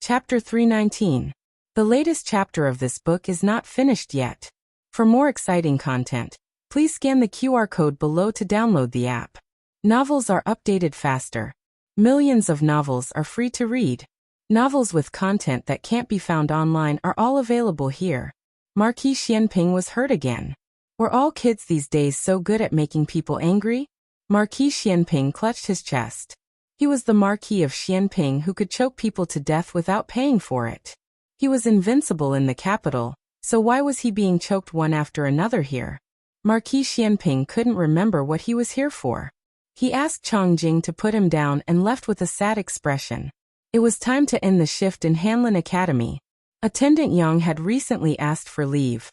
Chapter 319. The latest chapter of this book is not finished yet. For more exciting content, please scan the QR code below to download the app. Novels are updated faster. Millions of novels are free to read. Novels with content that can't be found online are all available here. Marquis Xianping was hurt again. Were all kids these days so good at making people angry? Marquis Xianping clutched his chest. He was the Marquis of Xianping who could choke people to death without paying for it. He was invincible in the capital, so why was he being choked one after another here? Marquis Xianping couldn't remember what he was here for. He asked Chong Jing to put him down and left with a sad expression. It was time to end the shift in Hanlin Academy. Attendant Yang had recently asked for leave.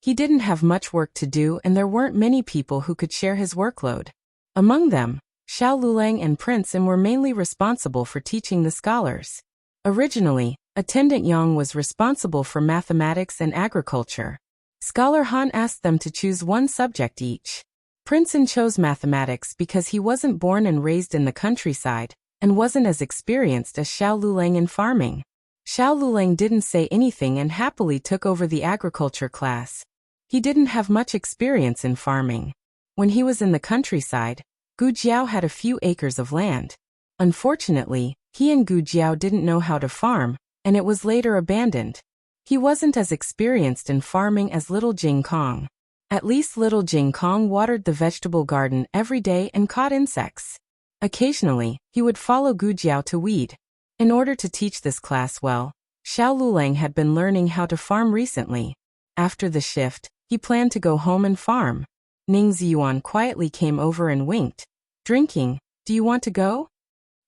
He didn't have much work to do and there weren't many people who could share his workload. Among them, Xiao Lulang and Prince Im were mainly responsible for teaching the scholars. Originally, Attendant Yang was responsible for mathematics and agriculture. Scholar Han asked them to choose one subject each. Prince Im chose mathematics because he wasn't born and raised in the countryside, and wasn't as experienced as Xiao Lulang in farming. Xiao Lulang didn't say anything and happily took over the agriculture class. He didn't have much experience in farming. When he was in the countryside, Gu Jiao had a few acres of land. Unfortunately, he and Gu Jiao didn't know how to farm, and it was later abandoned. He wasn't as experienced in farming as little Jing Kong. At least little Jing Kong watered the vegetable garden every day and caught insects. Occasionally, he would follow Gu Jiao to weed. In order to teach this class well, Xiao Lulang had been learning how to farm recently. After the shift, he planned to go home and farm. Ning Ziyuan quietly came over and winked. Drinking, do you want to go?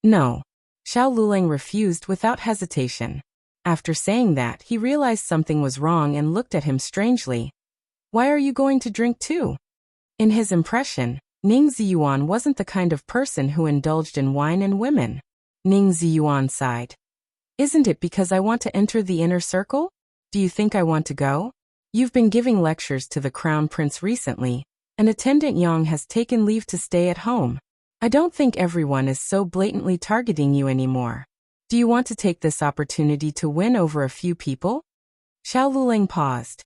No. Xiao Lulang refused without hesitation. After saying that, he realized something was wrong and looked at him strangely. Why are you going to drink too? In his impression, Ning Ziyuan wasn't the kind of person who indulged in wine and women. Ning Ziyuan sighed. Isn't it because I want to enter the inner circle? Do you think I want to go? You've been giving lectures to the Crown Prince recently, and Attendant Yang has taken leave to stay at home. I don't think everyone is so blatantly targeting you anymore. Do you want to take this opportunity to win over a few people? Xiao Lulang paused.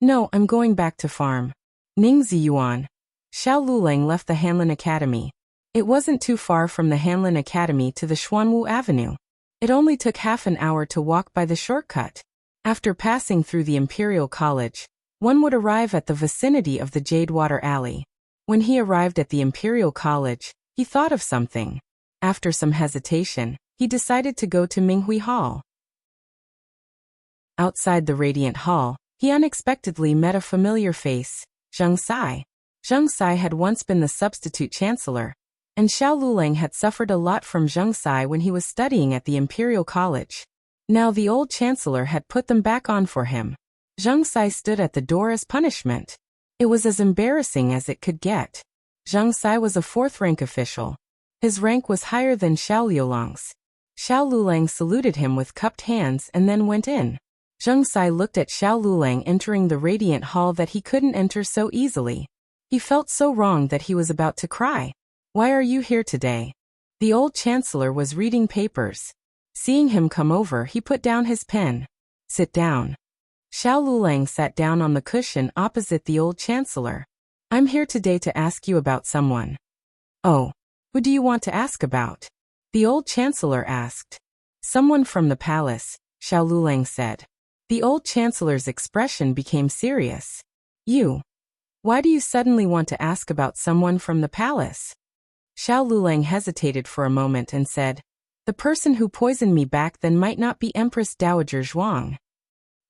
No, I'm going back to farm. Ning Ziyuan. Xiao Lulang left the Hanlin Academy. It wasn't too far from the Hanlin Academy to the Xuanwu Avenue. It only took half an hour to walk by the shortcut. After passing through the Imperial College, one would arrive at the vicinity of the Jadewater Alley. When he arrived at the Imperial College, he thought of something. After some hesitation, he decided to go to Minghui Hall. Outside the Radiant Hall, he unexpectedly met a familiar face, Zheng Sai. Zheng Sai had once been the substitute chancellor, and Xiao Lulang had suffered a lot from Zheng Sai when he was studying at the Imperial College. Now the old chancellor had put them back on for him. Zheng Sai stood at the door as punishment. It was as embarrassing as it could get. Zheng Sai was a fourth-rank official. His rank was higher than Xiao Liulang's. Xiao Lulang saluted him with cupped hands and then went in. Zheng Sai looked at Xiao Lulang entering the Radiant Hall that he couldn't enter so easily. He felt so wrong that he was about to cry. Why are you here today? The old chancellor was reading papers. Seeing him come over, he put down his pen. Sit down. Xiao Lulang sat down on the cushion opposite the old chancellor. I'm here today to ask you about someone. Oh, who do you want to ask about? The old chancellor asked. Someone from the palace, Xiao Lulang said. The old chancellor's expression became serious. You. Why do you suddenly want to ask about someone from the palace? Xiao Lulang hesitated for a moment and said, the person who poisoned me back then might not be Empress Dowager Zhuang.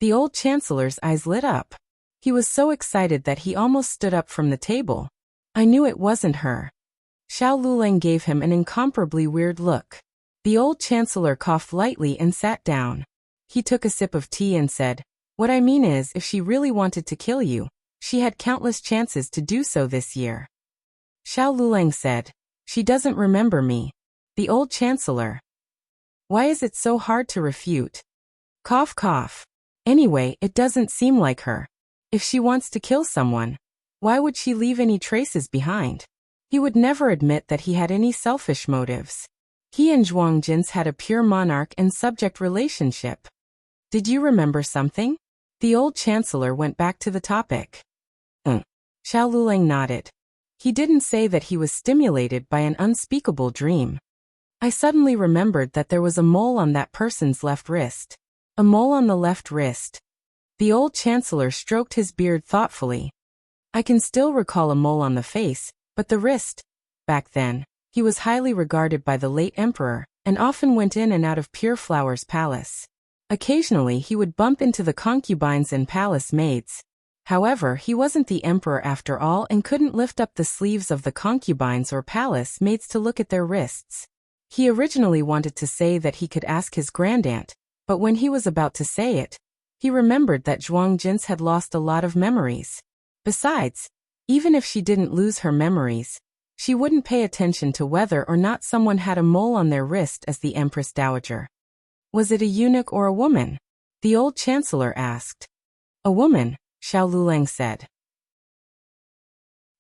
The old chancellor's eyes lit up. He was so excited that he almost stood up from the table. I knew it wasn't her. Xiao Lulang gave him an incomparably weird look. The old chancellor coughed lightly and sat down. He took a sip of tea and said, what I mean is, if she really wanted to kill you, she had countless chances to do so this year. Xiao Lulang said, she doesn't remember me. The old chancellor. Why is it so hard to refute? Cough cough. Anyway, it doesn't seem like her. If she wants to kill someone, why would she leave any traces behind? He would never admit that he had any selfish motives. He and Zhuang Jin's had a pure monarch and subject relationship. Did you remember something? The old chancellor went back to the topic. Xiao Lulang nodded. He didn't say that he was stimulated by an unspeakable dream. I suddenly remembered that there was a mole on that person's left wrist. A mole on the left wrist. The old chancellor stroked his beard thoughtfully. I can still recall a mole on the face, but the wrist. Back then, he was highly regarded by the late emperor, and often went in and out of Pure Flower's palace. Occasionally he would bump into the concubines and palace maids. However, he wasn't the emperor after all and couldn't lift up the sleeves of the concubines or palace maids to look at their wrists. He originally wanted to say that he could ask his grandaunt, but when he was about to say it, he remembered that Zhuang Jin's had lost a lot of memories. Besides, even if she didn't lose her memories, she wouldn't pay attention to whether or not someone had a mole on their wrist as the Empress Dowager. Was it a eunuch or a woman? The old chancellor asked. A woman, Xiao Lulang said.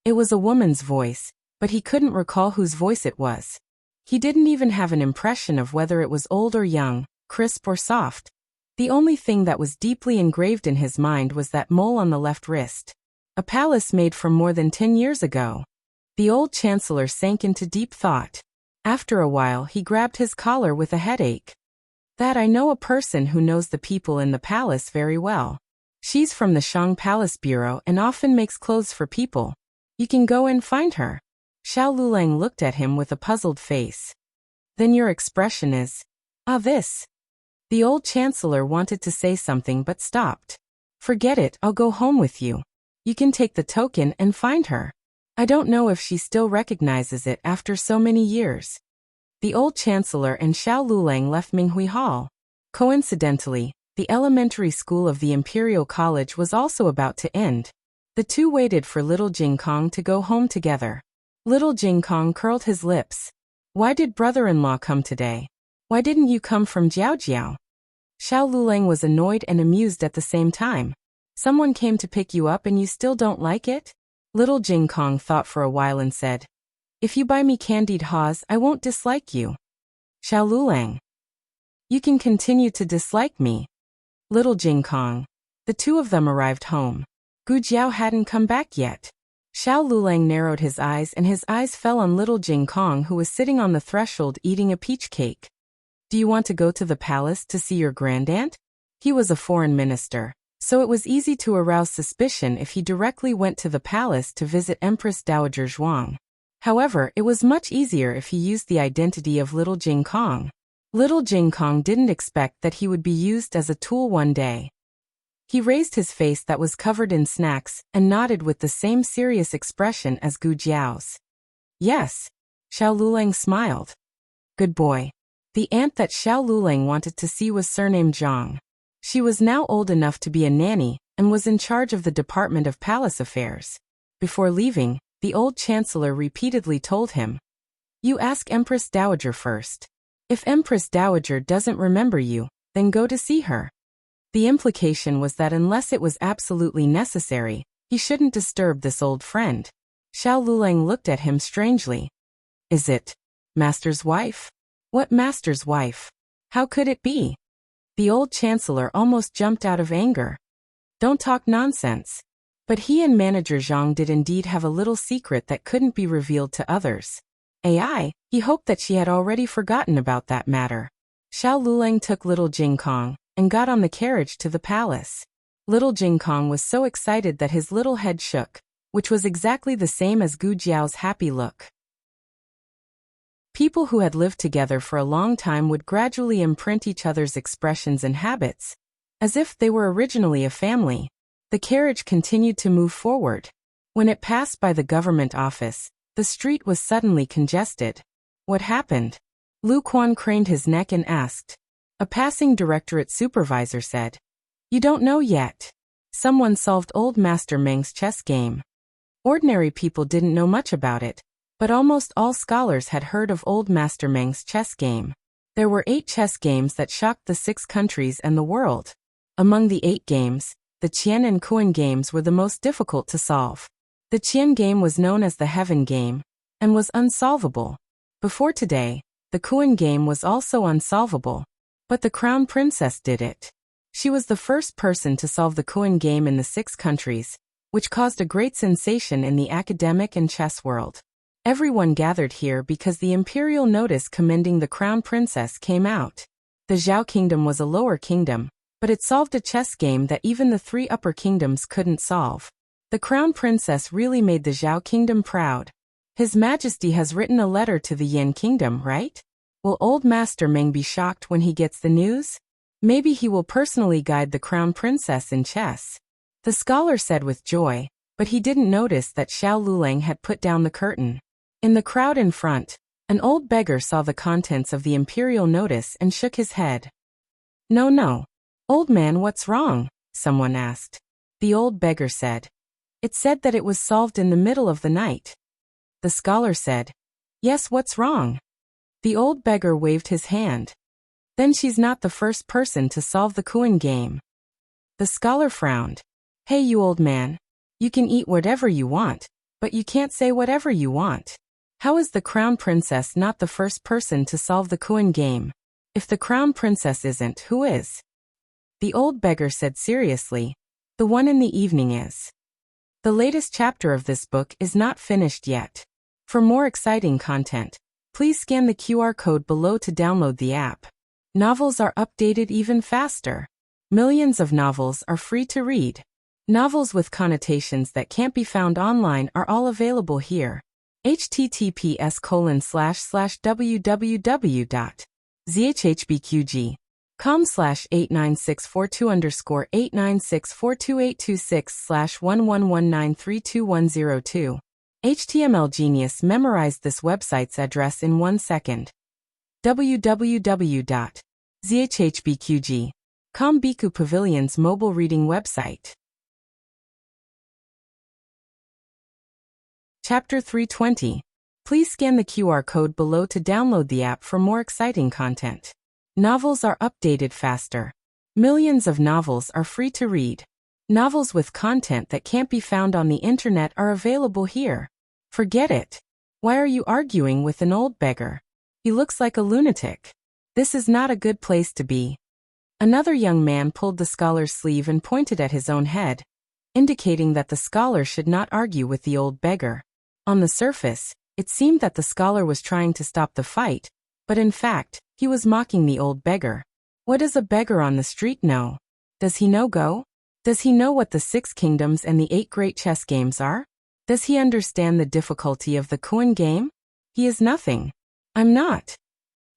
It was a woman's voice, but he couldn't recall whose voice it was. He didn't even have an impression of whether it was old or young, crisp or soft. The only thing that was deeply engraved in his mind was that mole on the left wrist. A palace made from more than 10 years ago. The old chancellor sank into deep thought. After a while he grabbed his collar with a headache. That I know a person who knows the people in the palace very well. She's from the Shang Palace Bureau and often makes clothes for people. You can go and find her. Xiao Lulang looked at him with a puzzled face. Then your expression is, this. The old chancellor wanted to say something but stopped. Forget it, I'll go home with you. You can take the token and find her. I don't know if she still recognizes it after so many years. The old chancellor and Xiao Lulang left Minghui Hall. Coincidentally, the elementary school of the Imperial College was also about to end. The two waited for little Jing Kong to go home together. Little Jing Kong curled his lips. Why did brother-in-law come today? Why didn't you come from Jiaojiao? Xiao Lulang was annoyed and amused at the same time. Someone came to pick you up and you still don't like it? Little Jing Kong thought for a while and said, if you buy me candied haws, I won't dislike you. Xiao Lulang. You can continue to dislike me. Little Jing Kong. The two of them arrived home. Gu Jiao hadn't come back yet. Xiao Lulang narrowed his eyes and his eyes fell on little Jing Kong who was sitting on the threshold eating a peach cake. Do you want to go to the palace to see your grandaunt? He was a foreign minister, so it was easy to arouse suspicion if he directly went to the palace to visit Empress Dowager Zhuang. However, it was much easier if he used the identity of little Jing Kong. Little Jing Kong didn't expect that he would be used as a tool one day. He raised his face that was covered in snacks and nodded with the same serious expression as Gu Jiao's. Yes. Xiao Lulang smiled. Good boy. The aunt that Xiao Lulang wanted to see was surnamed Zhang. She was now old enough to be a nanny and was in charge of the Department of Palace Affairs. Before leaving, the old chancellor repeatedly told him, you ask Empress Dowager first. If Empress Dowager doesn't remember you, then go to see her. The implication was that unless it was absolutely necessary, he shouldn't disturb this old friend. Xiao Lulang looked at him strangely. Is it Master's wife? What Master's wife? How could it be? The old chancellor almost jumped out of anger. Don't talk nonsense. But he and Manager Zhang did indeed have a little secret that couldn't be revealed to others. He hoped that she had already forgotten about that matter. Xiao Lulang took little Jing Kong and got on the carriage to the palace. Little Jing Kong was so excited that his little head shook, which was exactly the same as Gu Jiao's happy look. People who had lived together for a long time would gradually imprint each other's expressions and habits, as if they were originally a family. The carriage continued to move forward. When it passed by the government office, the street was suddenly congested. What happened? Lu Quan craned his neck and asked. A passing directorate supervisor said, you don't know yet. Someone solved old Master Meng's chess game. Ordinary people didn't know much about it, but almost all scholars had heard of old Master Meng's chess game. There were 8 chess games that shocked the 6 countries and the world. Among the 8 games, the Qian and Kuan games were the most difficult to solve. The Qian game was known as the Heaven game, and was unsolvable. Before today, The Kuan game was also unsolvable. But the Crown Princess did it. She was the first person to solve the Kuan game in the 6 countries, which caused a great sensation in the academic and chess world. Everyone gathered here because the imperial notice commending the Crown Princess came out. The Zhao Kingdom was a lower kingdom, but it solved a chess game that even the 3 upper kingdoms couldn't solve. The Crown Princess really made the Zhao Kingdom proud. His Majesty has written a letter to the Yin Kingdom, right? Will Old Master Meng be shocked when he gets the news? Maybe he will personally guide the Crown Princess in chess. The scholar said with joy, but he didn't notice that Xiao Lulang had put down the curtain. In the crowd in front, an old beggar saw the contents of the imperial notice and shook his head. No. Old man, what's wrong? Someone asked. The old beggar said. It said that it was solved in the middle of the night. The scholar said. Yes, what's wrong? The old beggar waved his hand. Then she's not the first person to solve the Kuan game. The scholar frowned. Hey, you old man. You can eat whatever you want, but you can't say whatever you want. How is the Crown Princess not the first person to solve the Kuan game? If the Crown Princess isn't, who is? The old beggar said seriously. The one in the evening is. The latest chapter of this book is not finished yet. For more exciting content, please scan the QR code below to download the app. Novels are updated even faster. Millions of novels are free to read. Novels with connotations that can't be found online are all available here. https://www.zhhbqg.com/89642_8964286/111932102. HTML Genius memorized this website's address in 1 second. www.zhhbqg.com Biku Pavilion's mobile reading website. Chapter 320. Please scan the QR code below to download the app for more exciting content. Novels are updated faster. Millions of novels are free to read. Novels with content that can't be found on the internet are available here. Forget it. Why are you arguing with an old beggar? He looks like a lunatic. This is not a good place to be. Another young man pulled the scholar's sleeve and pointed at his own head, indicating that the scholar should not argue with the old beggar. On the surface, it seemed that the scholar was trying to stop the fight, but in fact, he was mocking the old beggar. What does a beggar on the street know? Does he know Go? Does he know what the 6 kingdoms and the 8 great chess games are? Does he understand the difficulty of the Kuan game? He is nothing. I'm not.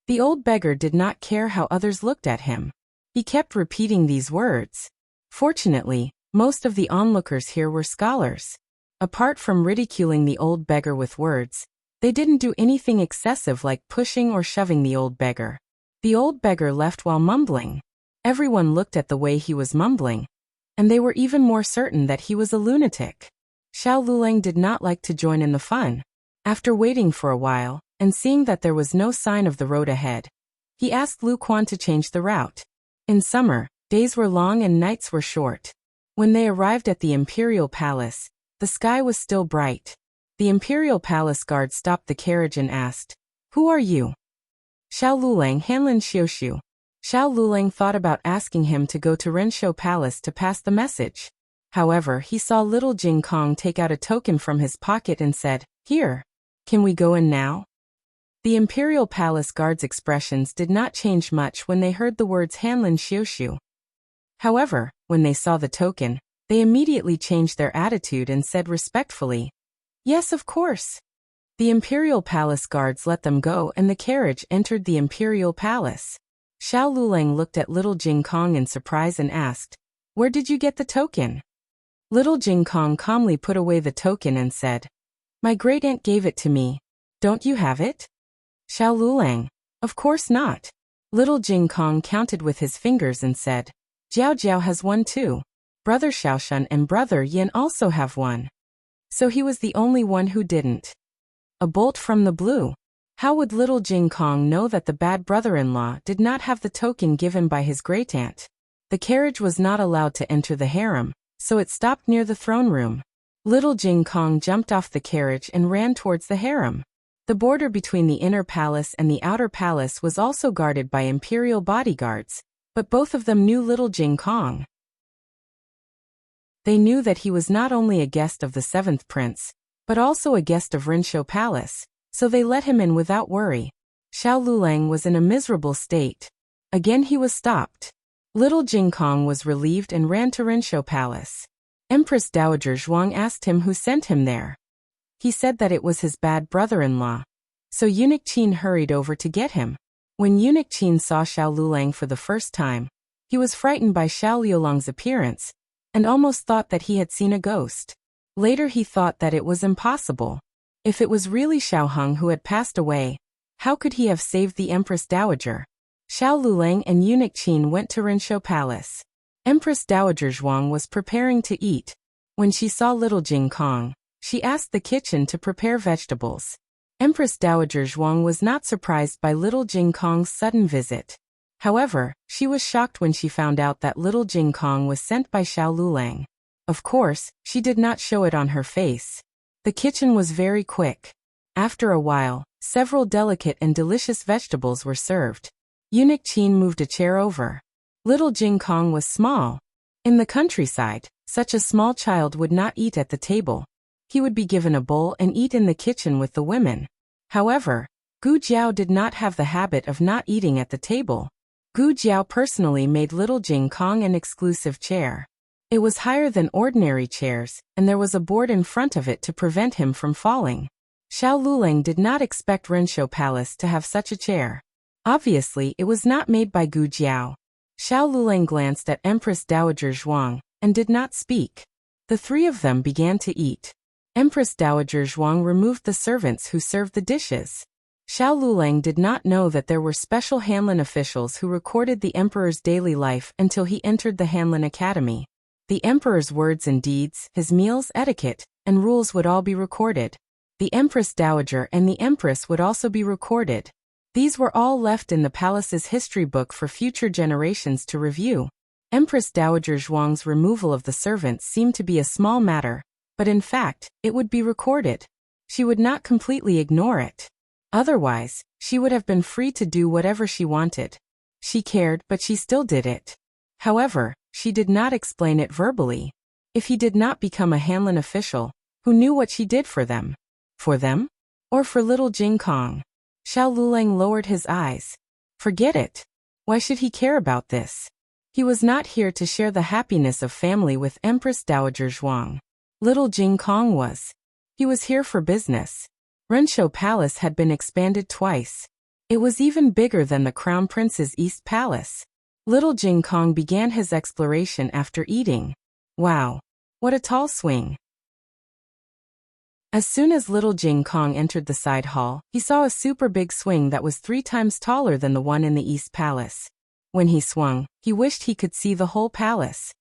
The old beggar did not care how others looked at him. He kept repeating these words. Fortunately, most of the onlookers here were scholars. Apart from ridiculing the old beggar with words, they didn't do anything excessive like pushing or shoving the old beggar. The old beggar left while mumbling. Everyone looked at the way he was mumbling, and they were even more certain that he was a lunatic. Xiao Lulang did not like to join in the fun. After waiting for a while, and seeing that there was no sign of the road ahead, he asked Lu Quan to change the route. In summer, days were long and nights were short. When they arrived at the Imperial Palace, the sky was still bright. The Imperial Palace guard stopped the carriage and asked, "Who are you?" Xiao Lulang, Hanlin Xiuxiu. Xiao Lulang thought about asking him to go to Renshou Palace to pass the message. However, he saw little Jing Kong take out a token from his pocket and said, "Here. Can we go in now?" The Imperial Palace guard's expressions did not change much when they heard the words Hanlin Xiuxiu. However, when they saw the token, they immediately changed their attitude and said respectfully, "Yes, of course." The Imperial Palace guards let them go and the carriage entered the Imperial Palace. Xiao Lulang looked at little Jing Kong in surprise and asked, "Where did you get the token?" Little Jing Kong calmly put away the token and said, "My great-aunt gave it to me. Don't you have it?" Xiao Lulang, "Of course not." Little Jing Kong counted with his fingers and said, "Jiao Jiao has one too. Brother Xiaoshan and brother Yin also have one." So he was the only one who didn't. A bolt from the blue. How would little Jing Kong know that the bad brother-in-law did not have the token given by his great-aunt? The carriage was not allowed to enter the harem, so it stopped near the throne room. Little Jing Kong jumped off the carriage and ran towards the harem. The border between the inner palace and the outer palace was also guarded by imperial bodyguards, but both of them knew little Jing Kong. They knew that he was not only a guest of the seventh prince, but also a guest of Rinshou Palace, so they let him in without worry. Xiao Lulang was in a miserable state. Again he was stopped. Little Jing Kong was relieved and ran to Rinshou Palace. Empress Dowager Zhuang asked him who sent him there. He said that it was his bad brother-in-law. So Eunuch Qin hurried over to get him. When Eunuch Qin saw Xiao Lulang for the first time, he was frightened by Xiao Liulang's appearance, and almost thought that he had seen a ghost. Later he thought that it was impossible. If it was really Xiao Heng who had passed away, how could he have saved the Empress Dowager? Xiao Lulang and Eunuch Qin went to Rinshou Palace. Empress Dowager Zhuang was preparing to eat. When she saw little Jing Kong, she asked the kitchen to prepare vegetables. Empress Dowager Zhuang was not surprised by little Jing Kong's sudden visit. However, she was shocked when she found out that little Jing Kong was sent by Xiao Lulang. Of course, she did not show it on her face. The kitchen was very quick. After a while, several delicate and delicious vegetables were served. Eunuch Qin moved a chair over. Little Jing Kong was small. In the countryside, such a small child would not eat at the table. He would be given a bowl and eat in the kitchen with the women. However, Gu Jiao did not have the habit of not eating at the table. Gu Jiao personally made little Jing Kong an exclusive chair. It was higher than ordinary chairs, and there was a board in front of it to prevent him from falling. Xiao Lulang did not expect Rinshou Palace to have such a chair. Obviously, it was not made by Gu Jiao. Xiao Lulang glanced at Empress Dowager Zhuang, and did not speak. The three of them began to eat. Empress Dowager Zhuang removed the servants who served the dishes. Xiao Lulang did not know that there were special Hanlin officials who recorded the emperor's daily life until he entered the Hanlin Academy. The emperor's words and deeds, his meals, etiquette, and rules would all be recorded. The Empress Dowager and the Empress would also be recorded. These were all left in the palace's history book for future generations to review. Empress Dowager Zhuang's removal of the servants seemed to be a small matter, but in fact, it would be recorded. She would not completely ignore it. Otherwise, she would have been free to do whatever she wanted. She cared, but she still did it. However, she did not explain it verbally. If he did not become a Hanlin official, who knew what she did for them? For them? Or for little Jing Kong? Xiao Lulang lowered his eyes. Forget it. Why should he care about this? He was not here to share the happiness of family with Empress Dowager Zhuang. Little Jing Kong was. He was here for business. Rinshou Palace had been expanded twice. It was even bigger than the Crown Prince's East Palace. Little Jing Kong began his exploration after eating. Wow! What a tall swing! As soon as little Jing Kong entered the side hall, he saw a super big swing that was 3 times taller than the one in the East Palace. When he swung, he wished he could see the whole palace.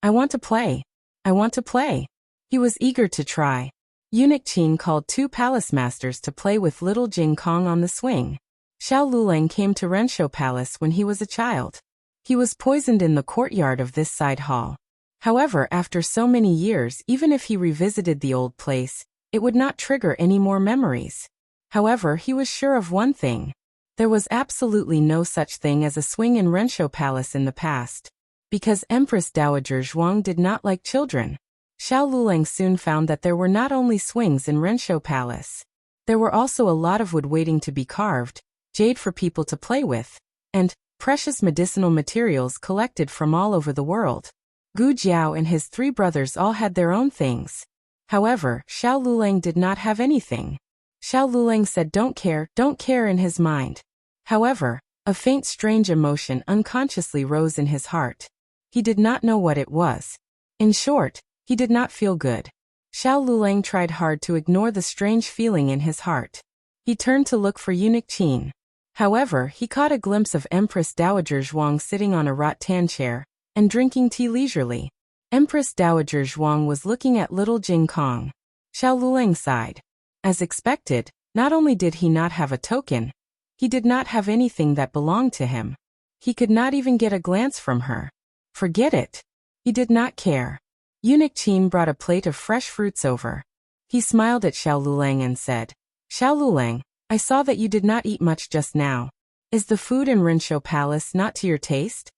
I want to play. I want to play. He was eager to try. Eunuch Qin called 2 palace masters to play with little Jing Kong on the swing. Xiao Lulang came to Rinshou Palace when he was a child. He was poisoned in the courtyard of this side hall. However, after so many years, even if he revisited the old place, it would not trigger any more memories. However, he was sure of one thing. There was absolutely no such thing as a swing in Rinshou Palace in the past. Because Empress Dowager Zhuang did not like children. Xiao Lulang soon found that there were not only swings in Rinshou Palace. There were also a lot of wood waiting to be carved, jade for people to play with, and precious medicinal materials collected from all over the world. Gu Jiao and his 3 brothers all had their own things. However, Xiao Lulang did not have anything. Xiao Lulang said don't care in his mind. However, a faint strange emotion unconsciously rose in his heart. He did not know what it was. In short, he did not feel good. Xiao Lulang tried hard to ignore the strange feeling in his heart. He turned to look for Eunuch Qin. However, he caught a glimpse of Empress Dowager Zhuang sitting on a rattan chair and drinking tea leisurely. Empress Dowager Zhuang was looking at little Jing Kong. Xiao Lulang sighed. As expected, not only did he not have a token, he did not have anything that belonged to him. He could not even get a glance from her. Forget it. He did not care. Eunuch Qin brought a plate of fresh fruits over. He smiled at Xiao Lulang and said, Xiao Lulang, I saw that you did not eat much just now. Is the food in Rinshou Palace not to your taste?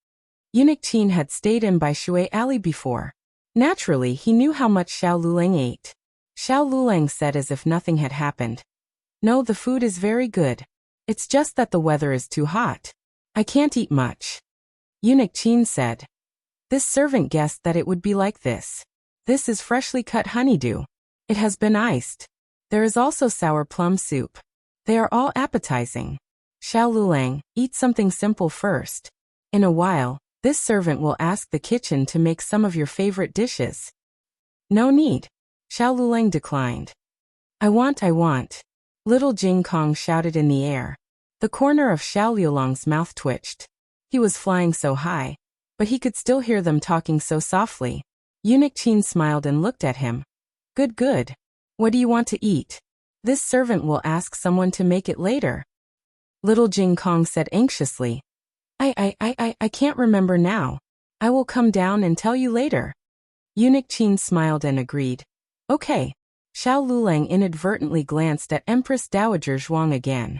Eunuch Qin had stayed in by Shui Alley before. Naturally, he knew how much Xiao Lulang ate. Xiao Lulang said as if nothing had happened. No, the food is very good. It's just that the weather is too hot. I can't eat much. Eunuch Qin said. This servant guessed that it would be like this. This is freshly cut honeydew. It has been iced. There is also sour plum soup. They are all appetizing. Xiao Lulang, eat something simple first. In a while, this servant will ask the kitchen to make some of your favorite dishes. No need. Xiao Lulang declined. I want. Little Jing Kong shouted in the air. The corner of Xiao Lulang's mouth twitched. He was flying so high, but he could still hear them talking so softly. Eunuch Qin smiled and looked at him. Good. What do you want to eat? This servant will ask someone to make it later. Little Jing Kong said anxiously. I can't remember now. I will come down and tell you later. Eunuch Qin smiled and agreed. Okay. Xiao Lulang inadvertently glanced at Empress Dowager Zhuang again.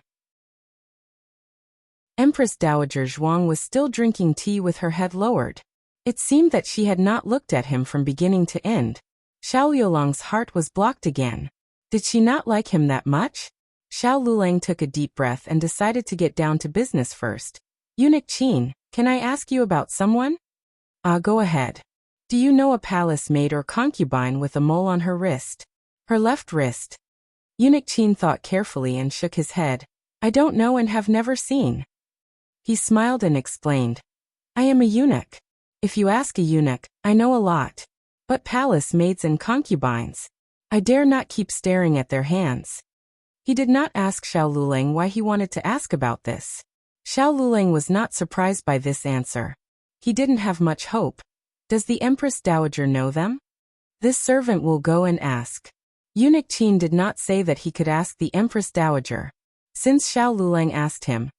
Empress Dowager Zhuang was still drinking tea with her head lowered. It seemed that she had not looked at him from beginning to end. Xiao Lulang's heart was blocked again. Did she not like him that much? Xiao Lulang took a deep breath and decided to get down to business first. Eunuch Qin, can I ask you about someone? Go ahead. Do you know a palace maid or concubine with a mole on her wrist? Her left wrist. Eunuch Qin thought carefully and shook his head. I don't know and have never seen. He smiled and explained. I am a eunuch. If you ask a eunuch, I know a lot. But palace maids and concubines, I dare not keep staring at their hands. He did not ask Xiao Lulang why he wanted to ask about this. Xiao Lulang was not surprised by this answer. He didn't have much hope. Does the Empress Dowager know them? This servant will go and ask. Eunuch Qin did not say that he could ask the Empress Dowager. Since Xiao Lulang asked him,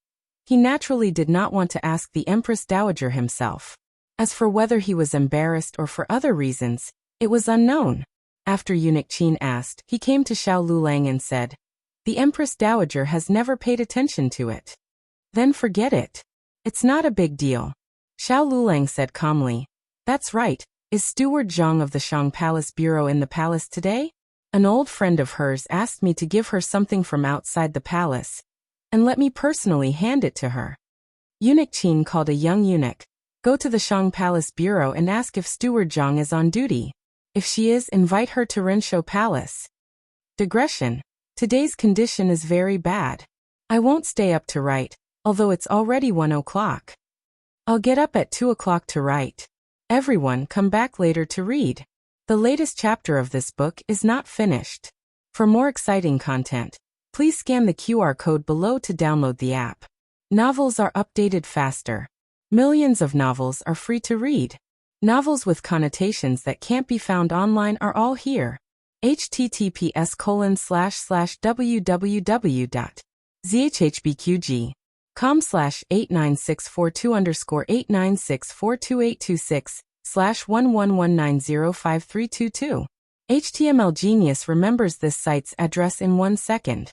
he naturally did not want to ask the Empress Dowager himself. As for whether he was embarrassed or for other reasons, it was unknown. After Eunuch Qin asked, he came to Xiao Lulang and said, the Empress Dowager has never paid attention to it. Then forget it. It's not a big deal. Xiao Lulang said calmly. That's right. Is Steward Zhang of the Shang Palace Bureau in the palace today? An old friend of hers asked me to give her something from outside the palace, and let me personally hand it to her. Eunuch Qin called a young eunuch. Go to the Shang Palace Bureau and ask if Steward Zhang is on duty. If she is, invite her to Rinshou Palace. Digression. Today's condition is very bad. I won't stay up to write, although it's already 1 o'clock. I'll get up at 2 o'clock to write. Everyone come back later to read. The latest chapter of this book is not finished. For more exciting content, please scan the QR code below to download the app. Novels are updated faster. Millions of novels are free to read. Novels with connotations that can't be found online are all here. https://www.zhbqg.com/89642_8964286/111905322. HTML Genius remembers this site's address in 1 second.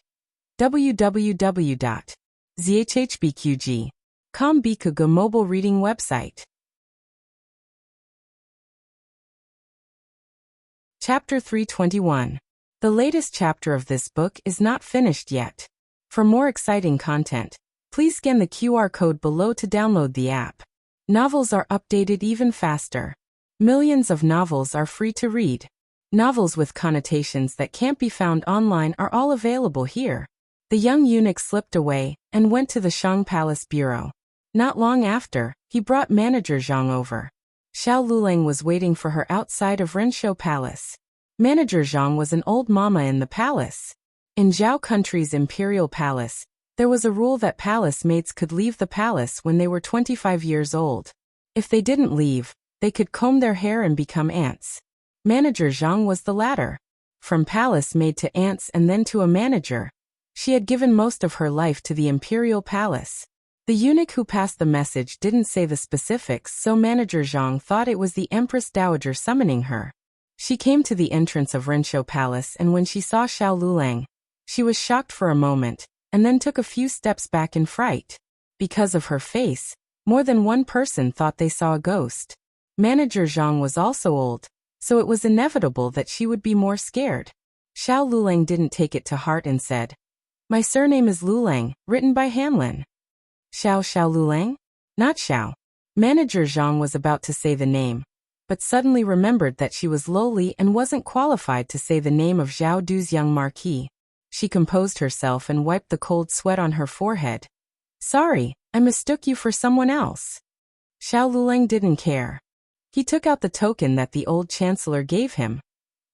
www.zhbqg.com Bikuga mobile reading website. Chapter 321. The latest chapter of this book is not finished yet. For more exciting content, please scan the QR code below to download the app. Novels are updated even faster. Millions of novels are free to read. Novels with connotations that can't be found online are all available here. The young eunuch slipped away and went to the Shang Palace Bureau. Not long after, he brought Manager Zhang over. Xiao Lulang was waiting for her outside of Rinshou Palace. Manager Zhang was an old mama in the palace. In Zhao country's imperial palace, there was a rule that palace maids could leave the palace when they were 25 years old. If they didn't leave, they could comb their hair and become ants. Manager Zhang was the latter. From palace maid to ants and then to a manager, she had given most of her life to the imperial palace. The eunuch who passed the message didn't say the specifics, so Manager Zhang thought it was the Empress Dowager summoning her. She came to the entrance of Rinshou Palace, and when she saw Xiao Lulang, She was shocked for a moment, and then took a few steps back in fright. Because of her face, more than one person thought they saw a ghost. Manager Zhang was also old, so it was inevitable that she would be more scared. Xiao Lulang didn't take it to heart and said, "My surname is Lulang, written by Hanlin." Xiao Lulang? Not Xiao. Manager Zhang was about to say the name, but suddenly remembered that she was lowly and wasn't qualified to say the name of Zhao Du's young marquis. She composed herself and wiped the cold sweat on her forehead. "Sorry, I mistook you for someone else." Xiao Lulang didn't care. He took out the token that the old chancellor gave him,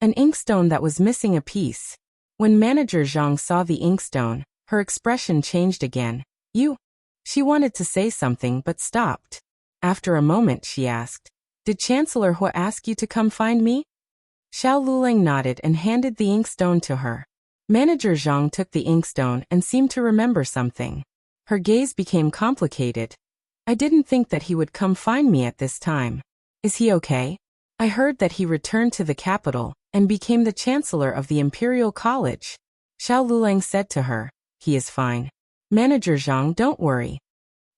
an inkstone that was missing a piece. When Manager Zhang saw the inkstone, her expression changed again. "You?" She wanted to say something but stopped. After a moment she asked, "Did Chancellor Hua ask you to come find me?" Xiao Lulang nodded and handed the inkstone to her. Manager Zhang took the inkstone and seemed to remember something. Her gaze became complicated. "I didn't think that he would come find me at this time. Is he okay? I heard that he returned to the capital and became the Chancellor of the Imperial College." Xiao Lulang said to her, "He is fine. Manager Zhang, don't worry."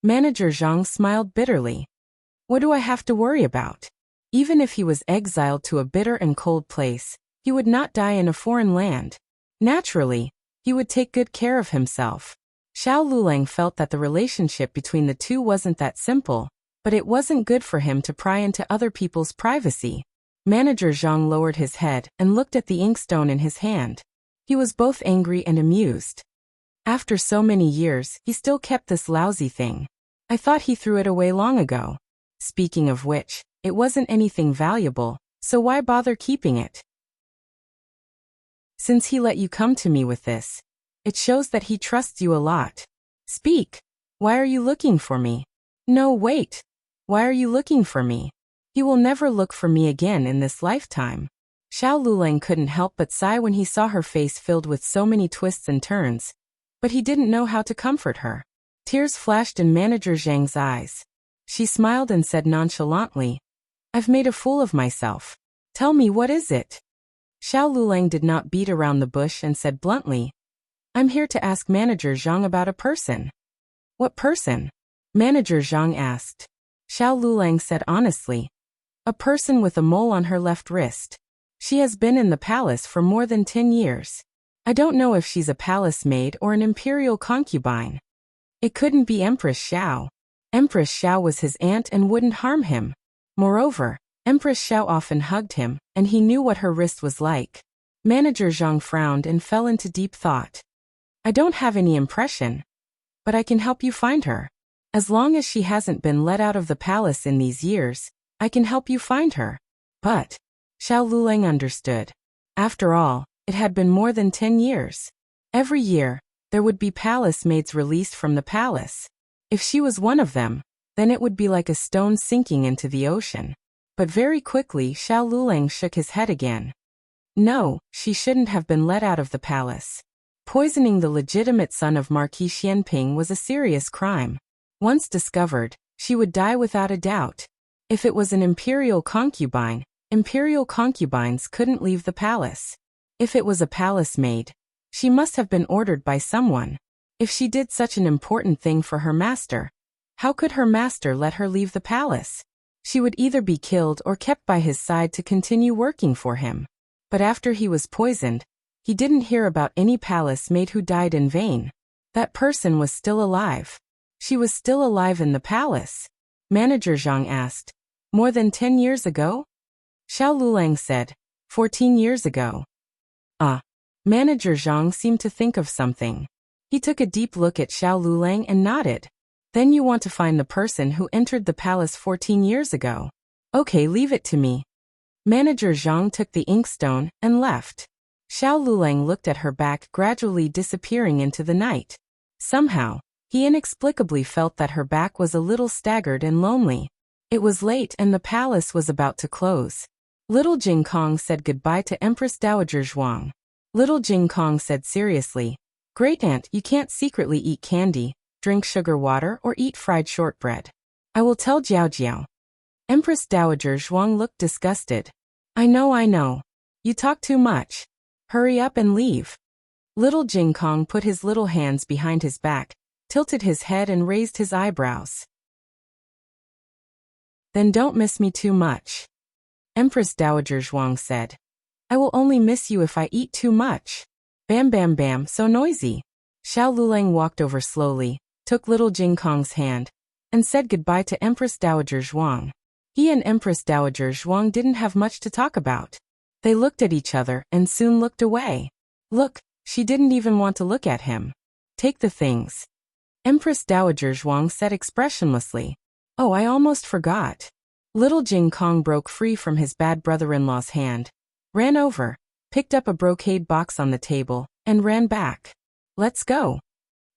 Manager Zhang smiled bitterly. "What do I have to worry about? Even if he was exiled to a bitter and cold place, he would not die in a foreign land. Naturally, he would take good care of himself." Xiao Lulang felt that the relationship between the two wasn't that simple, but it wasn't good for him to pry into other people's privacy. Manager Zhang lowered his head and looked at the inkstone in his hand. He was both angry and amused. After so many years, he still kept this lousy thing. I thought he threw it away long ago. Speaking of which, it wasn't anything valuable, so why bother keeping it? Since he let you come to me with this, it shows that he trusts you a lot. Speak. Why are you looking for me? No, wait. Why are you looking for me? He will never look for me again in this lifetime. Xiao Lulang couldn't help but sigh when he saw her face filled with so many twists and turns, but he didn't know how to comfort her. Tears flashed in Manager Zhang's eyes. She smiled and said nonchalantly, "I've made a fool of myself. Tell me, what is it?" Xiao Lulang did not beat around the bush and said bluntly, "I'm here to ask Manager Zhang about a person." "What person?" Manager Zhang asked. Xiao Lulang said honestly, "A person with a mole on her left wrist. She has been in the palace for more than 10 years. I don't know if she's a palace maid or an imperial concubine. It couldn't be Empress Xiao. Empress Xiao was his aunt and wouldn't harm him. Moreover, Empress Xiao often hugged him, and he knew what her wrist was like." Manager Zhang frowned and fell into deep thought. "I don't have any impression, but I can help you find her. As long as she hasn't been let out of the palace in these years, I can help you find her." But Xiao Lulang understood. After all, it had been more than 10 years. Every year, there would be palace maids released from the palace. If she was one of them, then it would be like a stone sinking into the ocean. But very quickly Xiao Lulang shook his head again. No, she shouldn't have been let out of the palace. Poisoning the legitimate son of Marquis Xianping was a serious crime. Once discovered, she would die without a doubt. If it was an imperial concubines couldn't leave the palace. If it was a palace maid, she must have been ordered by someone. If she did such an important thing for her master, how could her master let her leave the palace? She would either be killed or kept by his side to continue working for him. But after he was poisoned, he didn't hear about any palace maid who died in vain. That person was still alive. She was still alive in the palace. Manager Zhang asked, "More than 10 years ago?" Xiao Lulang said, 14 years ago. Ah. Manager Zhang seemed to think of something. He took a deep look at Xiao Lulang and nodded. "Then you want to find the person who entered the palace 14 years ago. Okay, leave it to me." Manager Zhang took the inkstone and left. Xiao Lulang looked at her back gradually disappearing into the night. Somehow, he inexplicably felt that her back was a little staggered and lonely. It was late and the palace was about to close. Little Jing Kong said goodbye to Empress Dowager Zhuang. Little Jing Kong said seriously, "Great aunt, you can't secretly eat candy, drink sugar water or eat fried shortbread. I will tell Jiao Jiao." Empress Dowager Zhuang looked disgusted. I know. You talk too much. Hurry up and leave." Little Jing Kong put his little hands behind his back, tilted his head and raised his eyebrows. Then don't miss me too much. Empress Dowager Zhuang said. I will only miss you if I eat too much. Bam bam bam, so noisy. Xiao Lulang walked over slowly, took little Jing Kong's hand, and said goodbye to Empress Dowager Zhuang. He and Empress Dowager Zhuang didn't have much to talk about. They looked at each other and soon looked away. Look, she didn't even want to look at him. Take the things. Empress Dowager Zhuang said expressionlessly. Oh, I almost forgot. Little Jing Kong broke free from his bad brother-in-law's hand, ran over, picked up a brocade box on the table, and ran back. Let's go.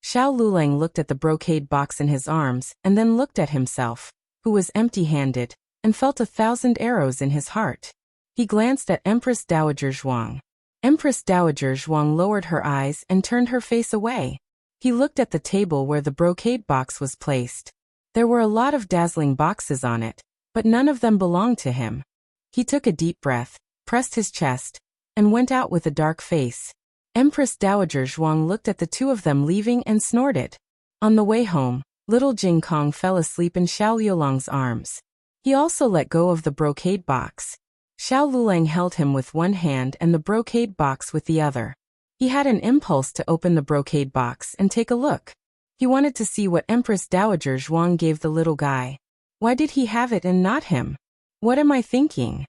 Xiao Lulang looked at the brocade box in his arms and then looked at himself, who was empty-handed, and felt 1,000 arrows in his heart. He glanced at Empress Dowager Zhuang. Empress Dowager Zhuang lowered her eyes and turned her face away. He looked at the table where the brocade box was placed. There were a lot of dazzling boxes on it, but none of them belonged to him. He took a deep breath, pressed his chest, and went out with a dark face. Empress Dowager Zhuang looked at the two of them leaving and snorted. On the way home, little Jing Kong fell asleep in Xiao Liulang's arms. He also let go of the brocade box. Xiao Lulang held him with one hand and the brocade box with the other. He had an impulse to open the brocade box and take a look. He wanted to see what Empress Dowager Zhuang gave the little guy. Why did he have it and not him? What am I thinking?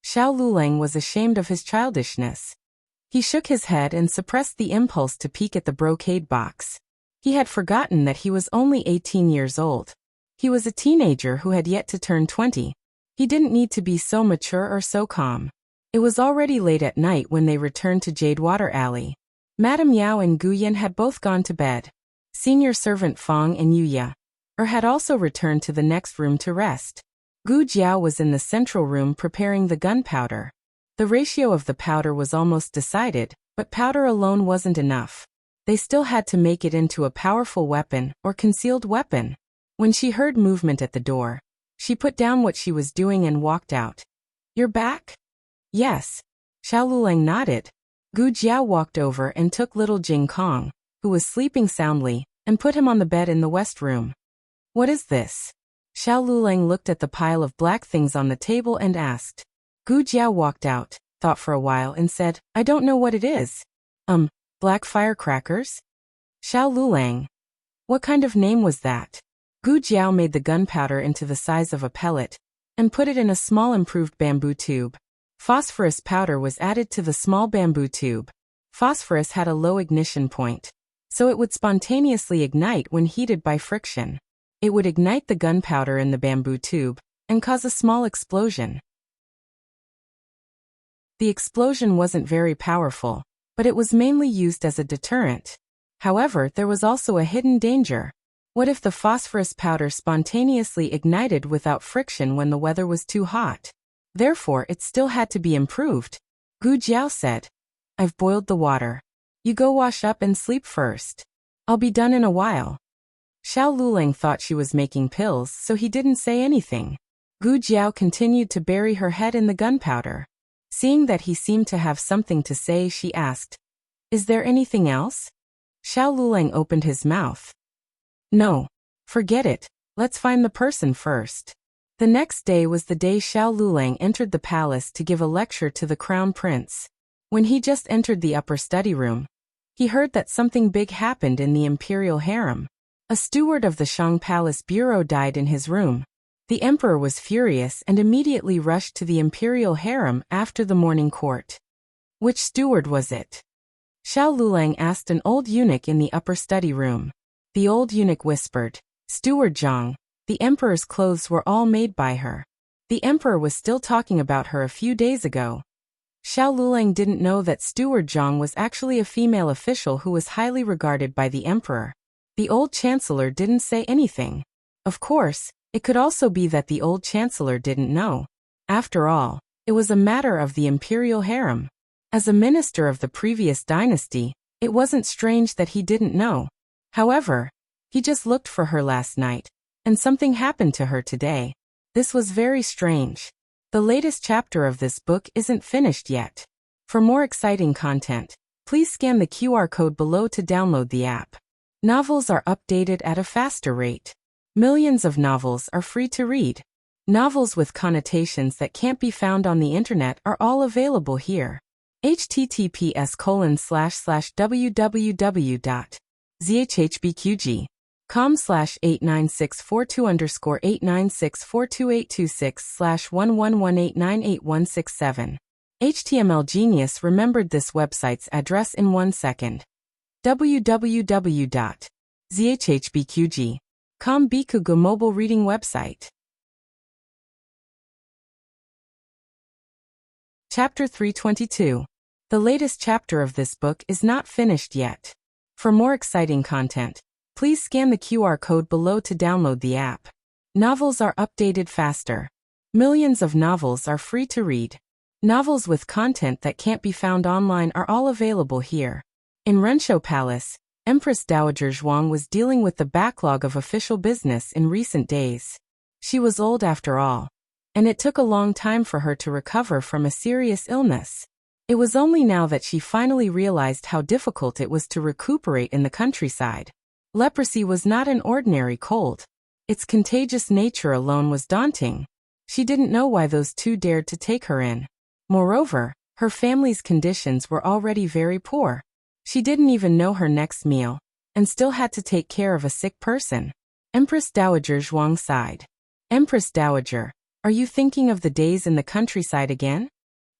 Xiao Lulang was ashamed of his childishness. He shook his head and suppressed the impulse to peek at the brocade box. He had forgotten that he was only 18 years old. He was a teenager who had yet to turn 20. He didn't need to be so mature or so calm. It was already late at night when they returned to Jadewater Alley. Madame Yao and Gu Yan had both gone to bed. Senior servant Fong and Yuya had also returned to the next room to rest. Gu Jiao was in the central room preparing the gunpowder. The ratio of the powder was almost decided, but powder alone wasn't enough. They still had to make it into a powerful weapon or concealed weapon. When she heard movement at the door, she put down what she was doing and walked out. You're back? Yes. Xiao Lulang nodded. Gu Jiao walked over and took little Jing Kong, who was sleeping soundly, and put him on the bed in the west room. What is this? Xiao Lulang looked at the pile of black things on the table and asked. Gu Jiao walked out, thought for a while and said, I don't know what it is. Black firecrackers? Xiao Lulang. What kind of name was that? Gu Jiao made the gunpowder into the size of a pellet, and put it in a small improved bamboo tube. Phosphorus powder was added to the small bamboo tube. Phosphorus had a low ignition point, so it would spontaneously ignite when heated by friction. It would ignite the gunpowder in the bamboo tube, and cause a small explosion. The explosion wasn't very powerful, but it was mainly used as a deterrent. However, there was also a hidden danger. What if the phosphorus powder spontaneously ignited without friction when the weather was too hot? Therefore, it still had to be improved. Gu Jiao said, I've boiled the water. You go wash up and sleep first. I'll be done in a while. Xiao Lulang thought she was making pills, so he didn't say anything. Gu Jiao continued to bury her head in the gunpowder. Seeing that he seemed to have something to say, she asked, Is there anything else? Xiao Lulang opened his mouth. No. Forget it. Let's find the person first. The next day was the day Xiao Lulang entered the palace to give a lecture to the crown prince. When he just entered the upper study room, he heard that something big happened in the imperial harem. A steward of the Shang Palace Bureau died in his room. The emperor was furious and immediately rushed to the imperial harem after the morning court. Which steward was it? Xiao Lulang asked an old eunuch in the upper study room. The old eunuch whispered, Steward Zhang, the emperor's clothes were all made by her. The emperor was still talking about her a few days ago. Xiao Lulang didn't know that Steward Zhang was actually a female official who was highly regarded by the emperor. The old chancellor didn't say anything. Of course, it could also be that the old chancellor didn't know. After all, it was a matter of the imperial harem. As a minister of the previous dynasty, it wasn't strange that he didn't know. However, he just looked for her last night, and something happened to her today. This was very strange. The latest chapter of this book isn't finished yet. For more exciting content, Please scan the QR code below to download the app. Novels are updated at a faster rate. Millions of novels are free to read. Novels with connotations that can't be found on the internet are all available here. https://www.zhbqg.com/89642_896428226/111898167. HTML Genius remembered this website's address in 1 second. www.zhbqg.com Bikugo mobile reading website. Chapter 322. The latest chapter of this book is not finished yet. For more exciting content, please scan the QR code below to download the app. Novels are updated faster. Millions of novels are free to read. Novels with content that can't be found online are all available here. In Rensho Palace, Empress Dowager Zhuang was dealing with the backlog of official business in recent days. She was old after all, and it took a long time for her to recover from a serious illness. It was only now that she finally realized how difficult it was to recuperate in the countryside. Leprosy was not an ordinary cold. Its contagious nature alone was daunting. She didn't know why those two dared to take her in. Moreover, her family's conditions were already very poor. She didn't even know her next meal, and still had to take care of a sick person. Empress Dowager Zhuang sighed. Empress Dowager, are you thinking of the days in the countryside again?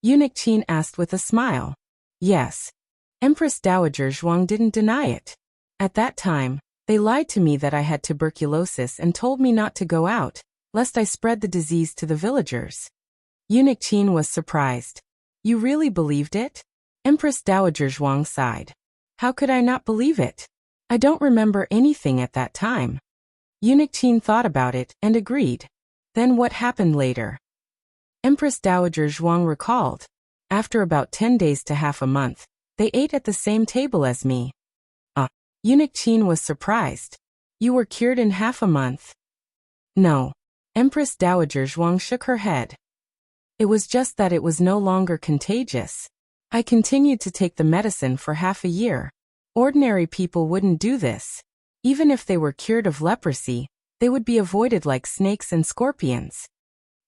Eunuch Qin asked with a smile. Yes. Empress Dowager Zhuang didn't deny it. At that time, they lied to me that I had tuberculosis and told me not to go out, lest I spread the disease to the villagers. Eunuch Qin was surprised. You really believed it? Empress Dowager Zhuang sighed. How could I not believe it? I don't remember anything at that time. Eunuch Qin thought about it and agreed. Then what happened later? Empress Dowager Zhuang recalled. After about 10 days to half a month, they ate at the same table as me. Eunuch Qin was surprised. You were cured in half a month? No. Empress Dowager Zhuang shook her head. It was just that it was no longer contagious. I continued to take the medicine for half a year. Ordinary people wouldn't do this. Even if they were cured of leprosy, they would be avoided like snakes and scorpions.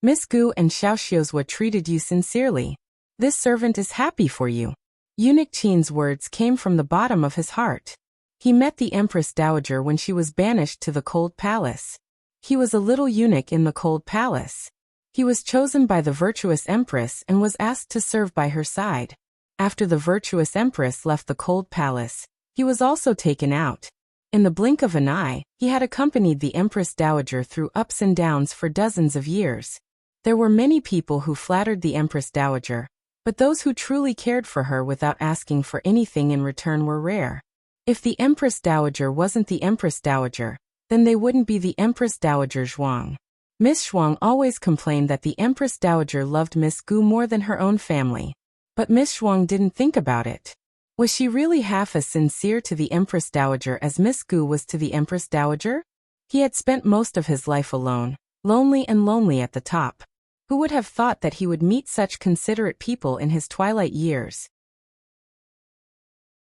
Miss Gu and Xiao Xiuzhua treated you sincerely. This servant is happy for you. Eunuch Qin's words came from the bottom of his heart. He met the Empress Dowager when she was banished to the cold palace. He was a little eunuch in the cold palace. He was chosen by the virtuous empress and was asked to serve by her side. After the virtuous empress left the cold palace, he was also taken out. In the blink of an eye, he had accompanied the Empress Dowager through ups and downs for dozens of years. There were many people who flattered the Empress Dowager, but those who truly cared for her without asking for anything in return were rare. If the Empress Dowager wasn't the Empress Dowager, then they wouldn't be the Empress Dowager Zhuang. Miss Zhuang always complained that the Empress Dowager loved Miss Gu more than her own family. But Miss Zhuang didn't think about it. Was she really half as sincere to the Empress Dowager as Miss Gu was to the Empress Dowager? He had spent most of his life alone, lonely at the top. Who would have thought that he would meet such considerate people in his twilight years?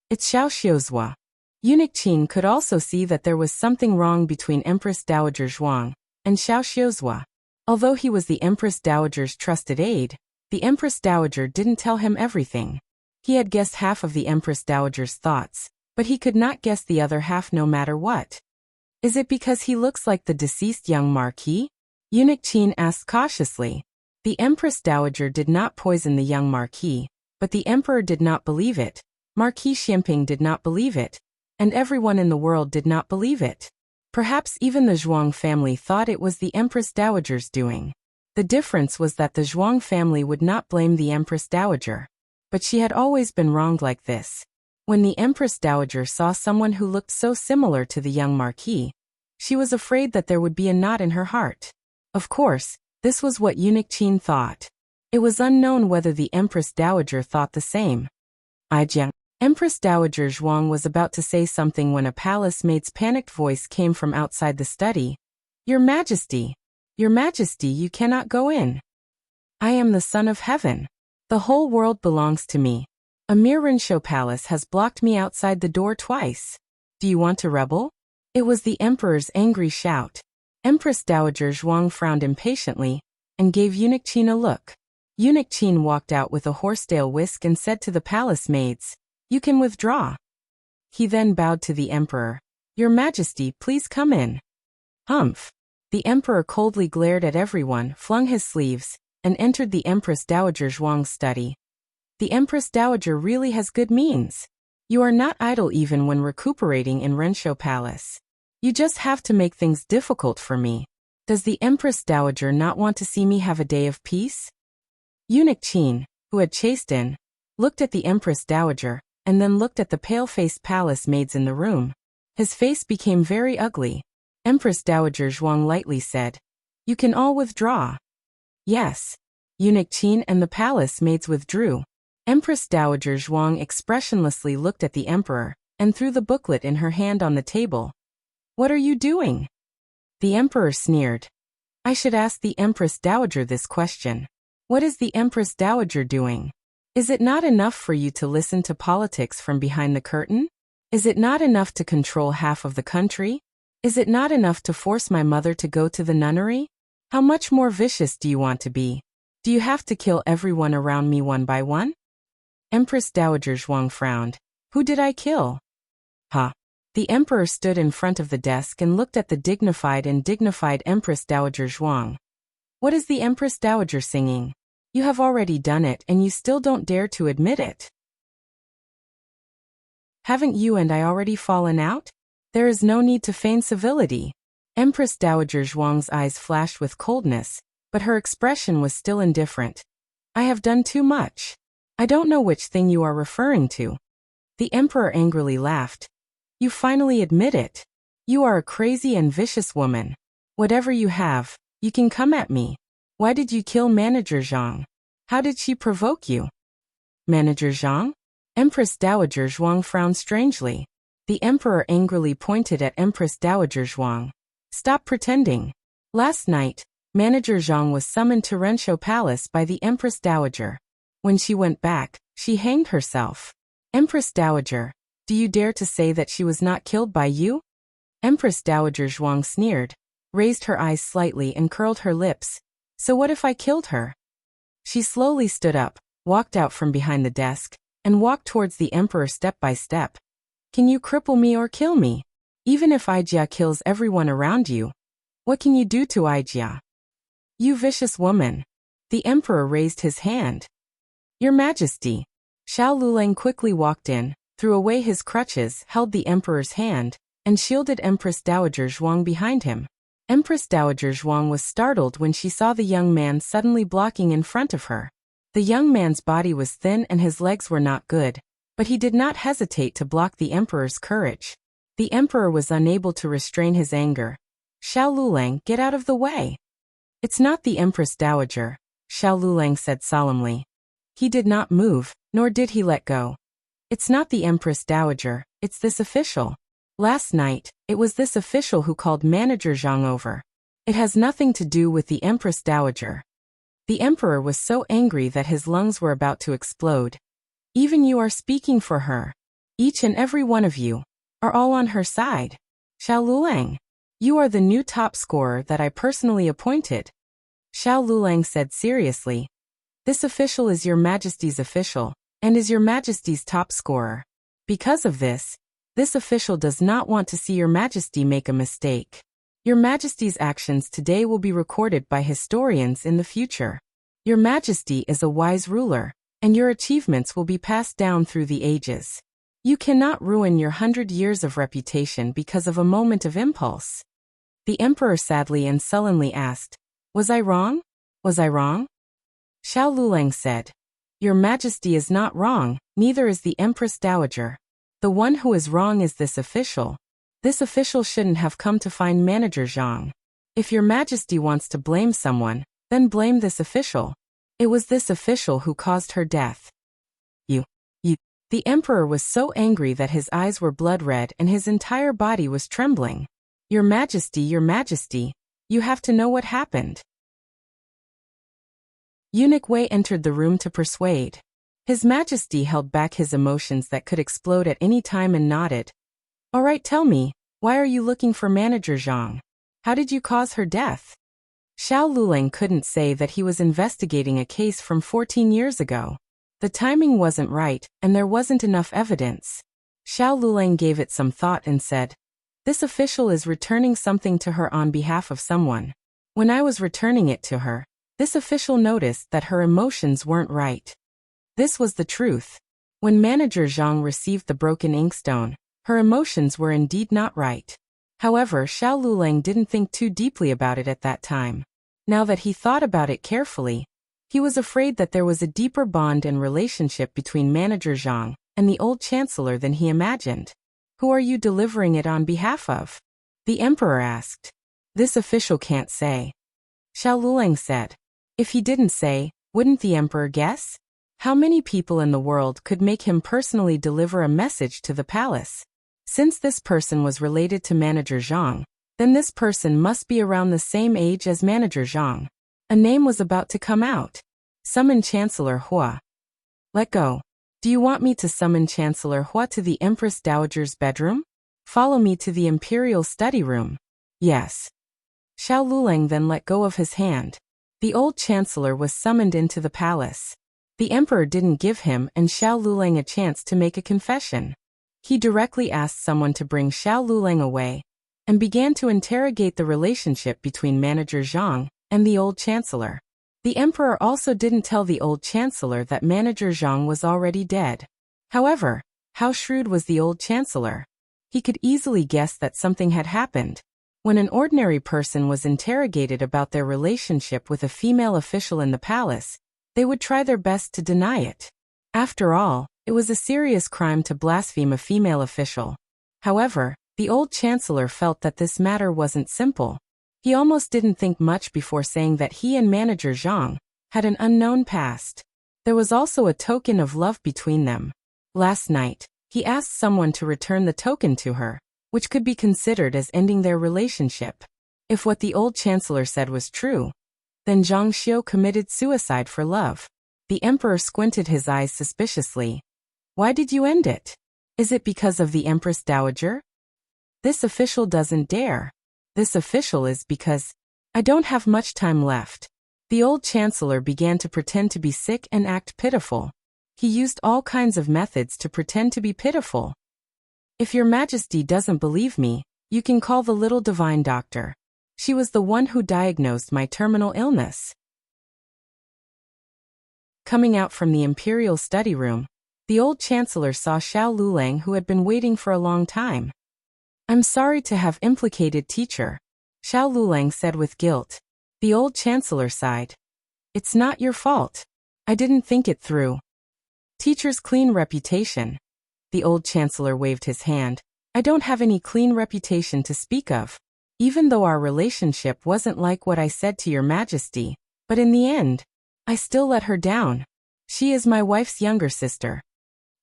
It's Xiao Xiuzhua. Eunuch Qin could also see that there was something wrong between Empress Dowager Zhuang and Xiao Xiuzhua. Although he was the Empress Dowager's trusted aide, the Empress Dowager didn't tell him everything. He had guessed half of the Empress Dowager's thoughts, but he could not guess the other half no matter what. Is it because he looks like the deceased young Marquis? Eunuch Qin asked cautiously. The Empress Dowager did not poison the young Marquis, but the Emperor did not believe it. Marquis Xianping did not believe it, and everyone in the world did not believe it. Perhaps even the Zhuang family thought it was the Empress Dowager's doing. The difference was that the Zhuang family would not blame the Empress Dowager. But she had always been wronged like this. When the Empress Dowager saw someone who looked so similar to the young Marquis, she was afraid that there would be a knot in her heart. Of course, this was what Eunuch Qin thought. It was unknown whether the Empress Dowager thought the same. Empress Dowager Zhuang was about to say something when a palace maid's panicked voice came from outside the study. Your Majesty, you cannot go in. I am the Son of Heaven. The whole world belongs to me. A mere Rinshou palace has blocked me outside the door twice. Do you want to rebel? It was the emperor's angry shout. Empress Dowager Zhuang frowned impatiently and gave Eunuch Qin a look. Eunuch Qin walked out with a horsetail whisk and said to the palace maids, "You can withdraw." He then bowed to the emperor. "Your Majesty, please come in." Humph. The emperor coldly glared at everyone, flung his sleeves, and entered the Empress Dowager Zhuang's study. The Empress Dowager really has good means. You are not idle even when recuperating in Renshou Palace. You just have to make things difficult for me. Does the Empress Dowager not want to see me have a day of peace? Eunuch Qin, who had chased in, looked at the Empress Dowager, and then looked at the pale-faced palace maids in the room. His face became very ugly. Empress Dowager Zhuang lightly said, "You can all withdraw." Yes. Eunuch Qin and the palace maids withdrew. Empress Dowager Zhuang expressionlessly looked at the emperor, and threw the booklet in her hand on the table. "What are you doing?" The emperor sneered. "I should ask the Empress Dowager this question. What is the Empress Dowager doing? Is it not enough for you to listen to politics from behind the curtain? Is it not enough to control half of the country? Is it not enough to force my mother to go to the nunnery? How much more vicious do you want to be? Do you have to kill everyone around me one by one?" Empress Dowager Zhuang frowned. "Who did I kill?" "Huh." The emperor stood in front of the desk and looked at the dignified Empress Dowager Zhuang. "What is the Empress Dowager singing? You have already done it and you still don't dare to admit it. Haven't you and I already fallen out? There is no need to feign civility." Empress Dowager Zhuang's eyes flashed with coldness, but her expression was still indifferent. "I have done too much. I don't know which thing you are referring to." The emperor angrily laughed. "You finally admit it. You are a crazy and vicious woman. Whatever you have, you can come at me. Why did you kill Manager Zhang? How did she provoke you?" "Manager Zhang?" Empress Dowager Zhuang frowned strangely. The emperor angrily pointed at Empress Dowager Zhuang. "Stop pretending. Last night, Manager Zhang was summoned to Renshou Palace by the Empress Dowager. When she went back, she hanged herself. Empress Dowager, do you dare to say that she was not killed by you?" Empress Dowager Zhuang sneered, raised her eyes slightly and curled her lips. "So what if I killed her?" She slowly stood up, walked out from behind the desk, and walked towards the emperor step by step. "Can you cripple me or kill me? Even if Ijia kills everyone around you, what can you do to Ijia? You vicious woman." The emperor raised his hand. "Your Majesty." Xiao Luleng quickly walked in, threw away his crutches, held the emperor's hand, and shielded Empress Dowager Zhuang behind him. Empress Dowager Zhuang was startled when she saw the young man suddenly blocking in front of her. The young man's body was thin and his legs were not good, but he did not hesitate to block the emperor's courage. The emperor was unable to restrain his anger. "Xiao Luleng, get out of the way." "It's not the Empress Dowager," Xiao Luleng said solemnly. He did not move, nor did he let go. "It's not the Empress Dowager, it's this official. Last night, it was this official who called Manager Zhang over. It has nothing to do with the Empress Dowager." The emperor was so angry that his lungs were about to explode. "Even you are speaking for her. Each and every one of you are all on her side. Xiao Luleng, you are the new top scorer that I personally appointed." Xiao Luleng said seriously, "This official is your Majesty's official, and is your Majesty's top scorer. Because of this official does not want to see your Majesty make a mistake. Your Majesty's actions today will be recorded by historians in the future. Your Majesty is a wise ruler, and your achievements will be passed down through the ages. You cannot ruin your 100 years of reputation because of a moment of impulse." The emperor sadly and sullenly asked, "Was I wrong? Was I wrong?" Xiao Luleng said, "Your Majesty is not wrong, neither is the Empress Dowager. The one who is wrong is this official. This official shouldn't have come to find Manager Zhang. If your Majesty wants to blame someone, then blame this official. It was this official who caused her death." You. The emperor was so angry that his eyes were blood red and his entire body was trembling. Your Majesty, you have to know what happened." Eunuch Wei entered the room to persuade. His Majesty held back his emotions that could explode at any time and nodded. All right, tell me, why are you looking for Manager Zhang? How did you cause her death? Xiao Lulang couldn't say that he was investigating a case from 14 years ago. The timing wasn't right, and there wasn't enough evidence. Xiao Lulang gave it some thought and said, this official is returning something to her on behalf of someone. When I was returning it to her, this official noticed that her emotions weren't right. This was the truth. When Manager Zhang received the broken inkstone, her emotions were indeed not right. However, Xiao Lulang didn't think too deeply about it at that time. Now that he thought about it carefully, he was afraid that there was a deeper bond and relationship between Manager Zhang and the old chancellor than he imagined. Who are you delivering it on behalf of? The emperor asked. This official can't say. Xiao Lulang said. If he didn't say, wouldn't the emperor guess? How many people in the world could make him personally deliver a message to the palace? Since this person was related to Manager Zhang, then this person must be around the same age as Manager Zhang. A name was about to come out. Summon Chancellor Hua. Let go. Do you want me to summon Chancellor Hua to the Empress Dowager's bedroom? Follow me to the Imperial Study Room. Yes. Xiao Lulang then let go of his hand. The old chancellor was summoned into the palace. The emperor didn't give him and Xiao Lulang a chance to make a confession. He directly asked someone to bring Xiao Lulang away and began to interrogate the relationship between Manager Zhang and the old chancellor. The emperor also didn't tell the old chancellor that Manager Zhang was already dead. However, how shrewd was the old chancellor? He could easily guess that something had happened. When an ordinary person was interrogated about their relationship with a female official in the palace, they would try their best to deny it. After all, it was a serious crime to blaspheme a female official. However, the old chancellor felt that this matter wasn't simple. He almost didn't think much before saying that he and Manager Zhang had an unknown past. There was also a token of love between them. Last night, he asked someone to return the token to her, which could be considered as ending their relationship. If what the old chancellor said was true, then Zhang Xiu committed suicide for love. The emperor squinted his eyes suspiciously. Why did you end it? Is it because of the Empress Dowager? This official doesn't dare. This official is because I don't have much time left. The old chancellor began to pretend to be sick and act pitiful. He used all kinds of methods to pretend to be pitiful. If your majesty doesn't believe me, you can call the little divine doctor. She was the one who diagnosed my terminal illness. Coming out from the imperial study room, the old chancellor saw Xiao Lulang, who had been waiting for a long time. I'm sorry to have implicated teacher, Xiao Lulang said with guilt. The old chancellor sighed. It's not your fault. I didn't think it through. Teacher's clean reputation. The old chancellor waved his hand. I don't have any clean reputation to speak of. Even though our relationship wasn't like what I said to your majesty, but in the end, I still let her down. She is my wife's younger sister.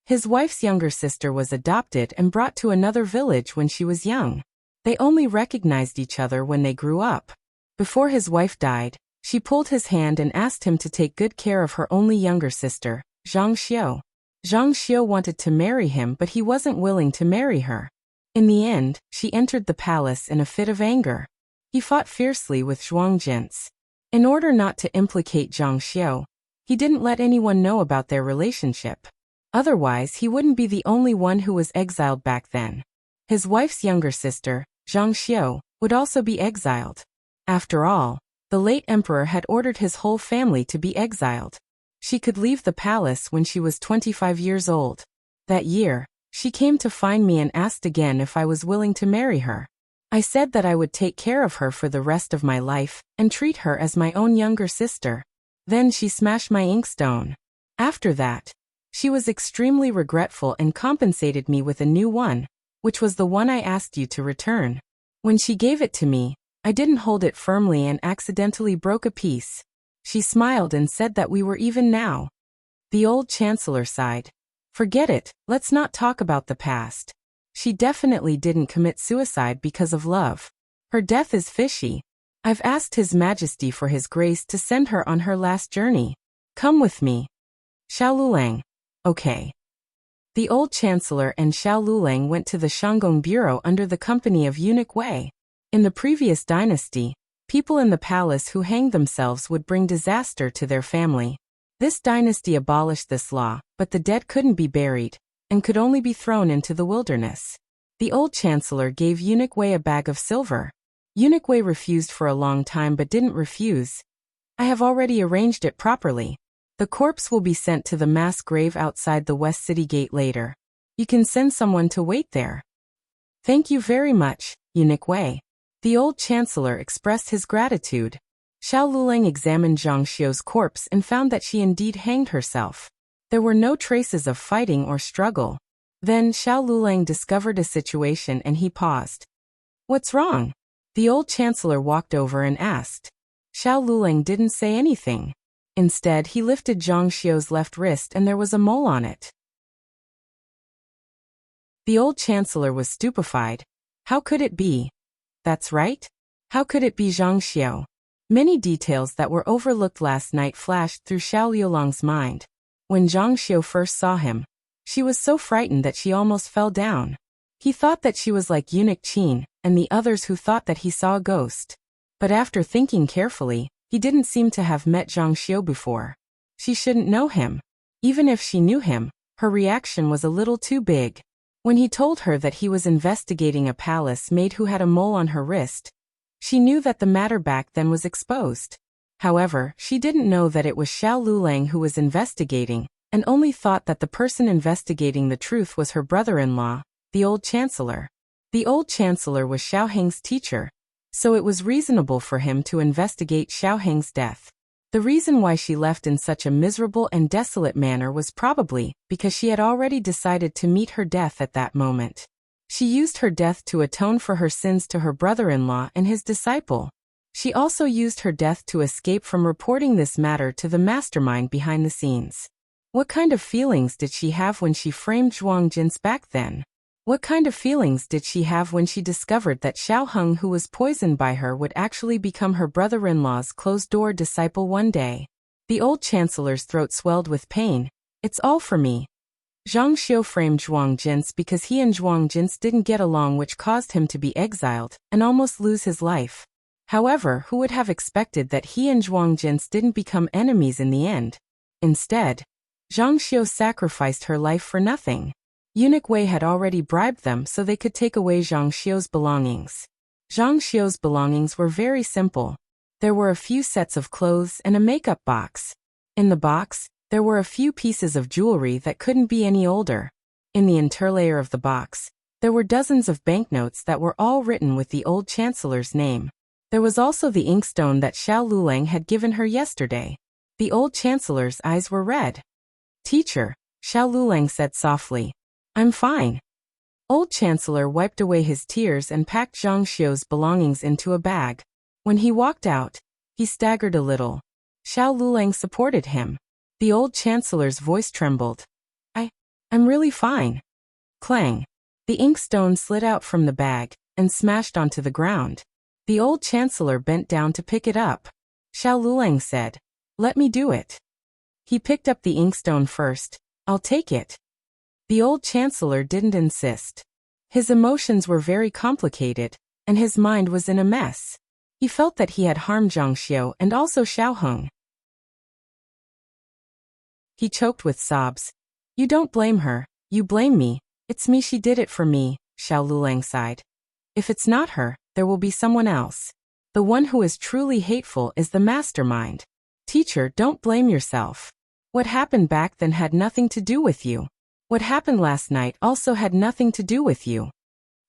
His wife's younger sister was adopted and brought to another village when she was young. They only recognized each other when they grew up. Before his wife died, she pulled his hand and asked him to take good care of her only younger sister, Zhang Xiu. Zhang Xiu wanted to marry him, but he wasn't willing to marry her. In the end, she entered the palace in a fit of anger. He fought fiercely with Zhuang Jin's. In order not to implicate Zhang Xiu, he didn't let anyone know about their relationship. Otherwise, he wouldn't be the only one who was exiled back then. His wife's younger sister, Zhang Xiu, would also be exiled. After all, the late emperor had ordered his whole family to be exiled. She could leave the palace when she was 25 years old. That year, she came to find me and asked again if I was willing to marry her. I said that I would take care of her for the rest of my life and treat her as my own younger sister. Then she smashed my inkstone. After that, she was extremely regretful and compensated me with a new one, which was the one I asked you to return. When she gave it to me, I didn't hold it firmly and accidentally broke a piece. She smiled and said that we were even now. The old chancellor sighed. Forget it, let's not talk about the past. She definitely didn't commit suicide because of love. Her death is fishy. I've asked His Majesty for His grace to send her on her last journey. Come with me. Xiao Lulang, Okay. The old chancellor and Xiao Lulang went to the Shanggong bureau under the company of eunuch Wei. In the previous dynasty, people in the palace who hanged themselves would bring disaster to their family. This dynasty abolished this law, but the dead couldn't be buried, and could only be thrown into the wilderness. The old chancellor gave eunuch Wei a bag of silver. Eunuch Wei refused for a long time but didn't refuse. I have already arranged it properly. The corpse will be sent to the mass grave outside the West City Gate later. You can send someone to wait there. Thank you very much, eunuch Wei. The old chancellor expressed his gratitude. Xiao Lulang examined Zhang Xiu's corpse and found that she indeed hanged herself. There were no traces of fighting or struggle. Then Xiao Lulang discovered a situation and he paused. What's wrong? The old chancellor walked over and asked. Xiao Lulang didn't say anything. Instead, he lifted Zhang Xiu's left wrist and there was a mole on it. The old chancellor was stupefied. How could it be? That's right. How could it be Zhang Xiu? Many details that were overlooked last night flashed through Xiao Liulang's mind. When Zhang Xiu first saw him, she was so frightened that she almost fell down. He thought that she was like eunuch Qin, and the others who thought that he saw a ghost. But after thinking carefully, he didn't seem to have met Zhang Xiu before. She shouldn't know him. Even if she knew him, her reaction was a little too big. When he told her that he was investigating a palace maid who had a mole on her wrist, she knew that the matter back then was exposed. However, she didn't know that it was Xiao Lulang who was investigating, and only thought that the person investigating the truth was her brother-in-law, the old chancellor. The old chancellor was Xiao Heng's teacher, so it was reasonable for him to investigate Xiao Heng's death. The reason why she left in such a miserable and desolate manner was probably because she had already decided to meet her death at that moment. She used her death to atone for her sins to her brother-in-law and his disciple. She also used her death to escape from reporting this matter to the mastermind behind the scenes. What kind of feelings did she have when she framed Zhuang Jin's back then? What kind of feelings did she have when she discovered that Xiao Heng, who was poisoned by her, would actually become her brother-in-law's closed-door disciple one day? The old chancellor's throat swelled with pain. It's all for me. Zhang Xiu framed Zhuang Jins because he and Zhuang Jins didn't get along, which caused him to be exiled and almost lose his life. However, who would have expected that he and Zhuang Jins didn't become enemies in the end? Instead, Zhang Xiu sacrificed her life for nothing. Eunuch Wei had already bribed them so they could take away Zhang Xiu's belongings. Zhang Xiu's belongings were very simple. There were a few sets of clothes and a makeup box. In the box, there were a few pieces of jewelry that couldn't be any older. In the interlayer of the box, there were dozens of banknotes that were all written with the old chancellor's name. There was also the inkstone that Xiao Lulang had given her yesterday. The old chancellor's eyes were red. Teacher, Xiao Lulang said softly. I'm fine. Old chancellor wiped away his tears and packed Zhang Xiu's belongings into a bag. When he walked out, he staggered a little. Xiao Lulang supported him. The old chancellor's voice trembled. I'm really fine. Clang. The inkstone slid out from the bag and smashed onto the ground. The old chancellor bent down to pick it up. Xiao Lulang said, Let me do it. He picked up the inkstone first. I'll take it. The old chancellor didn't insist. His emotions were very complicated, and his mind was in a mess. He felt that he had harmed Zhang Xiu and also Xiao Heng. He choked with sobs. You don't blame her, you blame me. It's me, she did it for me, Xiao Lulang sighed. If it's not her, there will be someone else. The one who is truly hateful is the mastermind. Teacher, don't blame yourself. What happened back then had nothing to do with you. What happened last night also had nothing to do with you.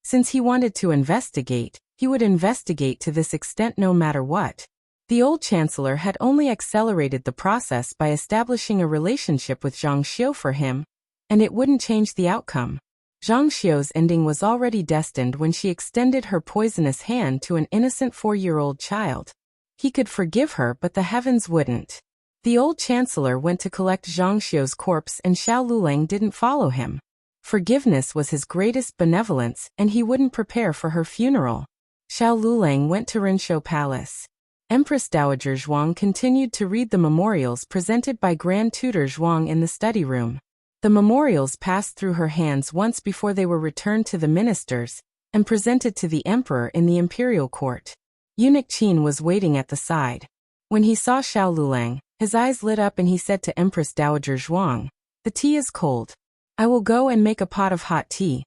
Since he wanted to investigate, he would investigate to this extent no matter what. The old chancellor had only accelerated the process by establishing a relationship with Zhang Xiu for him, and it wouldn't change the outcome. Zhang Xiu's ending was already destined when she extended her poisonous hand to an innocent 4-year-old child. He could forgive her, but the heavens wouldn't. The old chancellor went to collect Zhang Xiu's corpse and Xiao Lulang didn't follow him. Forgiveness was his greatest benevolence and he wouldn't prepare for her funeral. Xiao Lulang went to Rinshou Palace. Empress Dowager Zhuang continued to read the memorials presented by Grand Tutor Zhuang in the study room. The The memorials passed through her hands once before they were returned to the ministers and presented to the emperor in the imperial court. Eunuch Qin was waiting at the side. When he saw Xiao Lulang, his eyes lit up and he said to Empress Dowager Zhuang, "The tea is cold. I will go and make a pot of hot tea."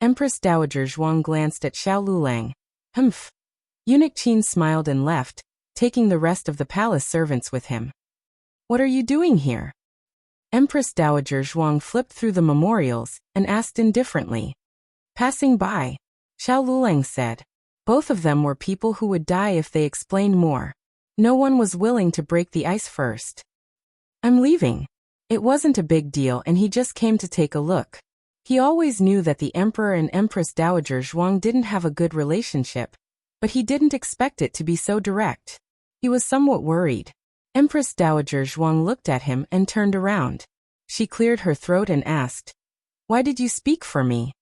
Empress Dowager Zhuang glanced at Xiao Lulang. Humph. Eunuch Qin smiled and left, taking the rest of the palace servants with him. "What are you doing here?" Empress Dowager Zhuang flipped through the memorials and asked indifferently. "Passing by," Xiao Lulang said. Both of them were people who would die if they explained more. No one was willing to break the ice first. "I'm leaving." It wasn't a big deal and he just came to take a look. He always knew that the Emperor and Empress Dowager Zhuang didn't have a good relationship, but he didn't expect it to be so direct. He was somewhat worried. Empress Dowager Zhuang looked at him and turned around. She cleared her throat and asked, "Why did you speak for me?"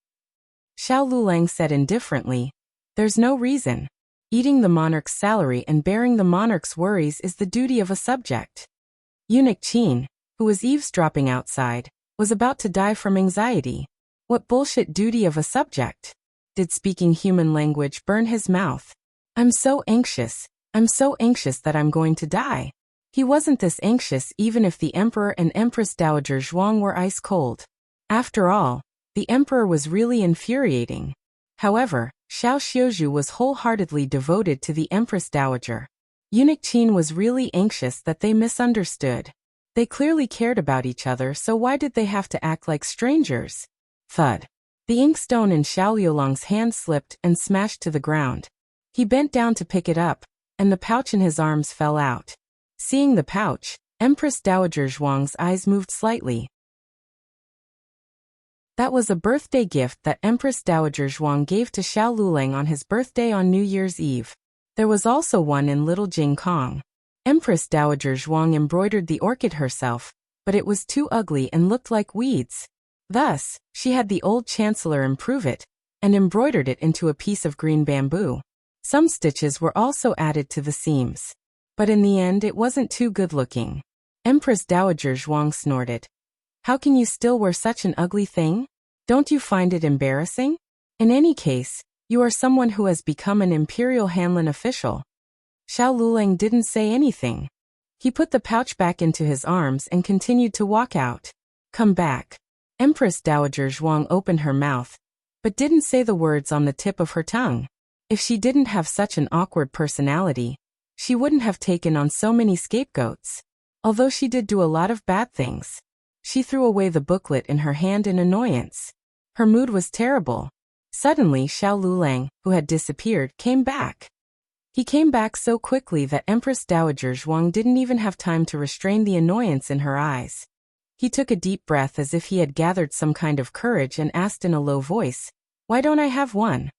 Xiao Lulang said indifferently, "There's no reason. Eating the monarch's salary and bearing the monarch's worries is the duty of a subject." Eunuch Qin, who was eavesdropping outside, was about to die from anxiety. What bullshit duty of a subject? Did speaking human language burn his mouth? I'm so anxious that I'm going to die." He wasn't this anxious even if the Emperor and Empress Dowager Zhuang were ice cold. After all, the Emperor was really infuriating. However, Xiao Xiuzhu was wholeheartedly devoted to the Empress Dowager. Eunuch Qin was really anxious that they misunderstood. They clearly cared about each other, so why did they have to act like strangers? Thud. The inkstone in Xiao Liulang's hand slipped and smashed to the ground. He bent down to pick it up, and the pouch in his arms fell out. Seeing the pouch, Empress Dowager Zhuang's eyes moved slightly. That was a birthday gift that Empress Dowager Zhuang gave to Xiao Lulang on his birthday on New Year's Eve. There was also one in Little Jing Kong. Empress Dowager Zhuang embroidered the orchid herself, but it was too ugly and looked like weeds. Thus, she had the old chancellor improve it, and embroidered it into a piece of green bamboo. Some stitches were also added to the seams. But in the end it wasn't too good-looking. Empress Dowager Zhuang snorted. "How can you still wear such an ugly thing? Don't you find it embarrassing? In any case, you are someone who has become an imperial Hanlin official." Xiao Lulang didn't say anything. He put the pouch back into his arms and continued to walk out. "Come back." Empress Dowager Zhuang opened her mouth, but didn't say the words on the tip of her tongue. If she didn't have such an awkward personality, she wouldn't have taken on so many scapegoats. Although she did do a lot of bad things. She threw away the booklet in her hand in annoyance. Her mood was terrible. Suddenly Xiao Lulang, who had disappeared, came back. He came back so quickly that Empress Dowager Zhuang didn't even have time to restrain the annoyance in her eyes. He took a deep breath as if he had gathered some kind of courage and asked in a low voice, "Why don't I have one?"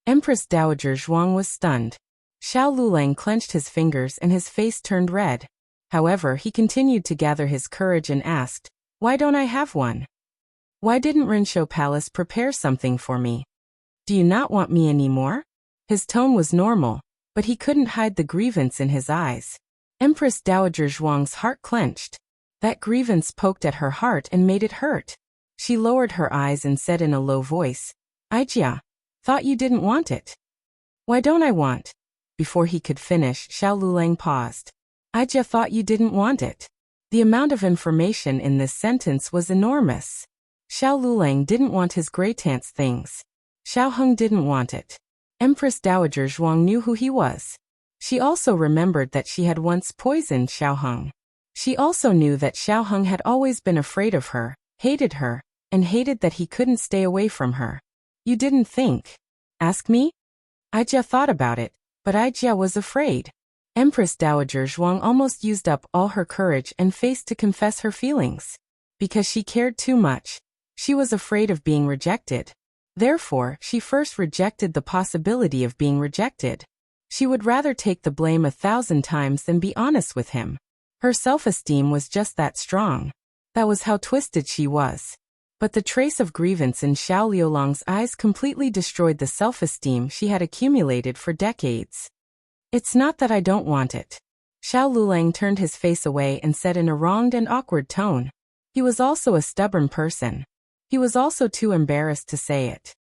Empress Dowager Zhuang was stunned. Xiao Lulang clenched his fingers and his face turned red. However, he continued to gather his courage and asked, "Why don't I have one? Why didn't Rinshou Palace prepare something for me? Do you not want me anymore?" His tone was normal, but he couldn't hide the grievance in his eyes. Empress Dowager Zhuang's heart clenched. That grievance poked at her heart and made it hurt. She lowered her eyes and said in a low voice, "Aijia, thought you didn't want it." "Why don't I want?" Before he could finish, Xiao Lulang paused. "Aijia thought you didn't want it." The amount of information in this sentence was enormous. Xiao Lulang didn't want his great-aunt's things. Xiao Heng didn't want it. Empress Dowager Zhuang knew who he was. She also remembered that she had once poisoned Xiao Heng. She also knew that Xiao Heng had always been afraid of her, hated her, and hated that he couldn't stay away from her. "You didn't think? Ask me?" Aijia thought about it, but Aijia was afraid. Empress Dowager Zhuang almost used up all her courage and face to confess her feelings. Because she cared too much, she was afraid of being rejected. Therefore, she first rejected the possibility of being rejected. She would rather take the blame 1,000 times than be honest with him. Her self-esteem was just that strong. That was how twisted she was. But the trace of grievance in Xiao Liulang's eyes completely destroyed the self-esteem she had accumulated for decades. "It's not that I don't want it." Xiao Lulang turned his face away and said in a wronged and awkward tone, He was also a stubborn person. He was also too embarrassed to say it.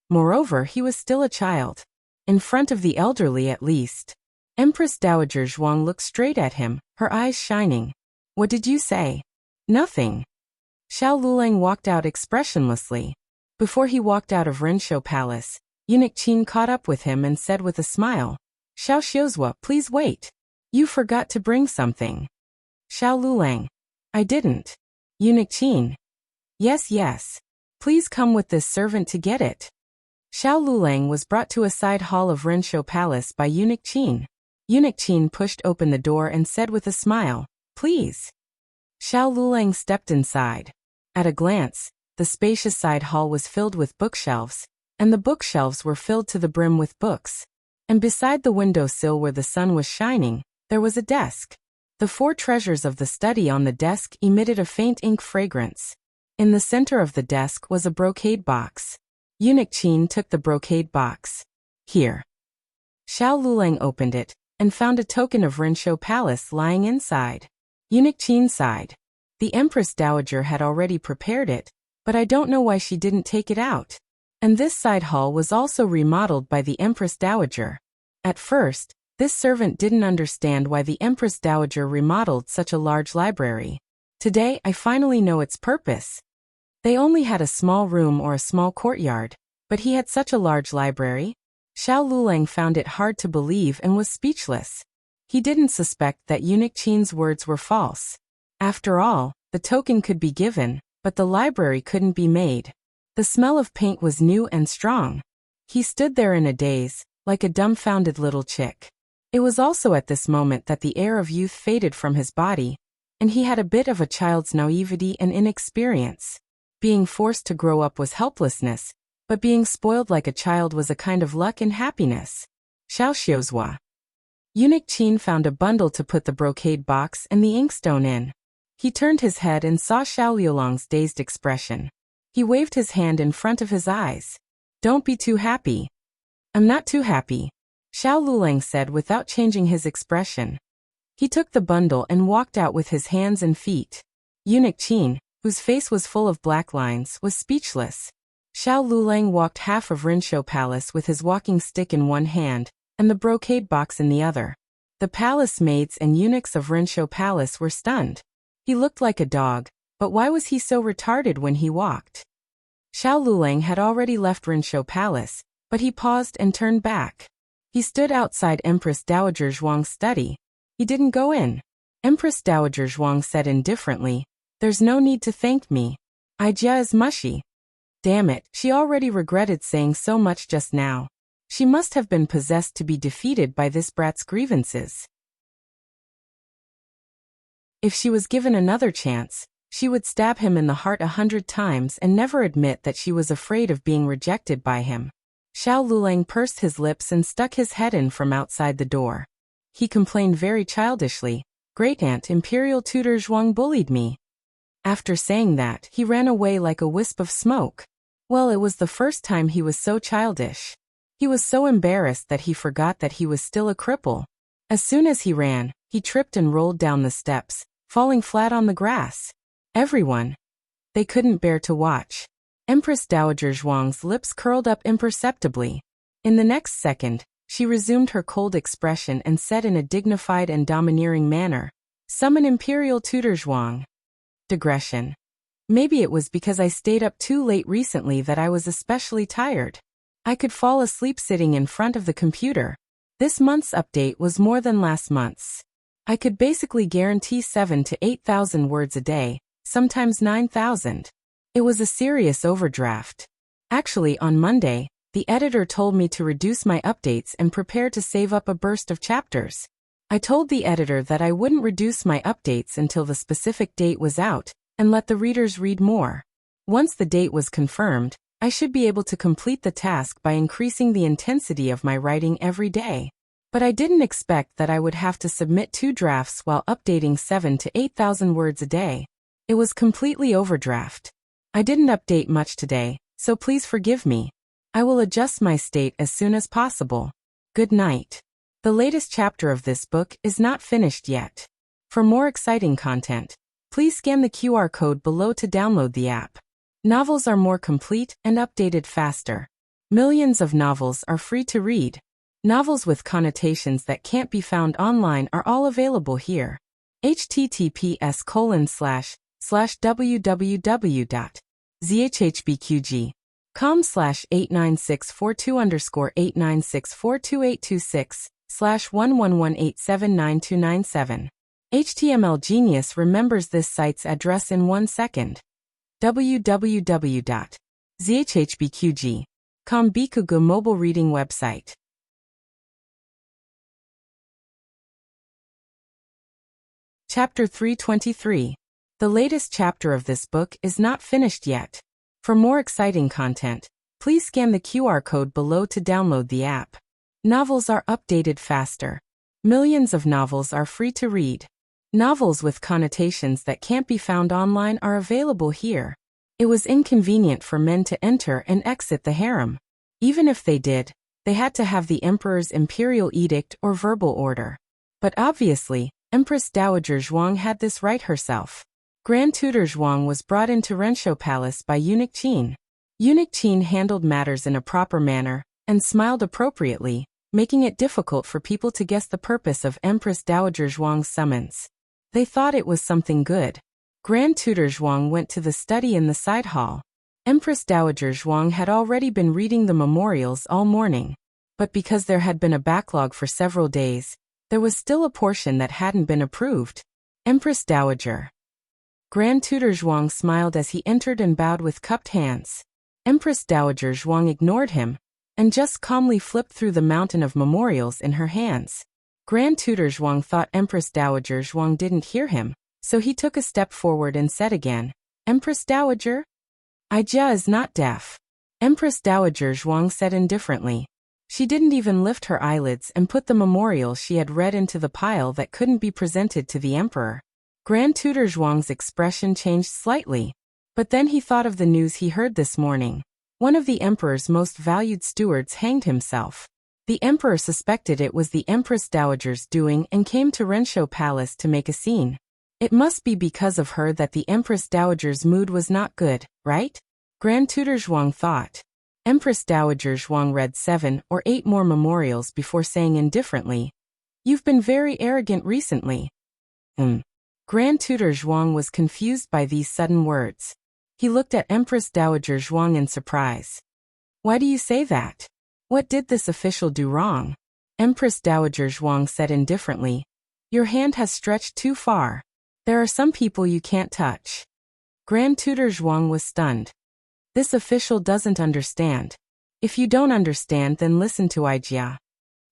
Moreover, he was still a child. In front of the elderly at least. Empress Dowager Zhuang looked straight at him, her eyes shining. What did you say? Nothing. Xiao Lulang walked out expressionlessly. Before he walked out of Renshou Palace, Eunuch Qin caught up with him and said with a smile, Xiao Xiuzhua, please wait. You forgot to bring something. Xiao Lulang. I didn't. Eunuch Qin. Yes. Please come with this servant to get it. Xiao Lulang was brought to a side hall of Renshou Palace by Eunuch Qin. Eunuch Qin pushed open the door and said with a smile, please. Xiao Lulang stepped inside. At a glance, the spacious side hall was filled with bookshelves, and the bookshelves were filled to the brim with books. And beside the window sill where the sun was shining, there was a desk. The 4 treasures of the study on the desk emitted a faint ink fragrance. In the center of the desk was a brocade box. Eunuch Qin took the brocade box. Here. Xiao Lulang opened it, and found a token of Renshou Palace lying inside. Eunuch Qin sighed. The Empress Dowager had already prepared it, but I don't know why she didn't take it out. And this side hall was also remodeled by the Empress Dowager. At first, this servant didn't understand why the Empress Dowager remodeled such a large library. Today, I finally know its purpose. They only had a small room or a small courtyard, but he had such a large library. Xiao Lulang found it hard to believe and was speechless. He didn't suspect that Eunuch Qin's words were false. After all, the token could be given, but the library couldn't be made. The smell of paint was new and strong. He stood there in a daze, like a dumbfounded little chick. It was also at this moment that the air of youth faded from his body, and he had a bit of a child's naivety and inexperience. Being forced to grow up was helplessness, but being spoiled like a child was a kind of luck and happiness. Xiao Xiuzhua. Eunuch Qin found a bundle to put the brocade box and the inkstone in. He turned his head and saw Xiao Liulang's dazed expression. He waved his hand in front of his eyes. Don't be too happy. I'm not too happy, Xiao Lulang said without changing his expression. He took the bundle and walked out with his hands and feet. Eunuch Qin, whose face was full of black lines, was speechless. Xiao Lulang walked half of Renshou Palace with his walking stick in one hand, and the brocade box in the other. The palace maids and eunuchs of Renshou Palace were stunned. He looked like a dog, but why was he so retarded when he walked? Xiao Lulang had already left Renshou Palace, but he paused and turned back. He stood outside Empress Dowager Zhuang's study. He didn't go in. Empress Dowager Zhuang said indifferently, There's no need to thank me. Jia is mushy. Damn it, she already regretted saying so much just now. She must have been possessed to be defeated by this brat's grievances. If she was given another chance, she would stab him in the heart 100 times and never admit that she was afraid of being rejected by him. Xiao Lulang pursed his lips and stuck his head in from outside the door. He complained very childishly, Great-aunt Imperial Tutor Zhuang bullied me. After saying that, he ran away like a wisp of smoke. Well, it was the first time he was so childish. He was so embarrassed that he forgot that he was still a cripple. As soon as he ran, he tripped and rolled down the steps, falling flat on the grass. Everyone. They couldn't bear to watch. Empress Dowager Zhuang's lips curled up imperceptibly. In the next second, she resumed her cold expression and said in a dignified and domineering manner, Summon Imperial Tutor Zhuang. Digression. Maybe it was because I stayed up too late recently that I was especially tired. I could fall asleep sitting in front of the computer. This month's update was more than last month's. I could basically guarantee 7,000 to 8,000 words a day, sometimes 9,000. It was a serious overdraft. Actually, on Monday, the editor told me to reduce my updates and prepare to save up a burst of chapters. I told the editor that I wouldn't reduce my updates until the specific date was out, and let the readers read more. Once the date was confirmed, I should be able to complete the task by increasing the intensity of my writing every day. But I didn't expect that I would have to submit 2 drafts while updating 7,000 to 8,000 words a day. It was completely overdraft. I didn't update much today, so please forgive me. I will adjust my state as soon as possible. Good night. The latest chapter of this book is not finished yet. For more exciting content, Please scan the QR code below to download the app. Novels are more complete and updated faster. Millions of novels are free to read. Novels with connotations that can't be found online are all available here. https://www.zhbqg.com/89642_8964286/111879297. HTML Genius remembers this site's address in 1 second. www.zhbqg.com Bikugu mobile reading website. Chapter 323. The latest chapter of this book is not finished yet. For more exciting content, please scan the QR code below to download the app. Novels are updated faster. Millions of novels are free to read. Novels with connotations that can't be found online are available here. It was inconvenient for men to enter and exit the harem. Even if they did, they had to have the emperor's imperial edict or verbal order. But obviously, Empress Dowager Zhuang had this right herself. Grand Tutor Zhuang was brought into Rensho Palace by Eunuch Qin. Eunuch Qin handled matters in a proper manner and smiled appropriately, making it difficult for people to guess the purpose of Empress Dowager Zhuang's summons. They thought it was something good. Grand Tutor Zhuang went to the study in the side hall. Empress Dowager Zhuang had already been reading the memorials all morning. But because there had been a backlog for several days, there was still a portion that hadn't been approved. Empress Dowager. Grand Tutor Zhuang smiled as he entered and bowed with cupped hands. Empress Dowager Zhuang ignored him and just calmly flipped through the mountain of memorials in her hands. Grand Tutor Zhuang thought Empress Dowager Zhuang didn't hear him, so he took a step forward and said again, "Empress Dowager? Ijia is not deaf." Empress Dowager Zhuang said indifferently. She didn't even lift her eyelids and put the memorial she had read into the pile that couldn't be presented to the emperor. Grand Tutor Zhuang's expression changed slightly, but then he thought of the news he heard this morning. One of the emperor's most valued stewards hanged himself. The emperor suspected it was the Empress Dowager's doing and came to Rensho Palace to make a scene. It must be because of her that the Empress Dowager's mood was not good, right? Grand Tutor Zhuang thought. Empress Dowager Zhuang read 7 or 8 more memorials before saying indifferently, "You've been very arrogant recently." Grand Tutor Zhuang was confused by these sudden words. He looked at Empress Dowager Zhuang in surprise. "Why do you say that? What did this official do wrong?" Empress Dowager Zhuang said indifferently, "Your hand has stretched too far. There are some people you can't touch." Grand Tutor Zhuang was stunned. This official doesn't understand. If you don't understand, then listen to Ijia.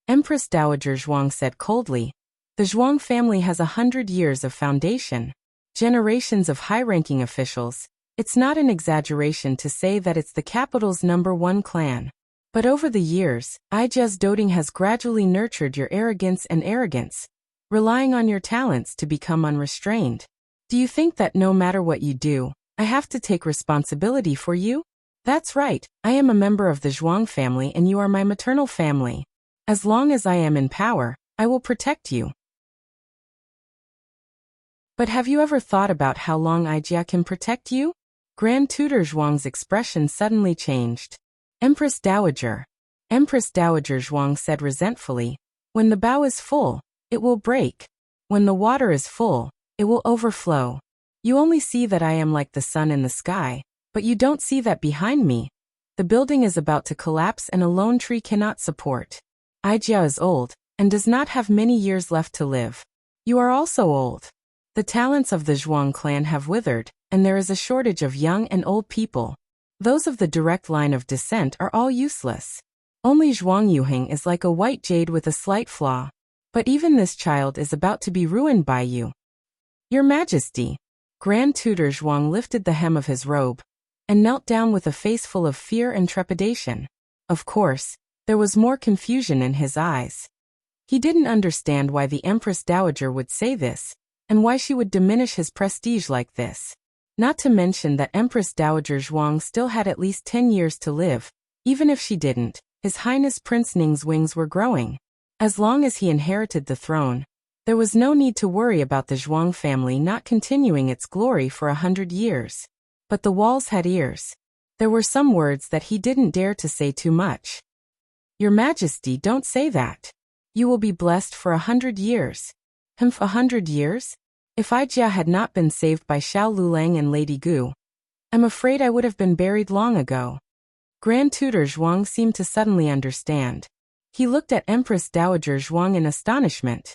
Empress Dowager Zhuang said coldly. The Zhuang family has 100 years of foundation. Generations of high-ranking officials. It's not an exaggeration to say that it's the capital's #1 clan. But over the years, Ijia's doting has gradually nurtured your arrogance, relying on your talents to become unrestrained. Do you think that no matter what you do, I have to take responsibility for you? That's right, I am a member of the Zhuang family and you are my maternal family. As long as I am in power, I will protect you. But have you ever thought about how long Ijia can protect you? Grand Tutor Zhuang's expression suddenly changed. Empress Dowager. Empress Dowager Zhuang said resentfully, "When the bow is full, it will break. When the water is full, it will overflow. You only see that I am like the sun in the sky, but you don't see that behind me. The building is about to collapse and a lone tree cannot support. Ijia is old, and does not have many years left to live. You are also old. The talents of the Zhuang clan have withered, and there is a shortage of young and old people. Those of the direct line of descent are all useless. Only Zhuang Yuheng is like a white jade with a slight flaw. But even this child is about to be ruined by you. Your Majesty." Grand Tutor Zhuang lifted the hem of his robe and knelt down with a face full of fear and trepidation. Of course, there was more confusion in his eyes. He didn't understand why the Empress Dowager would say this, and why she would diminish his prestige like this. Not to mention that Empress Dowager Zhuang still had at least 10 years to live. Even if she didn't, His Highness Prince Ning's wings were growing. As long as he inherited the throne, There was no need to worry about the Zhuang family not continuing its glory for 100 years. But the walls had ears. There were some words that he didn't dare to say too much. Your Majesty, don't say that. You will be blessed for 100 years. 100 years? If Ijia had not been saved by Xiao Lulang and Lady Gu, I'm afraid I would have been buried long ago. Grand Tutor Zhuang seemed to suddenly understand. He looked at Empress Dowager Zhuang in astonishment.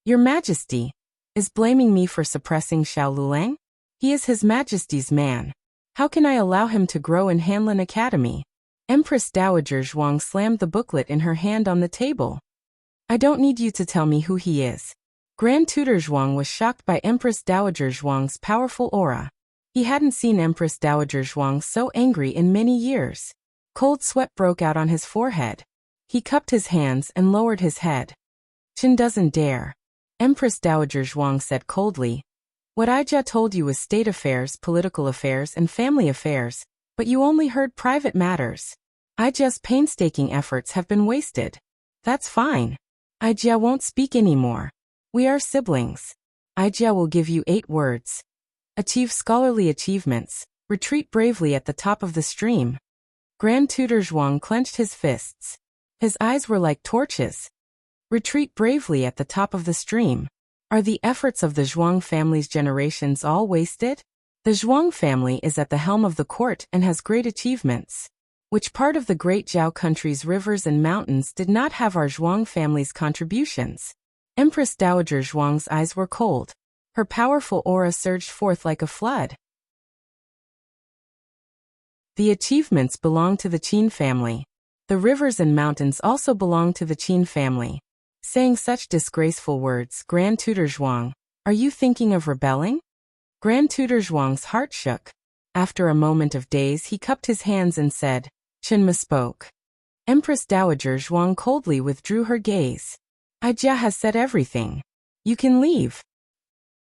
Your Majesty is blaming me for suppressing Xiao Lulang? He is His Majesty's man. How can I allow him to grow in Hanlin Academy? Empress Dowager Zhuang slammed the booklet in her hand on the table. I don't need you to tell me who he is. Grand Tutor Zhuang was shocked by Empress Dowager Zhuang's powerful aura. He hadn't seen Empress Dowager Zhuang so angry in many years. Cold sweat broke out on his forehead. He cupped his hands and lowered his head. Qin doesn't dare. Empress Dowager Zhuang said coldly. What Ijia told you was state affairs, political affairs, and family affairs, but you only heard private matters. Ijia's painstaking efforts have been wasted. That's fine. Ijia won't speak anymore. We are siblings. Ijia will give you 8 words. Achieve scholarly achievements. Retreat bravely at the top of the stream. Grand Tutor Zhuang clenched his fists. His eyes were like torches. Retreat bravely at the top of the stream. Are the efforts of the Zhuang family's generations all wasted? The Zhuang family is at the helm of the court and has great achievements. Which part of the great Zhao country's rivers and mountains did not have our Zhuang family's contributions? Empress Dowager Zhuang's eyes were cold. Her powerful aura surged forth like a flood. The achievements belong to the Qin family. The rivers and mountains also belong to the Qin family. Saying such disgraceful words, Grand Tutor Zhuang, are you thinking of rebelling? Grand Tutor Zhuang's heart shook. After a moment of daze, he cupped his hands and said, Qin misspoke. Empress Dowager Zhuang coldly withdrew her gaze. Ijia has said everything. You can leave.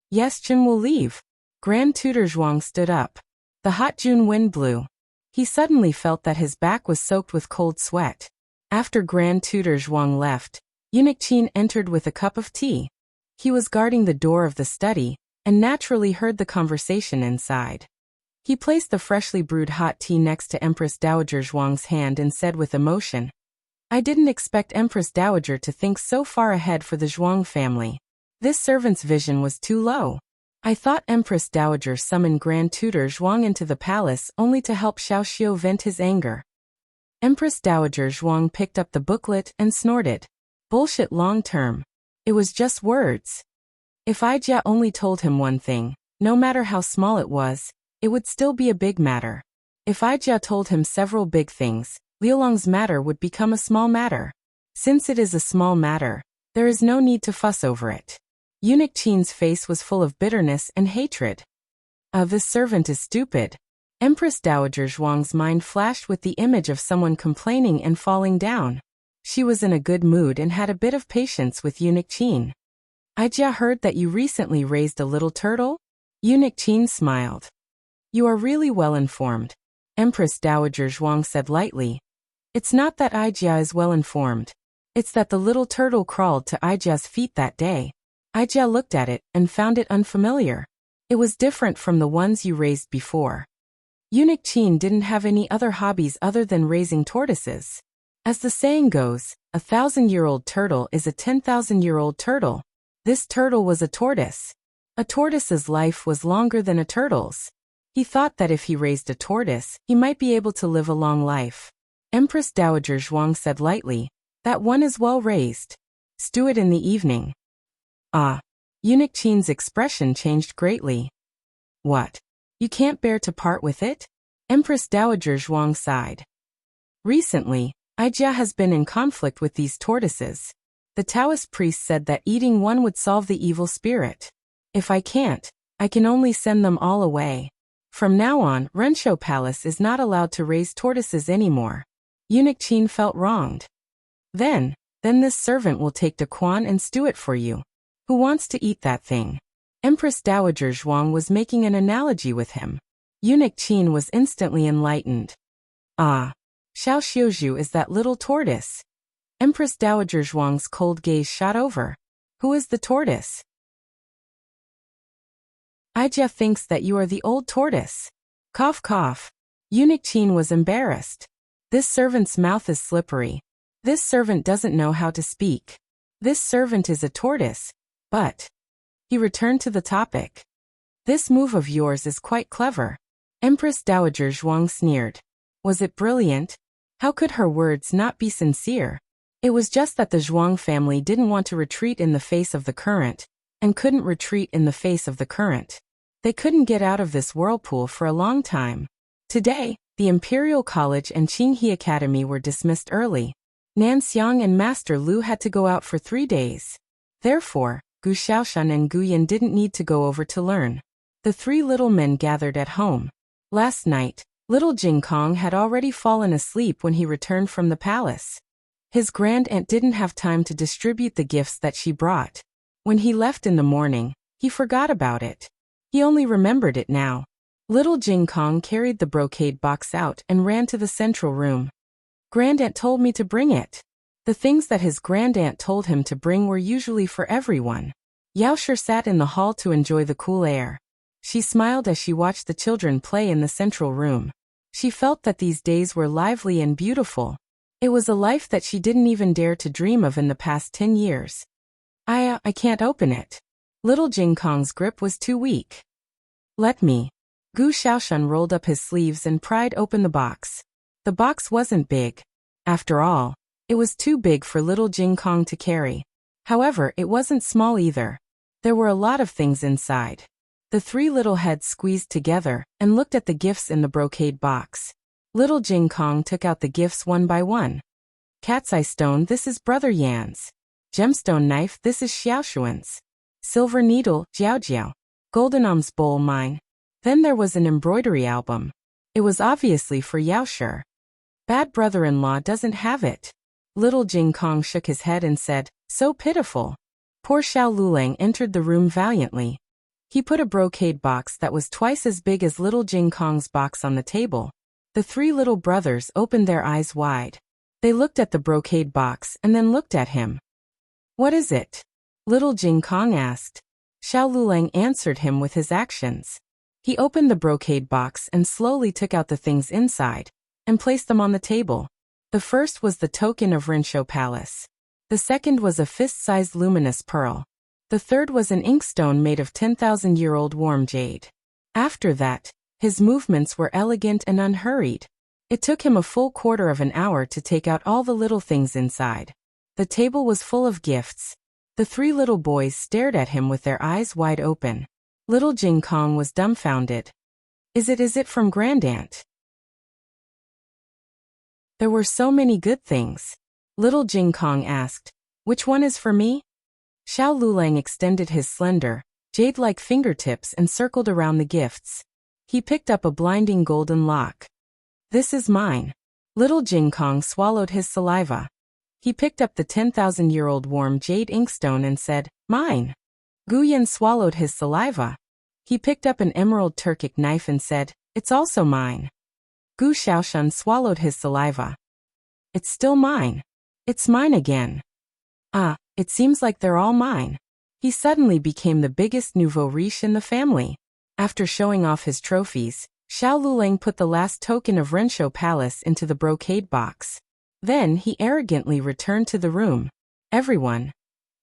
Yes, Qin will leave. Grand Tutor Zhuang stood up. The hot June wind blew. He suddenly felt that his back was soaked with cold sweat. After Grand Tutor Zhuang left, Eunuch Qin entered with a cup of tea. He was guarding the door of the study, and naturally heard the conversation inside. He placed the freshly brewed hot tea next to Empress Dowager Zhuang's hand and said with emotion, I didn't expect Empress Dowager to think so far ahead for the Zhuang family. This servant's vision was too low. I thought Empress Dowager summoned Grand Tutor Zhuang into the palace only to help Xiao Xiu vent his anger. Empress Dowager Zhuang picked up the booklet and snorted. Bullshit long term. It was just words. If Ijia only told him one thing, no matter how small it was, it would still be a big matter. If Ijia told him several big things, Liulong's matter would become a small matter. Since it is a small matter, there is no need to fuss over it. Eunuch Qin's face was full of bitterness and hatred. This servant is stupid. Empress Dowager Zhuang's mind flashed with the image of someone complaining and falling down. She was in a good mood and had a bit of patience with Eunuch Qin. Ijia heard that you recently raised a little turtle? Eunuch Qin smiled. You are really well informed. Empress Dowager Zhuang said lightly. It's not that Ijia is well informed. It's that the little turtle crawled to Ijia's feet that day. Ijia looked at it and found it unfamiliar. It was different from the ones you raised before. Eunuch Qin didn't have any other hobbies other than raising tortoises. As the saying goes, a 1,000-year-old turtle is a 10,000-year-old turtle. This turtle was a tortoise. A tortoise's life was longer than a turtle's. He thought that if he raised a tortoise, he might be able to live a long life. Empress Dowager Zhuang said lightly, that one is well raised. Stew it in the evening. Eunuch Qin's expression changed greatly. What? You can't bear to part with it? Empress Dowager Zhuang sighed. Recently, Ijia has been in conflict with these tortoises. The Taoist priest said that eating one would solve the evil spirit. If I can't, I can only send them all away. From now on, Renshou Palace is not allowed to raise tortoises anymore. Eunuch Qin felt wronged. Then this servant will take to Quan and stew it for you. Who wants to eat that thing? Empress Dowager Zhuang was making an analogy with him. Eunuch Qin was instantly enlightened. Xiao Xiuzhu is that little tortoise. Empress Dowager Zhuang's cold gaze shot over. Who is the tortoise? Ija thinks that you are the old tortoise. Cough cough. Eunuch Chin was embarrassed. This servant's mouth is slippery. This servant doesn't know how to speak. This servant is a tortoise, but... He returned to the topic. This move of yours is quite clever. Empress Dowager Zhuang sneered. Was it brilliant? How could her words not be sincere? It was just that the Zhuang family didn't want to retreat in the face of the current, and couldn't retreat in the face of the current. They couldn't get out of this whirlpool for a long time. Today, the Imperial College and Qinghe Academy were dismissed early. Nan Xiang and Master Lu had to go out for 3 days. Therefore, Gu Xiaoshan and Gu Yin didn't need to go over to learn. The 3 little men gathered at home. Last night, little Jing Kong had already fallen asleep when he returned from the palace. His grand-aunt didn't have time to distribute the gifts that she brought. When he left in the morning, he forgot about it. He only remembered it now. Little Jing Kong carried the brocade box out and ran to the central room. Grand-aunt told me to bring it. The things that his grand-aunt told him to bring were usually for everyone. Yao Shi sat in the hall to enjoy the cool air. She smiled as she watched the children play in the central room. She felt that these days were lively and beautiful. It was a life that she didn't even dare to dream of in the past 10 years. I can't open it. Little Jing Kong's grip was too weak. Let me. Gu Xiaoshan rolled up his sleeves and pried open the box. The box wasn't big. After all, it was too big for little Jing Kong to carry. However, it wasn't small either. There were a lot of things inside. The 3 little heads squeezed together and looked at the gifts in the brocade box. Little Jing Kong took out the gifts one by one. Cat's eye stone, this is Brother Yan's. Gemstone knife, this is Xiaoshuan's. Silver needle, Jiao. Golden alms bowl, mine. Then there was an embroidery album. It was obviously for Yao Shi. Bad brother-in-law doesn't have it. Little Jing Kong shook his head and said, so pitiful. Poor Xiao Lulang entered the room valiantly. He put a brocade box that was twice as big as little Jing Kong's box on the table. The 3 little brothers opened their eyes wide. They looked at the brocade box and then looked at him. What is it? Little Jing Kong asked. Xiao Lulang answered him with his actions. He opened the brocade box and slowly took out the things inside, and placed them on the table. The first was the token of Rinshou Palace. The second was a fist-sized luminous pearl. The third was an inkstone made of 10,000-year-old warm jade. After that, his movements were elegant and unhurried. It took him a full quarter of an hour to take out all the little things inside. The table was full of gifts. The 3 little boys stared at him with their eyes wide open. Little Jing Kong was dumbfounded. Is it from Grand-aunt? There were so many good things. Little Jing Kong asked, which one is for me? Xiao Lulang extended his slender, jade-like fingertips and circled around the gifts. He picked up a blinding golden lock. This is mine. Little Jing Kong swallowed his saliva. He picked up the 10,000-year-old warm jade inkstone and said, mine. Gu Yin swallowed his saliva. He picked up an emerald Turkic knife and said, it's also mine. Gu Xiaoshan swallowed his saliva. It's still mine. It's mine again. It seems like they're all mine. He suddenly became the biggest nouveau riche in the family. After showing off his trophies, Xiao Lulang put the last token of Rinshou Palace into the brocade box. Then he arrogantly returned to the room. Everyone.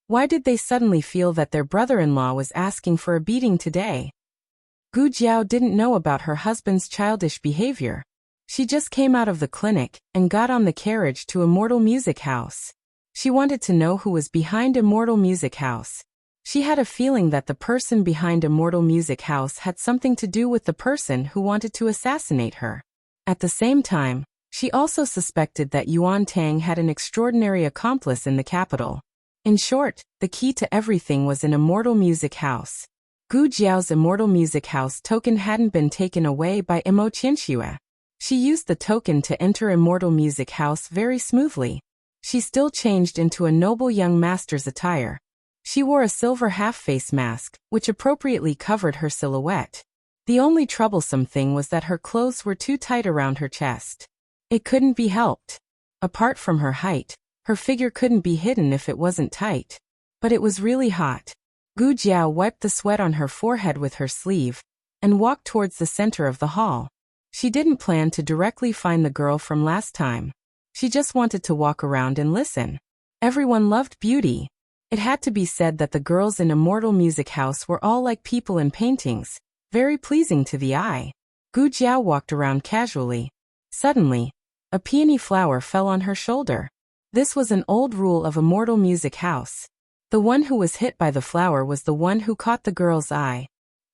Why did they suddenly feel that their brother-in-law was asking for a beating today? Gu Jiao didn't know about her husband's childish behavior. She just came out of the clinic and got on the carriage to Immortal Music House. She wanted to know who was behind Immortal Music House. She had a feeling that the person behind Immortal Music House had something to do with the person who wanted to assassinate her. At the same time, she also suspected that Yuan Tang had an extraordinary accomplice in the capital. In short, the key to everything was in Immortal Music House. Gu Jiao's Immortal Music House token hadn't been taken away by Imo Qianxue. She used the token to enter Immortal Music House very smoothly. She still changed into a noble young master's attire. She wore a silver half-face mask, which appropriately covered her silhouette. The only troublesome thing was that her clothes were too tight around her chest. It couldn't be helped. Apart from her height, her figure couldn't be hidden if it wasn't tight. But it was really hot. Gu Jiao wiped the sweat on her forehead with her sleeve and walked towards the center of the hall. She didn't plan to directly find the girl from last time. She just wanted to walk around and listen. Everyone loved beauty. It had to be said that the girls in Immortal Music House were all like people in paintings, very pleasing to the eye. Gu Jiao walked around casually. Suddenly, a peony flower fell on her shoulder. This was an old rule of Immortal Music House. The one who was hit by the flower was the one who caught the girl's eye.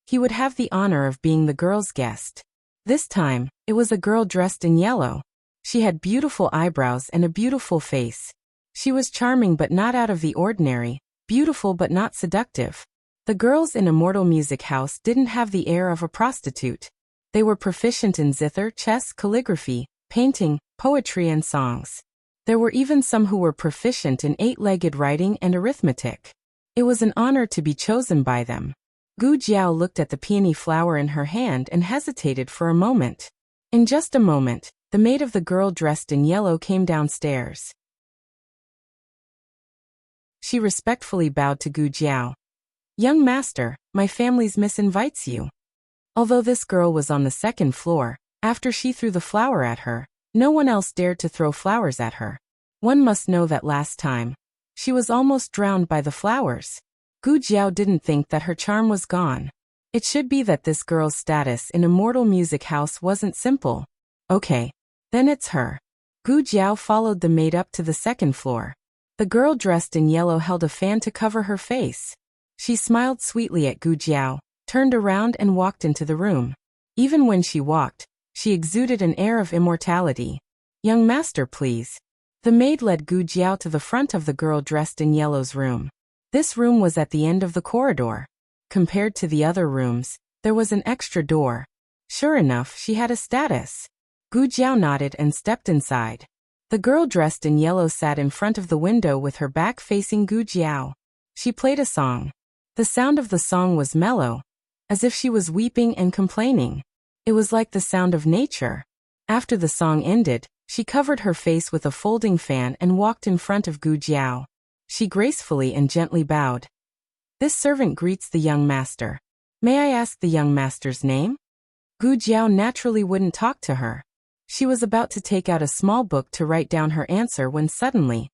He would have the honor of being the girl's guest. This time, it was a girl dressed in yellow. She had beautiful eyebrows and a beautiful face. She was charming but not out of the ordinary, beautiful but not seductive. The girls in Immortal Music House didn't have the air of a prostitute. They were proficient in zither, chess, calligraphy, painting, poetry and songs. There were even some who were proficient in eight-legged writing and arithmetic. It was an honor to be chosen by them. Gu Jiao looked at the peony flower in her hand and hesitated for a moment. In just a moment, the maid of the girl dressed in yellow came downstairs. She respectfully bowed to Gu Jiao. "Young master, my family's miss invites you." Although this girl was on the second floor, after she threw the flower at her, no one else dared to throw flowers at her. One must know that last time, she was almost drowned by the flowers. Gu Jiao didn't think that her charm was gone. It should be that this girl's status in Immortal Music House wasn't simple. Okay, then it's her. Gu Jiao followed the maid up to the second floor. The girl dressed in yellow held a fan to cover her face. She smiled sweetly at Gu Jiao, turned around and walked into the room. Even when she walked, she exuded an air of immortality. "Young master, please." The maid led Gu Jiao to the front of the girl dressed in yellow's room. This room was at the end of the corridor. Compared to the other rooms, there was an extra door. Sure enough, she had a status. Gu Jiao nodded and stepped inside. The girl dressed in yellow sat in front of the window with her back facing Gu Jiao. She played a song. The sound of the song was mellow, as if she was weeping and complaining. It was like the sound of nature. After the song ended, she covered her face with a folding fan and walked in front of Gu Jiao. She gracefully and gently bowed. "This servant greets the young master. May I ask the young master's name?" Gu Jiao naturally wouldn't talk to her. She was about to take out a small book to write down her answer when suddenly,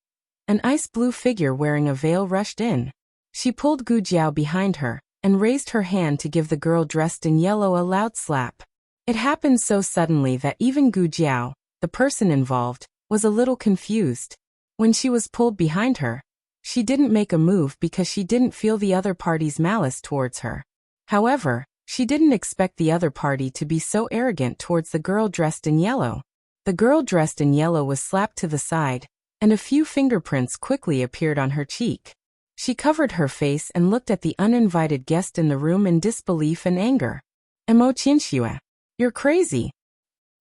an ice blue figure wearing a veil rushed in. She pulled Gu Jiao behind her and raised her hand to give the girl dressed in yellow a loud slap. It happened so suddenly that even Gu Jiao, the person involved, was a little confused. When she was pulled behind her, she didn't make a move because she didn't feel the other party's malice towards her. However, she didn't expect the other party to be so arrogant towards the girl dressed in yellow. The girl dressed in yellow was slapped to the side, and a few fingerprints quickly appeared on her cheek. She covered her face and looked at the uninvited guest in the room in disbelief and anger. "Emo Qianxue, you're crazy.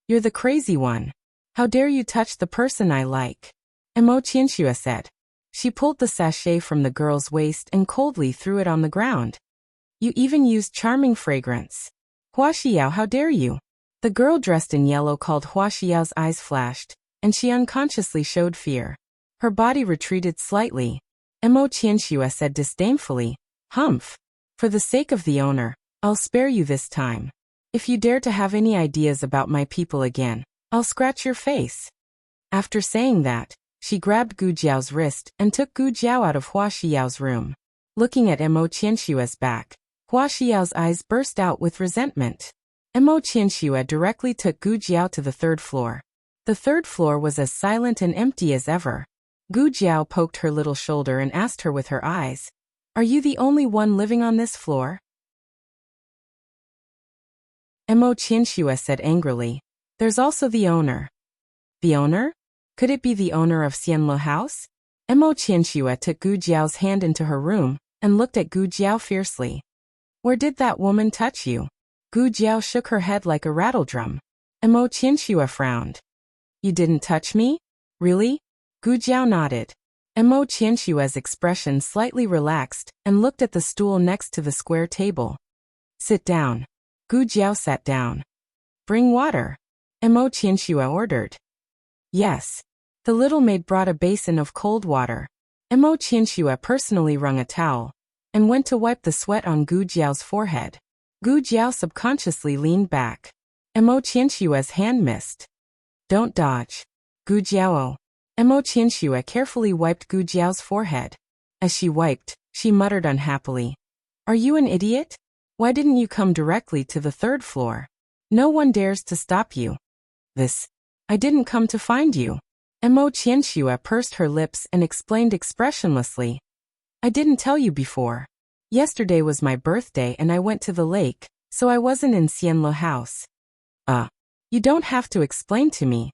You're the crazy one. How dare you touch the person I like?" Emo Qianxue said. She pulled the sachet from the girl's waist and coldly threw it on the ground. "You even used charming fragrance. Hua Xiao, how dare you?" The girl dressed in yellow called Hua Xiao's eyes flashed, and she unconsciously showed fear. Her body retreated slightly. Emo Qianxue said disdainfully, "Humph. For the sake of the owner, I'll spare you this time. If you dare to have any ideas about my people again, I'll scratch your face." After saying that, she grabbed Gu Jiao's wrist and took Gu Jiao out of Hua Xiao's room. Looking at Emo Qianxue's back, Hua Xiao's eyes burst out with resentment. Emo Qianxue directly took Gu Jiao to the third floor. The third floor was as silent and empty as ever. Gu Jiao poked her little shoulder and asked her with her eyes, "Are you the only one living on this floor?" Emo Qianxue said angrily, "There's also the owner." "The owner? Could it be the owner of Xianle House?" Emo Qianxue took Gu Jiao's hand into her room and looked at Gu Jiao fiercely. "Where did that woman touch you?" Gu Jiao shook her head like a rattledrum. Emo Qianxue frowned. "You didn't touch me? Really?" Gu Jiao nodded. Emo Qianxue's expression slightly relaxed and looked at the stool next to the square table. "Sit down." Gu Jiao sat down. "Bring water," Emo Qianxue ordered. "Yes." The little maid brought a basin of cold water. Mo Qianxue personally wrung a towel and went to wipe the sweat on Gu Jiao's forehead. Gu Jiao subconsciously leaned back. Mo Qianxue's hand missed. Don't dodge. Gu Jiao. Mo Qianxue carefully wiped Gu Jiao's forehead. As she wiped, she muttered unhappily. Are you an idiot? Why didn't you come directly to the third floor? No one dares to stop you. I didn't come to find you. Mo Qianxue pursed her lips and explained expressionlessly. I didn't tell you before. Yesterday was my birthday and I went to the lake, so I wasn't in Xianlu house. You don't have to explain to me.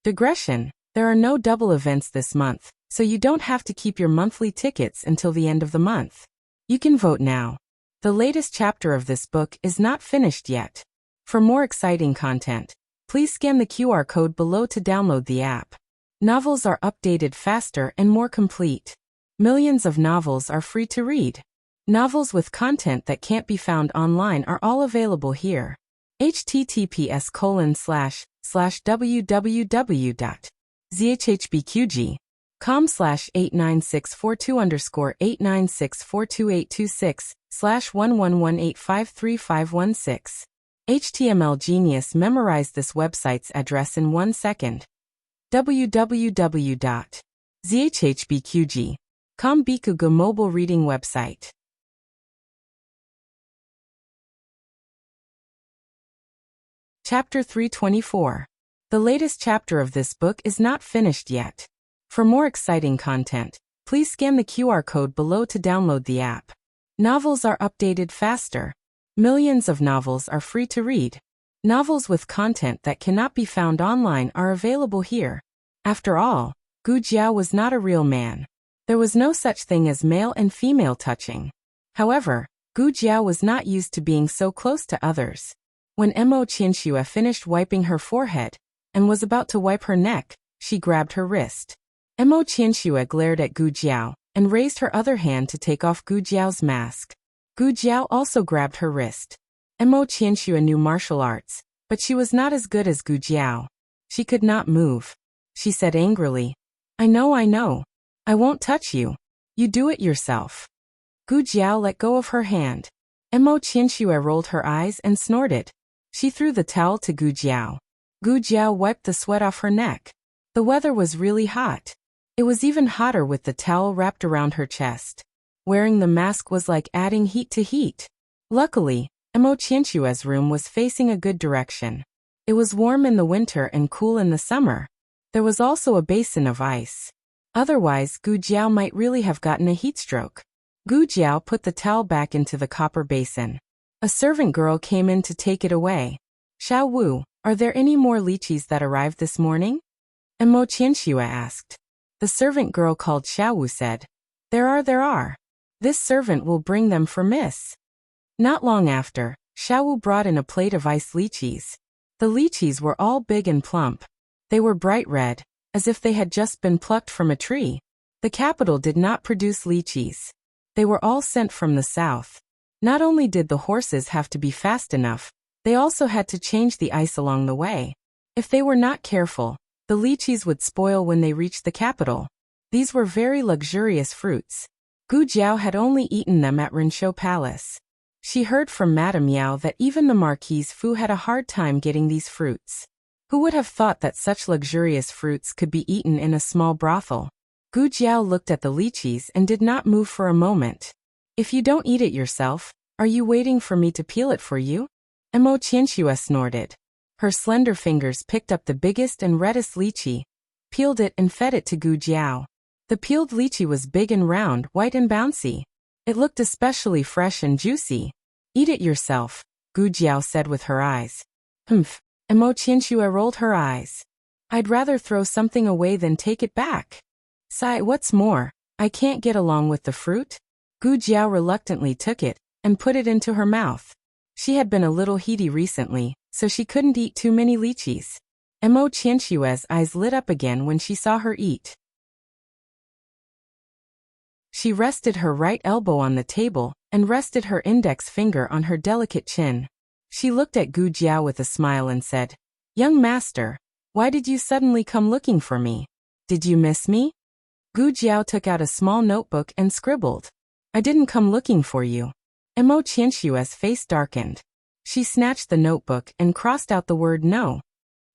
Digression, there are no double events this month, so you don't have to keep your monthly tickets until the end of the month. You can vote now. The latest chapter of this book is not finished yet. For more exciting content, please scan the QR code below to download the app. Novels are updated faster and more complete. Millions of novels are free to read. Novels with content that can't be found online are all available here. https://www.zhbqg.com/89642_8964286/111853516. HTML Genius memorized this website's address in 1 second. www.zhbqg.com Bikugo mobile reading website. Chapter 324. The latest chapter of this book is not finished yet. For more exciting content, please scan the QR code below to download the app. Novels are updated faster. Millions of novels are free to read. Novels with content that cannot be found online are available here. After all, Gu Jiao was not a real man. There was no such thing as male and female touching. However, Gu Jiao was not used to being so close to others. When Mo Qianxue finished wiping her forehead and was about to wipe her neck, she grabbed her wrist. Mo Qianxue glared at Gu Jiao and raised her other hand to take off Gu Jiao's mask. Gu Jiao also grabbed her wrist. Mo Qianxue knew martial arts, but she was not as good as Gu Jiao. She could not move. She said angrily, I know. I won't touch you. You do it yourself. Gu Jiao let go of her hand. Mo Qianxue rolled her eyes and snorted. She threw the towel to Gu Jiao. Gu Jiao wiped the sweat off her neck. The weather was really hot. It was even hotter with the towel wrapped around her chest. Wearing the mask was like adding heat to heat. Luckily, Mo Qianxue's room was facing a good direction. It was warm in the winter and cool in the summer. There was also a basin of ice. Otherwise, Gu Jiao might really have gotten a heat stroke. Gu Jiao put the towel back into the copper basin. A servant girl came in to take it away. Xiao Wu, are there any more lychees that arrived this morning? Mo Qianxue asked. The servant girl called Xiao Wu said, There are. This servant will bring them for Miss. Not long after, Xiao Wu brought in a plate of iced lychees. The lychees were all big and plump. They were bright red, as if they had just been plucked from a tree. The capital did not produce lychees. They were all sent from the south. Not only did the horses have to be fast enough, they also had to change the ice along the way. If they were not careful, the lychees would spoil when they reached the capital. These were very luxurious fruits. Gu Jiao had only eaten them at Rinshou Palace. She heard from Madame Yao that even the Marquise Fu had a hard time getting these fruits. Who would have thought that such luxurious fruits could be eaten in a small brothel? Gu Jiao looked at the lychees and did not move for a moment. If you don't eat it yourself, are you waiting for me to peel it for you? Mo Qianxue snorted. Her slender fingers picked up the biggest and reddest lychee, peeled it and fed it to Gu Jiao. The peeled lychee was big and round, white and bouncy. It looked especially fresh and juicy. Eat it yourself, Gu Jiao said with her eyes. Humph. Mo Qianxue rolled her eyes. I'd rather throw something away than take it back. Sigh, what's more, I can't get along with the fruit. Gu Jiao reluctantly took it and put it into her mouth. She had been a little heady recently, so she couldn't eat too many lychees. Mo Qianxue's eyes lit up again when she saw her eat. She rested her right elbow on the table and rested her index finger on her delicate chin. She looked at Gu Jiao with a smile and said, Young master, why did you suddenly come looking for me? Did you miss me? Gu Jiao took out a small notebook and scribbled. I didn't come looking for you. Mo Qianshua's face darkened. She snatched the notebook and crossed out the word no.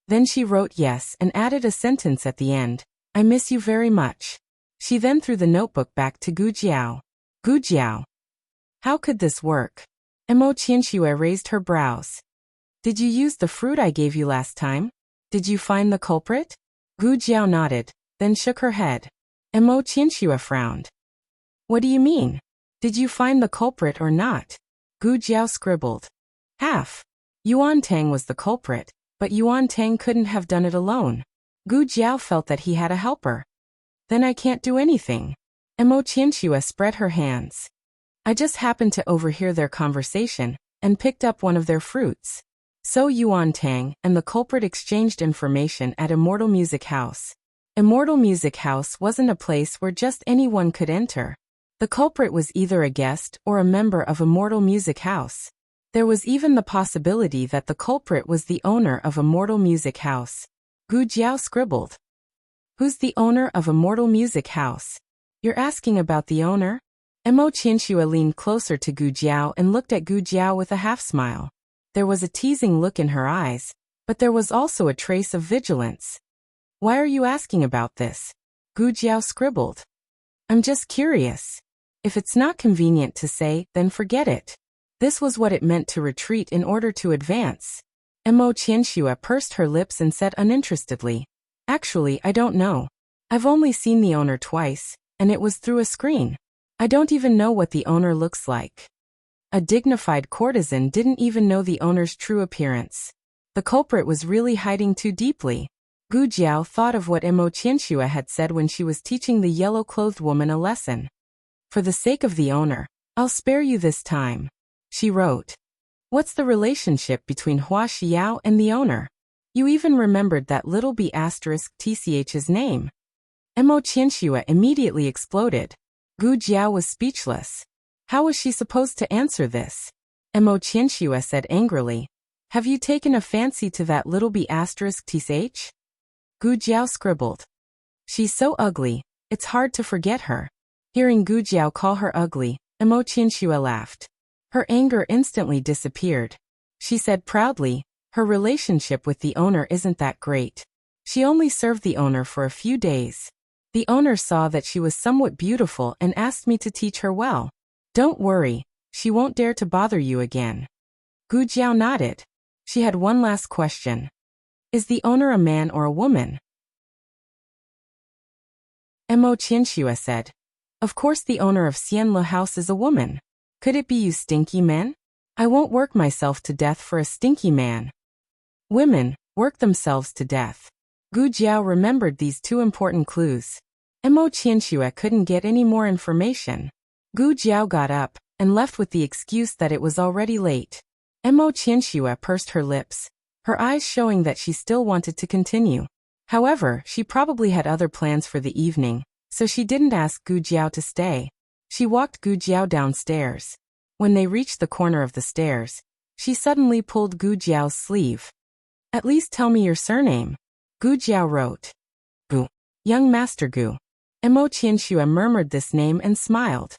Then she wrote yes and added a sentence at the end. I miss you very much. She then threw the notebook back to Gu Jiao. Gu Jiao. How could this work? Mo Qianxue raised her brows. Did you use the fruit I gave you last time? Did you find the culprit? Gu Jiao nodded, then shook her head. Mo Qianxue frowned. What do you mean? Did you find the culprit or not? Gu Jiao scribbled. Half. Yuan Tang was the culprit, but Yuan Tang couldn't have done it alone. Gu Jiao felt that he had a helper. Then I can't do anything. Mo Qianxue spread her hands. I just happened to overhear their conversation, and picked up one of their fruits. So Yuan Tang and the culprit exchanged information at Immortal Music House. Immortal Music House wasn't a place where just anyone could enter. The culprit was either a guest or a member of Immortal Music House. There was even the possibility that the culprit was the owner of Immortal Music House. Gu Jiao scribbled. Who's the owner of Immortal Music House? You're asking about the owner? Mo Qianxue leaned closer to Gu Jiao and looked at Gu Jiao with a half-smile. There was a teasing look in her eyes, but there was also a trace of vigilance. Why are you asking about this? Gu Jiao scribbled. I'm just curious. If it's not convenient to say, then forget it. This was what it meant to retreat in order to advance. Mo Qianxue pursed her lips and said uninterestedly. Actually, I don't know. I've only seen the owner twice, and it was through a screen. I don't even know what the owner looks like. A dignified courtesan didn't even know the owner's true appearance. The culprit was really hiding too deeply. Gu Jiao thought of what Mo Qianxue had said when she was teaching the yellow-clothed woman a lesson. For the sake of the owner, I'll spare you this time. She wrote. What's the relationship between Hua Xiao and the owner? You even remembered that little b** tch's name. Mo Qianxue immediately exploded. Gu Jiao was speechless. How was she supposed to answer this? Mo Qianxue said angrily. Have you taken a fancy to that little b** th? Gu Jiao scribbled. She's so ugly, it's hard to forget her. Hearing Gu Jiao call her ugly, Mo Qianxue laughed. Her anger instantly disappeared. She said proudly, her relationship with the owner isn't that great. She only served the owner for a few days. The owner saw that she was somewhat beautiful and asked me to teach her well. Don't worry, she won't dare to bother you again. Gu Jiao nodded. She had one last question. Is the owner a man or a woman? Mo Qianxue said. Of course the owner of Xianle House is a woman. Could it be you stinky men? I won't work myself to death for a stinky man. Women work themselves to death. Gu Jiao remembered these two important clues. Mo Qianxue couldn't get any more information. Gu Jiao got up and left with the excuse that it was already late. Mo Qianxue pursed her lips, her eyes showing that she still wanted to continue. However, she probably had other plans for the evening, so she didn't ask Gu Jiao to stay. She walked Gu Jiao downstairs. When they reached the corner of the stairs, she suddenly pulled Gu Jiao's sleeve. At least tell me your surname. Gu Jiao wrote. Gu. Young Master Gu. Mo Qianxue murmured this name and smiled.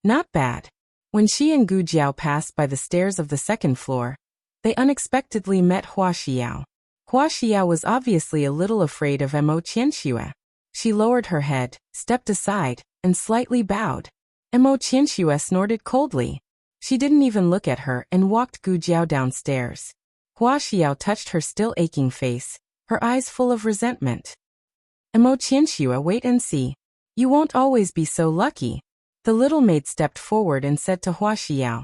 Not bad. When she and Gu Jiao passed by the stairs of the second floor, they unexpectedly met Hua Xiao. Hua Xiao was obviously a little afraid of Mo Qianxue. She lowered her head, stepped aside, and slightly bowed. Mo Qianxue snorted coldly. She didn't even look at her and walked Gu Jiao downstairs. Hua Xiao touched her still aching face, her eyes full of resentment. Mo Qianxue, wait and see. You won't always be so lucky. The little maid stepped forward and said to Hua Xiao.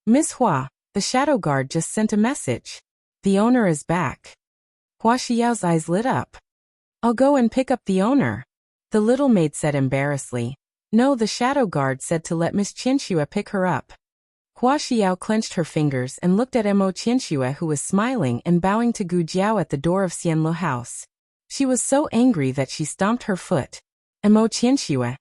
Miss Hua, the shadow guard just sent a message. The owner is back. Hua Xiao's eyes lit up. I'll go and pick up the owner. The little maid said embarrassedly. No, the shadow guard said to let Miss Qianxue pick her up. Hua Xiao clenched her fingers and looked at Mo Qianxue, who was smiling and bowing to Gu Jiao at the door of Xianle House. She was so angry that she stomped her foot. Mo Qianxue,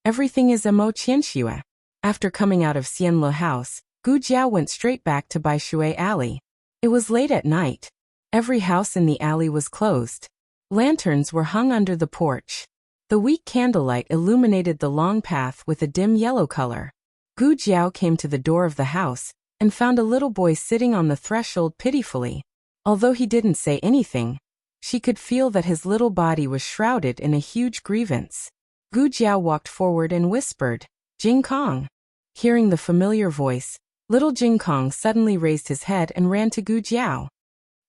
everything is Mo Qianxue. After coming out of Xianle House, Gu Jiao went straight back to Baishui Alley. It was late at night. Every house in the alley was closed. Lanterns were hung under the porch. The weak candlelight illuminated the long path with a dim yellow color. Gu Jiao came to the door of the house and found a little boy sitting on the threshold pitifully. Although he didn't say anything, she could feel that his little body was shrouded in a huge grievance. Gu Jiao walked forward and whispered, "Jing Kong." Hearing the familiar voice, little Jing Kong suddenly raised his head and ran to Gu Jiao.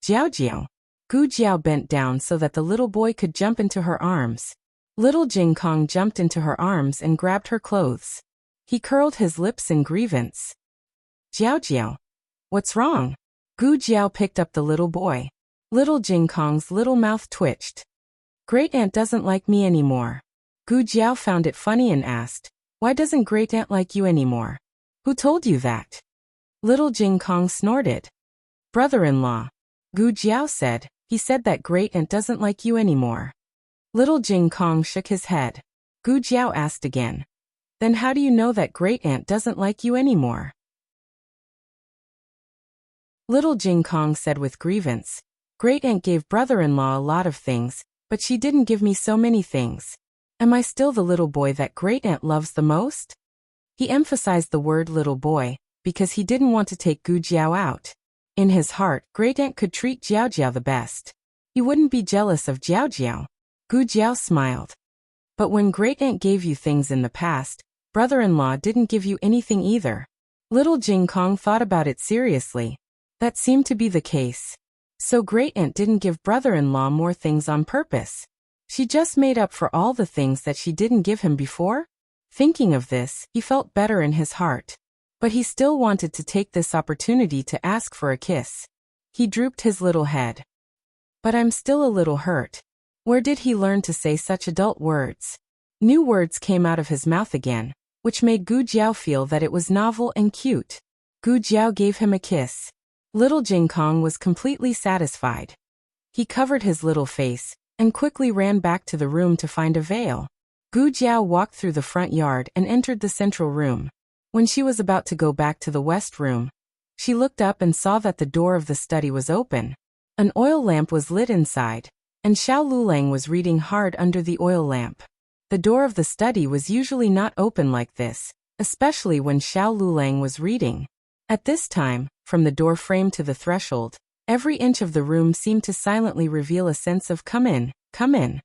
"Jiao Jiao." Gu Jiao bent down so that the little boy could jump into her arms. Little Jing Kong jumped into her arms and grabbed her clothes. He curled his lips in grievance. "Jiao Jiao. What's wrong?" Gu Jiao picked up the little boy. Little Jing Kong's little mouth twitched. "Great Aunt doesn't like me anymore." Gu Jiao found it funny and asked, "Why doesn't Great Aunt like you anymore? Who told you that?" Little Jing Kong snorted. "Brother-in-law." Gu Jiao said, "He said that Great Aunt doesn't like you anymore." Little Jing Kong shook his head. Gu Jiao asked again, "Then how do you know that Great Aunt doesn't like you anymore?" Little Jing Kong said with grievance, "Great Aunt gave brother-in-law a lot of things, but she didn't give me so many things. Am I still the little boy that Great Aunt loves the most?" He emphasized the word little boy, because he didn't want to take Gu Jiao out. In his heart, Great Aunt could treat Jiao Jiao the best. He wouldn't be jealous of Jiao Jiao. Gu Jiao smiled. "But when Great Aunt gave you things in the past, brother-in-law didn't give you anything either." Little Jing Kong thought about it seriously. That seemed to be the case. So Great Aunt didn't give brother-in-law more things on purpose. She just made up for all the things that she didn't give him before? Thinking of this, he felt better in his heart. But he still wanted to take this opportunity to ask for a kiss. He drooped his little head. "But I'm still a little hurt." Where did he learn to say such adult words? New words came out of his mouth again, which made Gu Jiao feel that it was novel and cute. Gu Jiao gave him a kiss. Little Jing Kong was completely satisfied. He covered his little face and quickly ran back to the room to find a veil. Gu Jiao walked through the front yard and entered the central room. When she was about to go back to the west room, she looked up and saw that the door of the study was open. An oil lamp was lit inside, and Xiao Lulang was reading hard under the oil lamp. The door of the study was usually not open like this, especially when Xiao Lulang was reading. At this time, from the door frame to the threshold, every inch of the room seemed to silently reveal a sense of "come in, come in."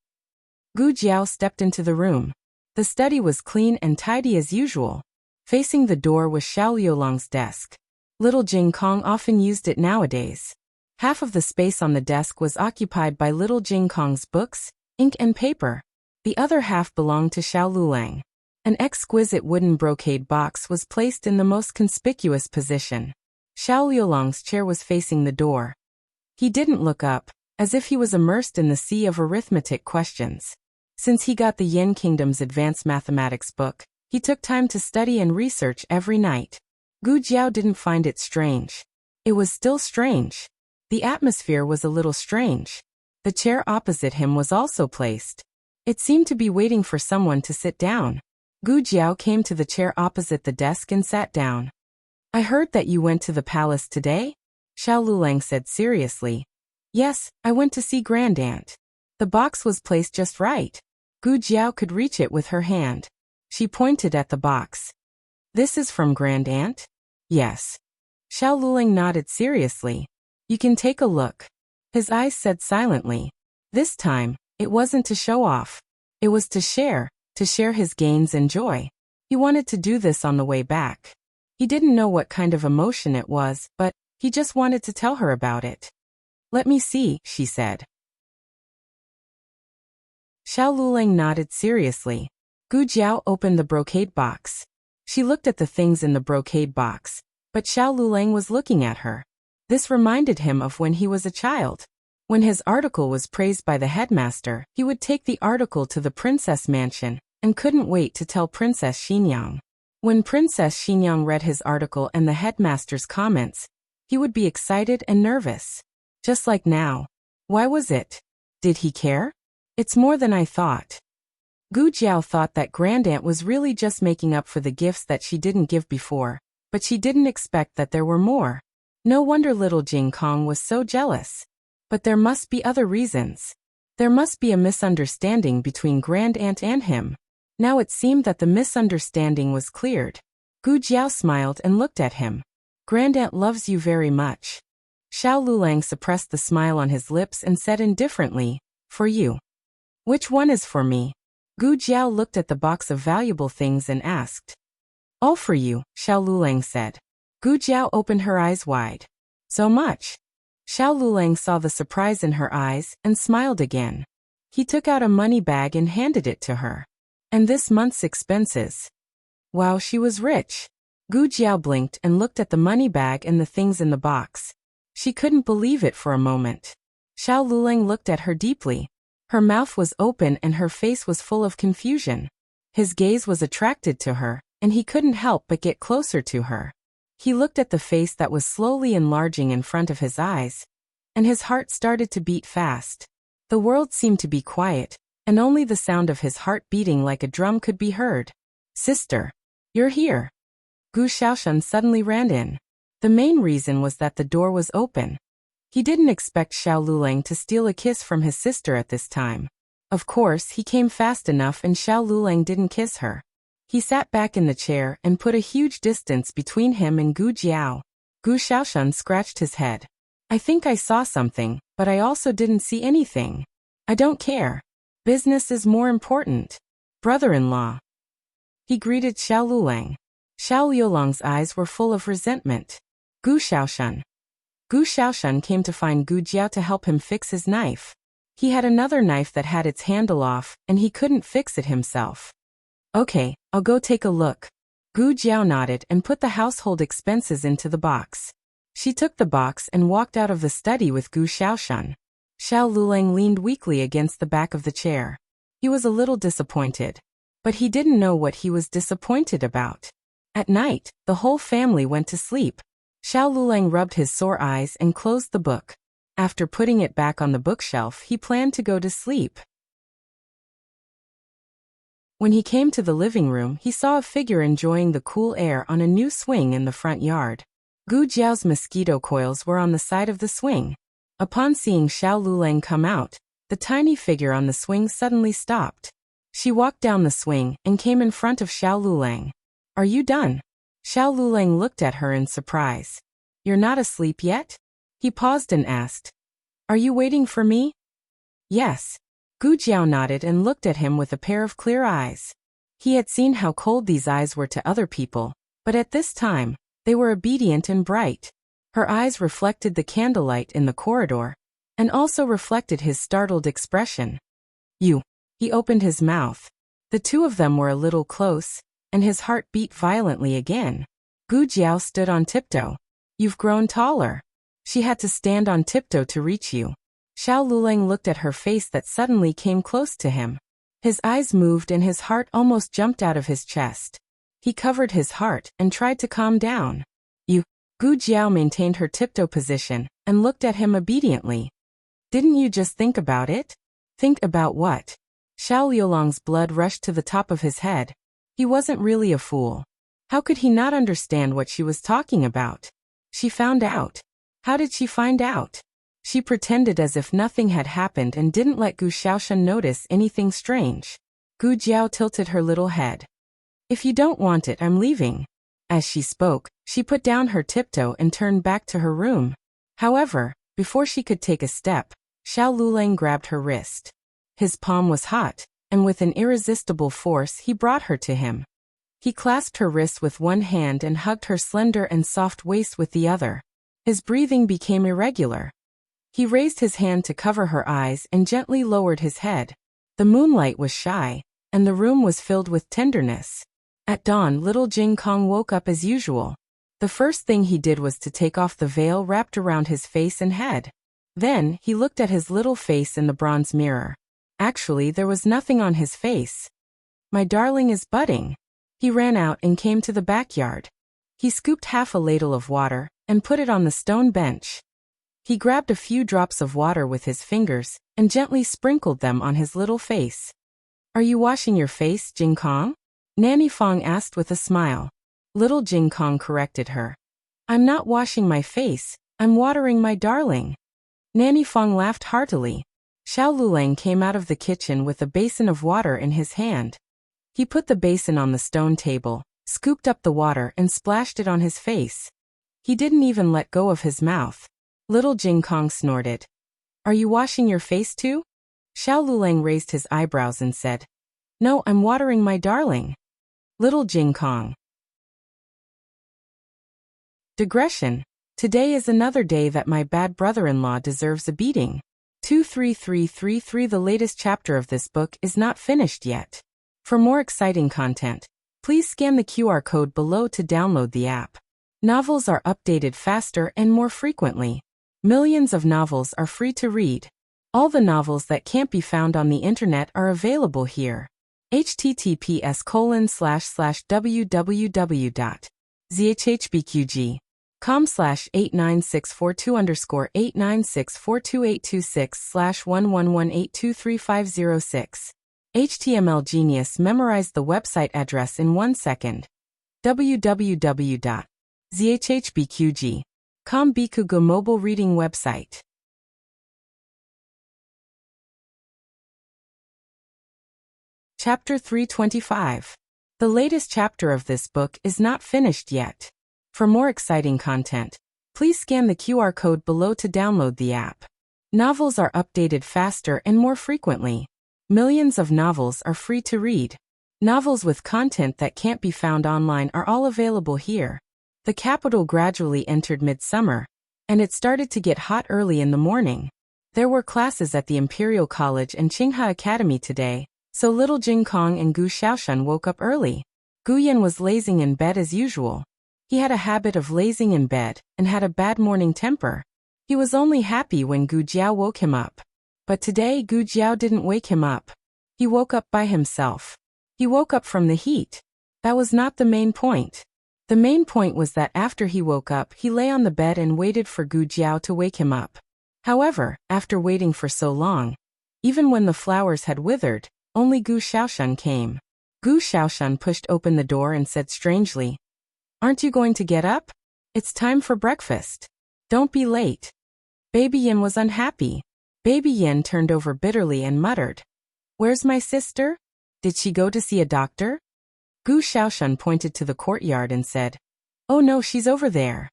Gu Jiao stepped into the room. The study was clean and tidy as usual. Facing the door was Xiao Liulang's desk. Little Jing Kong often used it nowadays. Half of the space on the desk was occupied by little Jing Kong's books, ink and paper. The other half belonged to Xiao Lulang. An exquisite wooden brocade box was placed in the most conspicuous position. Xiao Liulang's chair was facing the door. He didn't look up, as if he was immersed in the sea of arithmetic questions. Since he got the Yin Kingdom's advanced mathematics book, he took time to study and research every night. Gu Jiao didn't find it strange. It was still strange. The atmosphere was a little strange. The chair opposite him was also placed. It seemed to be waiting for someone to sit down. Gu Jiao came to the chair opposite the desk and sat down. "I heard that you went to the palace today?" Xiao Lulang said seriously. "Yes, I went to see Grand Aunt." The box was placed just right. Gu Jiao could reach it with her hand. She pointed at the box. "This is from Grand Aunt?" "Yes." Xiao Lulang nodded seriously. "You can take a look." His eyes said silently. This time, it wasn't to show off. It was to share his gains and joy. He wanted to do this on the way back. He didn't know what kind of emotion it was, but he just wanted to tell her about it. "Let me see," she said. Xiao Lulang nodded seriously. Gu Jiao opened the brocade box. She looked at the things in the brocade box, but Xiao Lulang was looking at her. This reminded him of when he was a child. When his article was praised by the headmaster, he would take the article to the princess mansion and couldn't wait to tell Princess Xinyang. When Princess Xinyang read his article and the headmaster's comments, he would be excited and nervous. Just like now. Why was it? Did he care? "It's more than I thought." Gu Jiao thought that Grand Aunt was really just making up for the gifts that she didn't give before, but she didn't expect that there were more. No wonder little Jing Kong was so jealous. But there must be other reasons. There must be a misunderstanding between Grandaunt and him. Now it seemed that the misunderstanding was cleared. Gu Jiao smiled and looked at him. Grandaunt loves you very much. Xiao Lulang suppressed the smile on his lips and said indifferently, for you. Which one is for me? Gu Jiao looked at the box of valuable things and asked. All for you, Xiao Lulang said. Gu Jiao opened her eyes wide. So much? Xiao Lulang saw the surprise in her eyes and smiled again. He took out a money bag and handed it to her. And this month's expenses. Wow, she was rich. Gu Jiao blinked and looked at the money bag and the things in the box. She couldn't believe it for a moment. Xiao Lulang looked at her deeply. Her mouth was open and her face was full of confusion. His gaze was attracted to her, and he couldn't help but get closer to her. He looked at the face that was slowly enlarging in front of his eyes, and his heart started to beat fast. The world seemed to be quiet, and only the sound of his heart beating like a drum could be heard. Sister, you're here. Gu Xiaoshan suddenly ran in. The main reason was that the door was open. He didn't expect Xiao Lulang to steal a kiss from his sister at this time. Of course, he came fast enough and Xiao Lulang didn't kiss her. He sat back in the chair and put a huge distance between him and Gu Jiao. Gu Xiaoshan scratched his head. I think I saw something, but I also didn't see anything. I don't care. Business is more important. Brother-in-law. He greeted Xiao Lulang. Xiao Liulang's eyes were full of resentment. Gu Xiaoshan. Gu Xiaoshan came to find Gu Jiao to help him fix his knife. He had another knife that had its handle off, and he couldn't fix it himself. Okay, I'll go take a look. Gu Jiao nodded and put the household expenses into the box. She took the box and walked out of the study with Gu Xiaoshan. Xiao Lulang leaned weakly against the back of the chair. He was a little disappointed. But he didn't know what he was disappointed about. At night, the whole family went to sleep. Xiao Lulang rubbed his sore eyes and closed the book. After putting it back on the bookshelf, he planned to go to sleep. When he came to the living room, he saw a figure enjoying the cool air on a new swing in the front yard. Gu Jiao's mosquito coils were on the side of the swing. Upon seeing Xiao Lulang come out, the tiny figure on the swing suddenly stopped. She walked down the swing and came in front of Xiao Lulang. Are you done? Xiao Lulang looked at her in surprise. You're not asleep yet? He paused and asked. Are you waiting for me? Yes. Gu Jiao nodded and looked at him with a pair of clear eyes. He had seen how cold these eyes were to other people, but at this time, they were obedient and bright. Her eyes reflected the candlelight in the corridor, and also reflected his startled expression. You. He opened his mouth. The two of them were a little close, and his heart beat violently again. Gu Jiao stood on tiptoe. You've grown taller. She had to stand on tiptoe to reach you. Xiao Lulang looked at her face that suddenly came close to him. His eyes moved and his heart almost jumped out of his chest. He covered his heart and tried to calm down. You. Gu Jiao maintained her tiptoe position and looked at him obediently. Didn't you just think about it? Think about what? Xiao Liulang's blood rushed to the top of his head. He wasn't really a fool. How could he not understand what she was talking about? She found out. How did she find out? She pretended as if nothing had happened and didn't let Gu Xiaoshan notice anything strange. Gu Jiao tilted her little head. If you don't want it, I'm leaving. As she spoke, she put down her tiptoe and turned back to her room. However, before she could take a step, Xiao Lulang grabbed her wrist. His palm was hot, and with an irresistible force he brought her to him. He clasped her wrist with one hand and hugged her slender and soft waist with the other. His breathing became irregular. He raised his hand to cover her eyes and gently lowered his head. The moonlight was shy, and the room was filled with tenderness. At dawn, little Jing Kong woke up as usual. The first thing he did was to take off the veil wrapped around his face and head. Then, he looked at his little face in the bronze mirror. Actually, there was nothing on his face. My darling is budding. He ran out and came to the backyard. He scooped half a ladle of water and put it on the stone bench. He grabbed a few drops of water with his fingers and gently sprinkled them on his little face. Are you washing your face, Jing Kong? Nanny Fong asked with a smile. Little Jing Kong corrected her. I'm not washing my face, I'm watering my darling. Nanny Fong laughed heartily. Xiao Lulang came out of the kitchen with a basin of water in his hand. He put the basin on the stone table, scooped up the water and splashed it on his face. He didn't even let go of his mouth. Little Jing Kong snorted. "Are you washing your face too?" Xiao Lulang raised his eyebrows and said, "No, I'm watering my darling." Little Jing Kong. Digression. Today is another day that my bad brother-in-law deserves a beating. 23333. The latest chapter of this book is not finished yet. For more exciting content, please scan the QR code below to download the app. Novels are updated faster and more frequently. Millions of novels are free to read. All the novels that can't be found on the internet are available here. https://www.zhhbqg.com/89642_896/111823506. HTML Genius memorized the website address in 1 second. www.zhhbqg.com Bikugo mobile reading website. Chapter 325. The latest chapter of this book is not finished yet. For more exciting content, please scan the QR code below to download the app. Novels are updated faster and more frequently. Millions of novels are free to read. Novels with content that can't be found online are all available here. The capital gradually entered midsummer, and it started to get hot early in the morning. There were classes at the Imperial College and Qinghe Academy today, so little Jing Kong and Gu Xiaoshan woke up early. Gu Yan was lazing in bed as usual. He had a habit of lazing in bed and had a bad morning temper. He was only happy when Gu Jiao woke him up. But today Gu Jiao didn't wake him up. He woke up by himself. He woke up from the heat. That was not the main point. The main point was that after he woke up, he lay on the bed and waited for Gu Jiao to wake him up. However, after waiting for so long, even when the flowers had withered, only Gu Xiaoshan came. Gu Xiaoshan pushed open the door and said strangely, "Aren't you going to get up? It's time for breakfast. Don't be late." Baby Yin was unhappy. Baby Yin turned over bitterly and muttered, "Where's my sister? Did she go to see a doctor?" Gu Xiaoshan pointed to the courtyard and said, "Oh no, she's over there."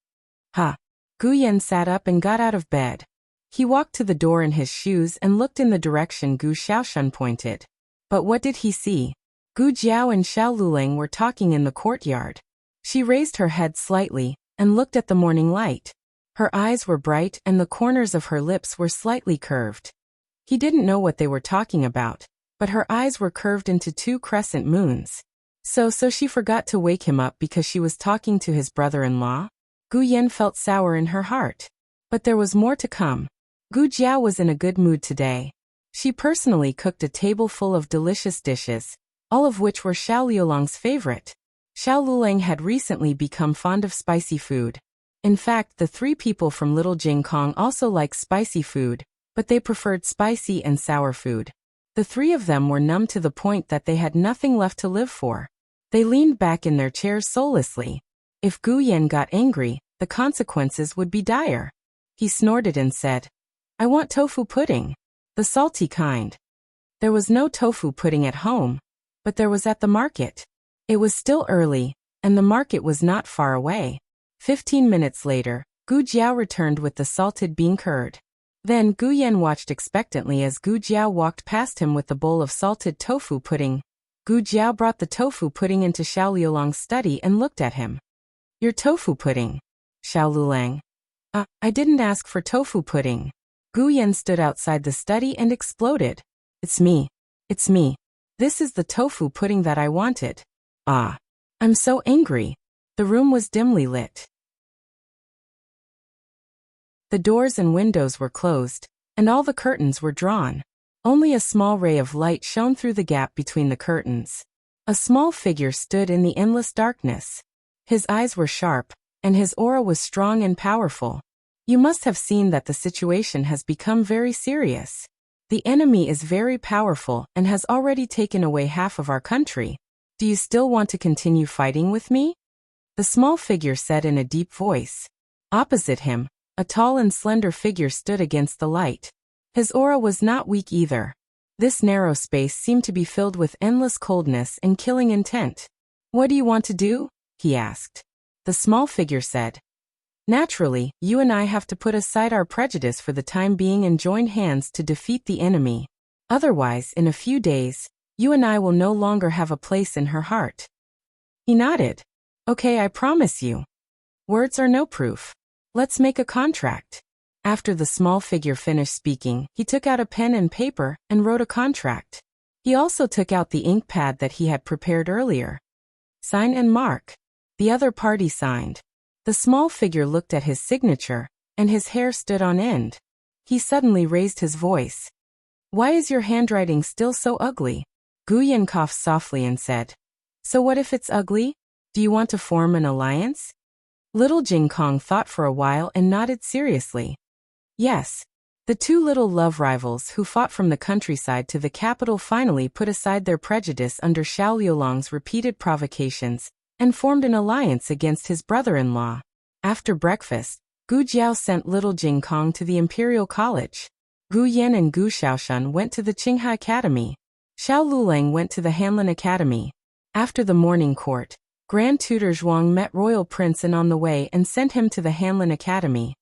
Ha! Gu Yin sat up and got out of bed. He walked to the door in his shoes and looked in the direction Gu Xiaoshan pointed. But what did he see? Gu Jiao and Xiao Lulang were talking in the courtyard. She raised her head slightly and looked at the morning light. Her eyes were bright and the corners of her lips were slightly curved. He didn't know what they were talking about, but her eyes were curved into 2 crescent moons. So she forgot to wake him up because she was talking to his brother-in-law? Gu Yan felt sour in her heart. But there was more to come. Gu Jiao was in a good mood today. She personally cooked a table full of delicious dishes, all of which were Xiao Liulang's favorite. Xiao Lulang had recently become fond of spicy food. In fact, the 3 people from Little Jing Kong also liked spicy food, but they preferred spicy and sour food. The 3 of them were numb to the point that they had nothing left to live for. They leaned back in their chairs soullessly. If Gu Yan got angry, the consequences would be dire. He snorted and said, "I want tofu pudding. The salty kind." There was no tofu pudding at home, but there was at the market. It was still early, and the market was not far away. 15 minutes later, Gu Jiao returned with the salted bean curd. Then Gu Yan watched expectantly as Gu Jiao walked past him with the bowl of salted tofu pudding. Gu Jiao brought the tofu pudding into Xiao Liulang's study and looked at him. "Your tofu pudding." Xiao Lulang. I didn't ask for tofu pudding." Gu Yan stood outside the study and exploded. It's me. This is the tofu pudding that I wanted. Ah. I'm so angry." The room was dimly lit. The doors and windows were closed, and all the curtains were drawn. Only a small ray of light shone through the gap between the curtains. A small figure stood in the endless darkness. His eyes were sharp, and his aura was strong and powerful. You must have seen that the situation has become very serious. The enemy is very powerful and has already taken away half of our country. Do you still want to continue fighting with me? The small figure said in a deep voice. Opposite him, a tall and slender figure stood against the light. His aura was not weak either. This narrow space seemed to be filled with endless coldness and killing intent. "What do you want to do?" he asked. The small figure said, "Naturally, you and I have to put aside our prejudice for the time being and join hands to defeat the enemy. Otherwise, in a few days, you and I will no longer have a place in her heart." He nodded. "Okay, I promise you. Words are no proof. Let's make a contract." After the small figure finished speaking, he took out a pen and paper and wrote a contract. He also took out the ink pad that he had prepared earlier. "Sign and mark." The other party signed. The small figure looked at his signature, and his hair stood on end. He suddenly raised his voice. "Why is your handwriting still so ugly?" Gu Yan coughed softly and said, "So what if it's ugly? Do you want to form an alliance?" Little Jing Kong thought for a while and nodded seriously. Yes. The two little love rivals who fought from the countryside to the capital finally put aside their prejudice under Xiao Liulong's repeated provocations and formed an alliance against his brother-in-law. After breakfast, Gu Jiao sent little Jing Kong to the Imperial College. Gu Yan and Gu Xiaoshan went to the Qinghe Academy. Xiao Lulang went to the Hanlin Academy. After the morning court, Grand Tutor Zhuang met Royal Prince and on the way and sent him to the Hanlin Academy.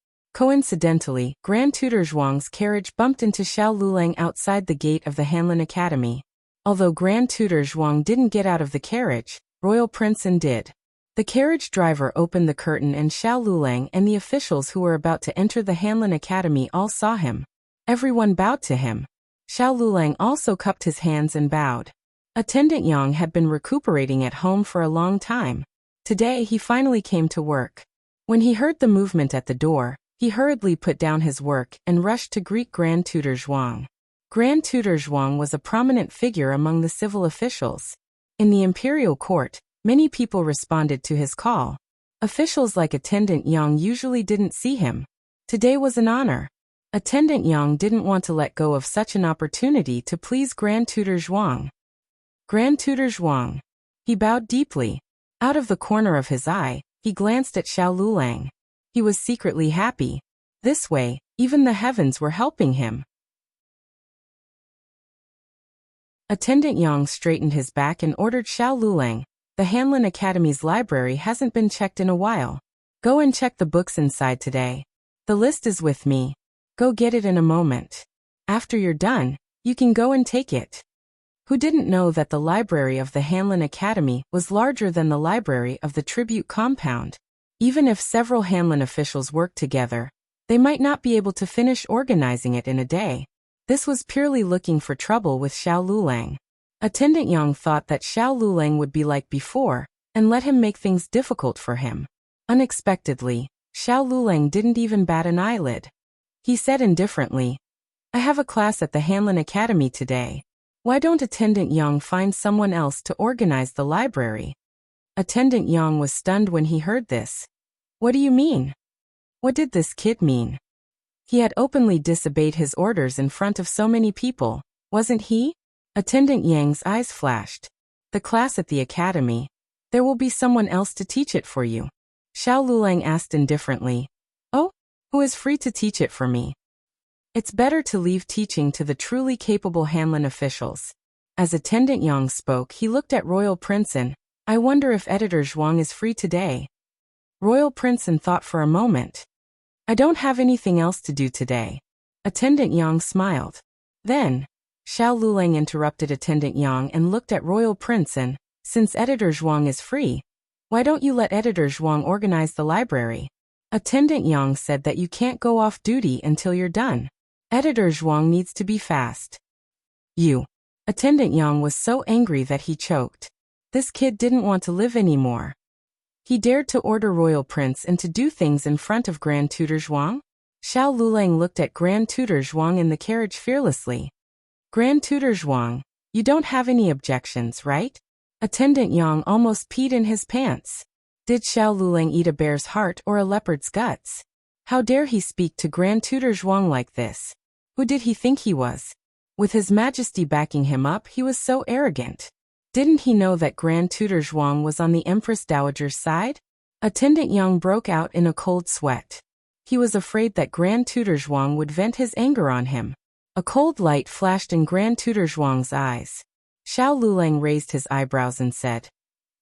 Coincidentally, Grand Tutor Zhuang's carriage bumped into Xiao Lulang outside the gate of the Hanlin Academy. Although Grand Tutor Zhuang didn't get out of the carriage, Royal Princeton did. The carriage driver opened the curtain and Xiao Lulang and the officials who were about to enter the Hanlin Academy all saw him. Everyone bowed to him. Xiao Lulang also cupped his hands and bowed. Attendant Yang had been recuperating at home for a long time. Today he finally came to work. When he heard the movement at the door, he hurriedly put down his work and rushed to greet Grand Tutor Zhuang. Grand Tutor Zhuang was a prominent figure among the civil officials. In the imperial court, many people responded to his call. Officials like Attendant Yang usually didn't see him. Today was an honor. Attendant Yang didn't want to let go of such an opportunity to please Grand Tutor Zhuang. Grand Tutor Zhuang. He bowed deeply. Out of the corner of his eye, he glanced at Xiao Lulang. He was secretly happy. This way, even the heavens were helping him. Attendant Yang straightened his back and ordered Xiao Lulang, "The Hanlin Academy's library hasn't been checked in a while. Go and check the books inside today. The list is with me. Go get it in a moment. After you're done, you can go and take it." Who didn't know that the library of the Hanlin Academy was larger than the library of the tribute compound? Even if several Hanlin officials worked together, they might not be able to finish organizing it in a day. This was purely looking for trouble with Xiao Lulang. Attendant Yang thought that Xiao Lulang would be like before, and let him make things difficult for him. Unexpectedly, Xiao Lulang didn't even bat an eyelid. He said indifferently, "I have a class at the Hanlin Academy today. Why don't Attendant Yang find someone else to organize the library?" Attendant Yang was stunned when he heard this. "What do you mean? What did this kid mean? He had openly disobeyed his orders in front of so many people, wasn't he?" Attendant Yang's eyes flashed. "The class at the academy. There will be someone else to teach it for you." Xiao Lulang asked indifferently, "Oh, who is free to teach it for me?" It's better to leave teaching to the truly capable Hanlin officials. As Attendant Yang spoke, he looked at Royal Princeton. "I wonder if Editor Zhuang is free today." Royal Princeton thought for a moment. "I don't have anything else to do today." Attendant Yang smiled. Then, Xiao Lulang interrupted Attendant Yang and looked at Royal Princeton. "Since Editor Zhuang is free, why don't you let Editor Zhuang organize the library?" Attendant Yang said that you can't go off duty until you're done. Editor Zhuang needs to be fast. "You." Attendant Yang was so angry that he choked. This kid didn't want to live anymore. He dared to order Royal Prince and to do things in front of Grand Tutor Zhuang? Xiao Lulang looked at Grand Tutor Zhuang in the carriage fearlessly. "Grand Tutor Zhuang, you don't have any objections, right?" Attendant Yang almost peed in his pants. Did Xiao Lulang eat a bear's heart or a leopard's guts? How dare he speak to Grand Tutor Zhuang like this? Who did he think he was? With His Majesty backing him up, he was so arrogant. Didn't he know that Grand Tutor Zhuang was on the Empress Dowager's side? Attendant Yang broke out in a cold sweat. He was afraid that Grand Tutor Zhuang would vent his anger on him. A cold light flashed in Grand Tutor Zhuang's eyes. Xiao Lulang raised his eyebrows and said,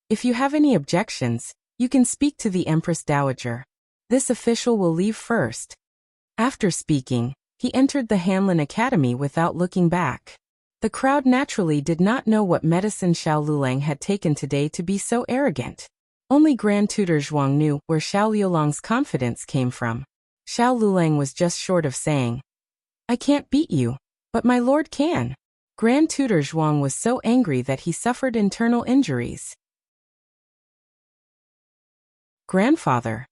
"If you have any objections, you can speak to the Empress Dowager. This official will leave first." After speaking, he entered the Hanlin Academy without looking back. The crowd naturally did not know what medicine Xiao Lulang had taken today to be so arrogant. Only Grand Tutor Zhuang knew where Xiao Liulang's confidence came from. Xiao Lulang was just short of saying, "I can't beat you, but my lord can." Grand Tutor Zhuang was so angry that he suffered internal injuries. Grandfather.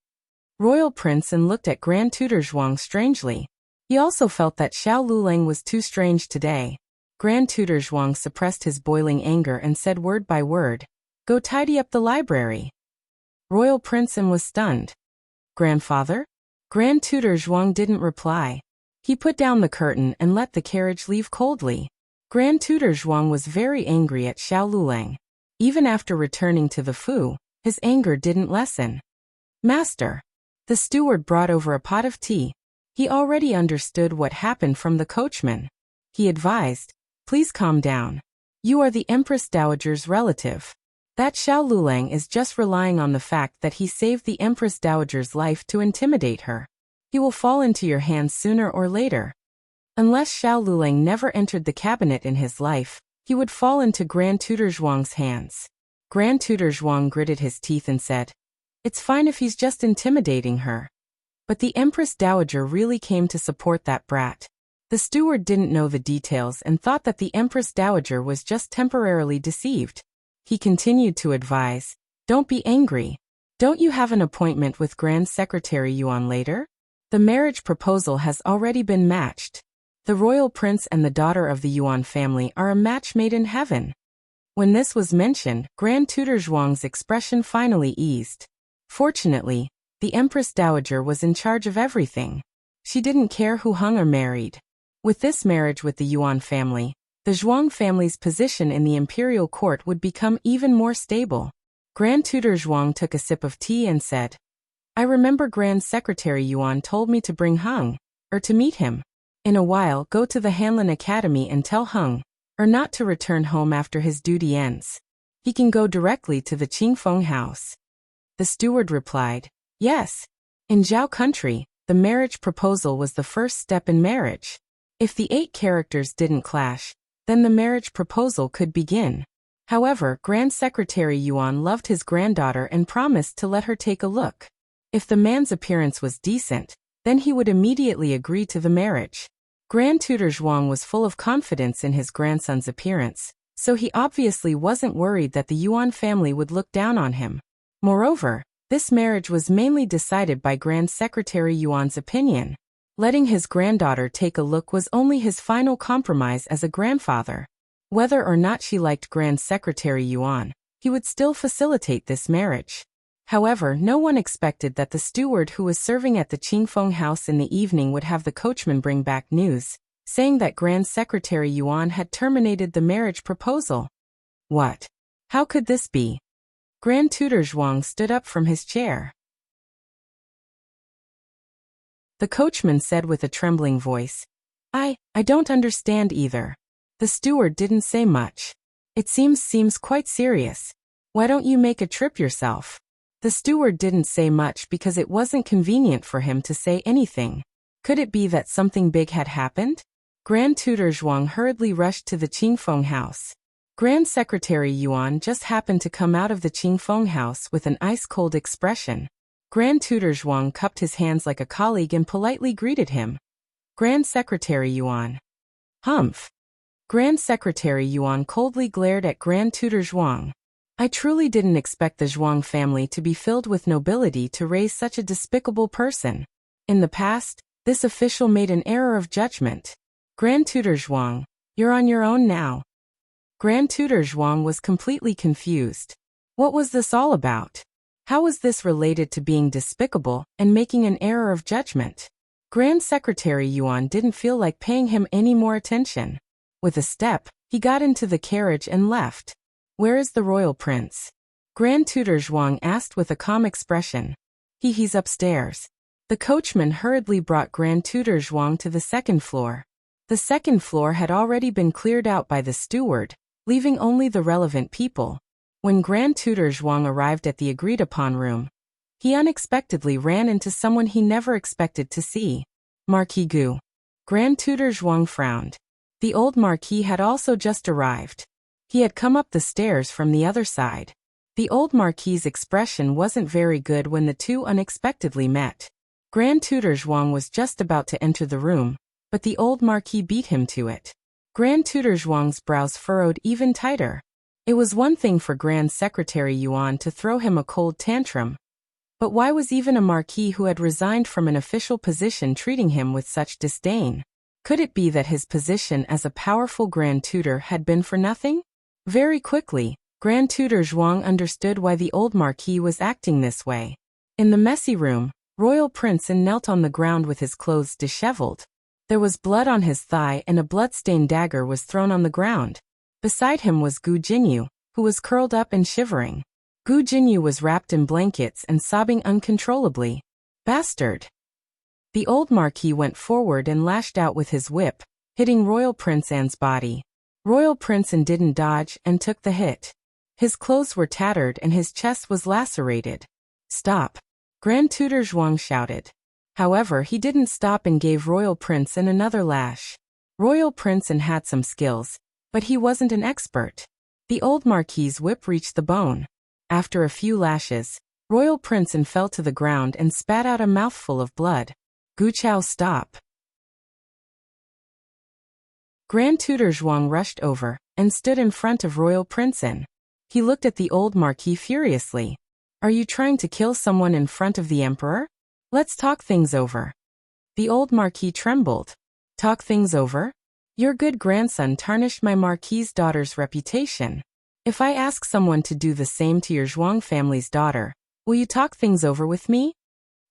Royal Prince and looked at Grand Tutor Zhuang strangely. He also felt that Xiao Lulang was too strange today. Grand Tutor Zhuang suppressed his boiling anger and said word by word, "Go tidy up the library." Royal Prince was stunned. "Grandfather?" Grand Tutor Zhuang didn't reply. He put down the curtain and let the carriage leave coldly. Grand Tutor Zhuang was very angry at Xiao Lulang. Even after returning to the Fu, his anger didn't lessen. "Master." The steward brought over a pot of tea. He already understood what happened from the coachman. He advised, "Please calm down. You are the Empress Dowager's relative. That Xiao Lulang is just relying on the fact that he saved the Empress Dowager's life to intimidate her. He will fall into your hands sooner or later." Unless Xiao Lulang never entered the cabinet in his life, he would fall into Grand Tutor Zhuang's hands. Grand Tutor Zhuang gritted his teeth and said, "It's fine if he's just intimidating her." But the Empress Dowager really came to support that brat. The steward didn't know the details and thought that the Empress Dowager was just temporarily deceived. He continued to advise, "Don't be angry. Don't you have an appointment with Grand Secretary Yuan later? The marriage proposal has already been matched. The royal prince and the daughter of the Yuan family are a match made in heaven." When this was mentioned, Grand Tutor Zhuang's expression finally eased. Fortunately, the Empress Dowager was in charge of everything. She didn't care who hung or married. With this marriage with the Yuan family, the Zhuang family's position in the imperial court would become even more stable. Grand Tutor Zhuang took a sip of tea and said, "I remember Grand Secretary Yuan told me to bring Hung, or to meet him. In a while, go to the Hanlin Academy and tell Hung, or not to return home after his duty ends. He can go directly to the Qingfeng house." The steward replied, "Yes. In Zhao country, the marriage proposal was the first step in marriage. If the 8 characters didn't clash, then the marriage proposal could begin. However, Grand Secretary Yuan loved his granddaughter and promised to let her take a look. If the man's appearance was decent, then he would immediately agree to the marriage." Grand Tutor Zhuang was full of confidence in his grandson's appearance, so he obviously wasn't worried that the Yuan family would look down on him. Moreover, this marriage was mainly decided by Grand Secretary Yuan's opinion. Letting his granddaughter take a look was only his final compromise as a grandfather. Whether or not she liked Grand Secretary Yuan, he would still facilitate this marriage. However, no one expected that the steward who was serving at the Qingfeng house in the evening would have the coachman bring back news, saying that Grand Secretary Yuan had terminated the marriage proposal. What? How could this be? Grand Tutor Zhuang stood up from his chair. The coachman said with a trembling voice, I don't understand either." The steward didn't say much. "It seems quite serious. Why don't you make a trip yourself?" The steward didn't say much because it wasn't convenient for him to say anything. Could it be that something big had happened? Grand Tutor Zhuang hurriedly rushed to the Qingfeng house. Grand Secretary Yuan just happened to come out of the Qingfeng house with an ice-cold expression. Grand Tutor Zhuang cupped his hands like a colleague and politely greeted him. "Grand Secretary Yuan." "Humph." Grand Secretary Yuan coldly glared at Grand Tutor Zhuang. "I truly didn't expect the Zhuang family to be filled with nobility to raise such a despicable person. In the past, this official made an error of judgment. Grand Tutor Zhuang, you're on your own now." Grand Tutor Zhuang was completely confused. What was this all about? How was this related to being despicable and making an error of judgment? Grand Secretary Yuan didn't feel like paying him any more attention. With a step, he got into the carriage and left. "Where is the royal prince?" Grand Tutor Zhuang asked with a calm expression. He's upstairs." The coachman hurriedly brought Grand Tutor Zhuang to the second floor. The second floor had already been cleared out by the steward, leaving only the relevant people. When Grand Tutor Zhuang arrived at the agreed-upon room, he unexpectedly ran into someone he never expected to see. Marquis Gu. Grand Tutor Zhuang frowned. The old Marquis had also just arrived. He had come up the stairs from the other side. The old Marquis's expression wasn't very good when the two unexpectedly met. Grand Tutor Zhuang was just about to enter the room, but the old Marquis beat him to it. Grand Tutor Zhuang's brows furrowed even tighter. It was one thing for Grand Secretary Yuan to throw him a cold tantrum, but why was even a Marquis who had resigned from an official position treating him with such disdain? Could it be that his position as a powerful Grand Tutor had been for nothing? Very quickly, Grand Tutor Zhuang understood why the old Marquis was acting this way. In the messy room, Royal Prince knelt on the ground with his clothes disheveled. There was blood on his thigh and a blood-stained dagger was thrown on the ground. Beside him was Gu Jinyu, who was curled up and shivering. Gu Jinyu was wrapped in blankets and sobbing uncontrollably. Bastard! The old Marquis went forward and lashed out with his whip, hitting Royal Prince An's body. Royal Prince An didn't dodge and took the hit. His clothes were tattered and his chest was lacerated. Stop! Grand Tutor Zhuang shouted. However, he didn't stop and gave Royal Prince An another lash. Royal Prince An had some skills, but he wasn't an expert. The old Marquis's whip reached the bone. After a few lashes, Royal Prince An fell to the ground and spat out a mouthful of blood. Gu Chao, stop! Grand Tutor Zhuang rushed over and stood in front of Royal Prince An. He looked at the old Marquis furiously. Are you trying to kill someone in front of the Emperor? Let's talk things over. The old Marquis trembled. Talk things over? Your good grandson tarnished my Marquis's daughter's reputation. If I ask someone to do the same to your Zhuang family's daughter, will you talk things over with me?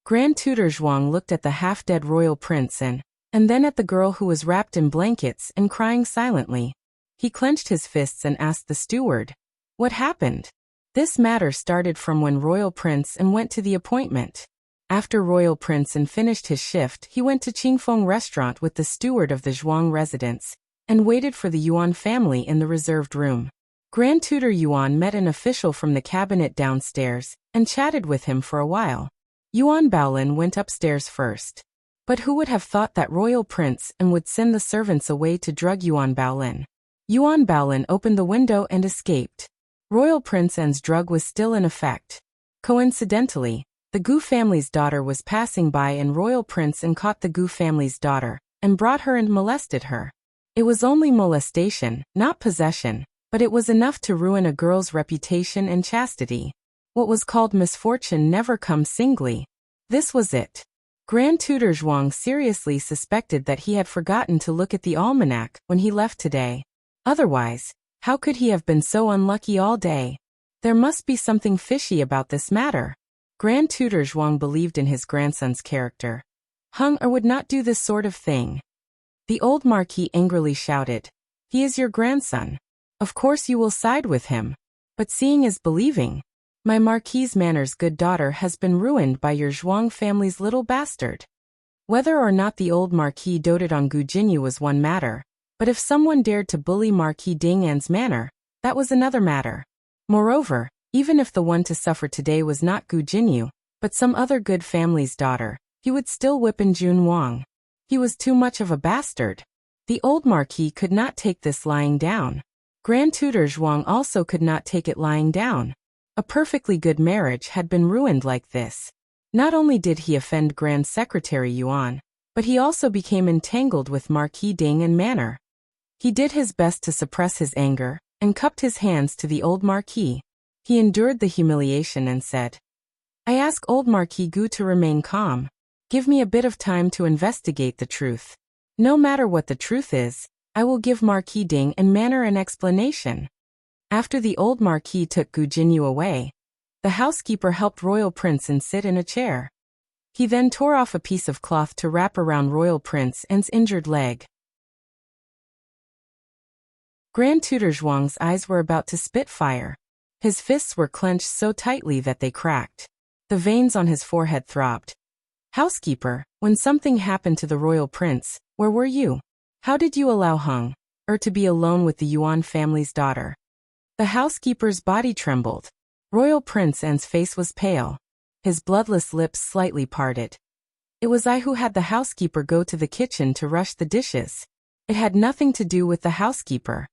Grand Tutor Zhuang looked at the half-dead Royal Prince and then at the girl who was wrapped in blankets and crying silently. He clenched his fists and asked the steward, what happened? This matter started from when Royal Prince An went to the appointment. After Royal Prince An finished his shift, he went to Qingfeng restaurant with the steward of the Zhuang residence and waited for the Yuan family in the reserved room. Grand Tutor Yuan met an official from the cabinet downstairs and chatted with him for a while. Yuan Baolin went upstairs first. But who would have thought that Royal Prince An would send the servants away to drug Yuan Baolin? Yuan Baolin opened the window and escaped. Royal Prince An's drug was still in effect. Coincidentally, the Gu family's daughter was passing by and Royal Prince An caught the Gu family's daughter and brought her and molested her. It was only molestation, not possession, but it was enough to ruin a girl's reputation and chastity. What was called misfortune never comes singly. This was it. Grand Tutor Zhuang seriously suspected that he had forgotten to look at the almanac when he left today. Otherwise, how could he have been so unlucky all day? There must be something fishy about this matter. Grand Tutor Zhuang believed in his grandson's character. Hung or would not do this sort of thing. The old Marquis angrily shouted, he is your grandson. Of course you will side with him. But seeing is believing. My Marquis's Manor's good daughter has been ruined by your Zhuang family's little bastard. Whether or not the old Marquis doted on Gu Jinyu was one matter, but if someone dared to bully Marquis Ding An's manor, that was another matter. Moreover, even if the one to suffer today was not Gu Jinyu, but some other good family's daughter, he would still whip in Jun Wang. He was too much of a bastard. The old Marquis could not take this lying down. Grand Tutor Zhuang also could not take it lying down. A perfectly good marriage had been ruined like this. Not only did he offend Grand Secretary Yuan, but he also became entangled with Marquis Ding and manor. He did his best to suppress his anger and cupped his hands to the old Marquis. He endured the humiliation and said, I ask old Marquis Gu to remain calm. Give me a bit of time to investigate the truth. No matter what the truth is, I will give Marquis Ding and manor an explanation. After the old Marquis took Gu Jinyu away, the housekeeper helped Royal Prince An sit in a chair. He then tore off a piece of cloth to wrap around Royal Prince An's injured leg. Grand Tutor Zhuang's eyes were about to spit fire. His fists were clenched so tightly that they cracked. The veins on his forehead throbbed. Housekeeper, when something happened to the royal prince, where were you? How did you allow to be alone with the Yuan family's daughter? The housekeeper's body trembled. Royal Prince An's face was pale. His bloodless lips slightly parted. It was I who had the housekeeper go to the kitchen to rush the dishes. It had nothing to do with the housekeeper.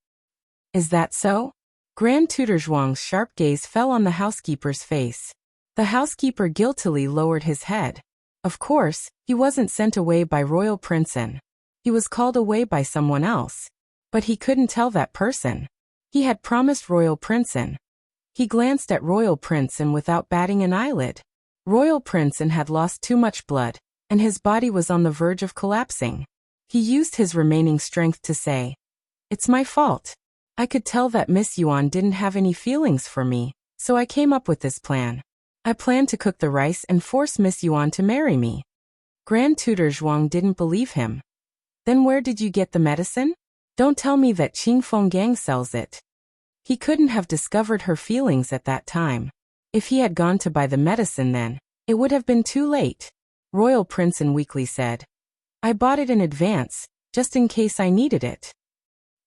Is that so? Grand Tutor Zhuang's sharp gaze fell on the housekeeper's face. The housekeeper guiltily lowered his head. Of course, he wasn't sent away by Royal Prince An. He was called away by someone else. But he couldn't tell that person. He had promised Royal Prince An. He glanced at Royal Prince An without batting an eyelid. Royal Prince An had lost too much blood, and his body was on the verge of collapsing. He used his remaining strength to say, "It's my fault. I could tell that Miss Yuan didn't have any feelings for me, so I came up with this plan. I planned to cook the rice and force Miss Yuan to marry me." Grand Tutor Zhuang didn't believe him. "Then where did you get the medicine? Don't tell me that Qing Fenggang sells it." He couldn't have discovered her feelings at that time. If he had gone to buy the medicine then, it would have been too late. Royal Prince An weakly said, "I bought it in advance, just in case I needed it."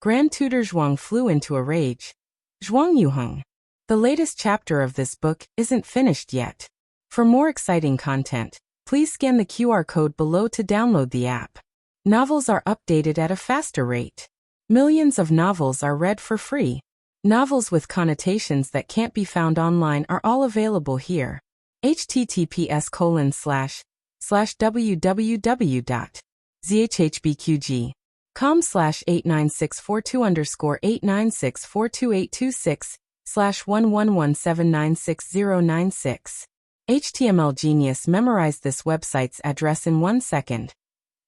Grand Tutor Zhuang flew into a rage. "Zhuang Yuheng. The latest chapter of this book isn't finished yet. For more exciting content, please scan the QR code below to download the app. Novels are updated at a faster rate. Millions of novels are read for free. Novels with connotations that can't be found online are all available here. https://www.zhbqg.com/89642_8964286/111796096. HTML Genius memorized this website's address in 1 second.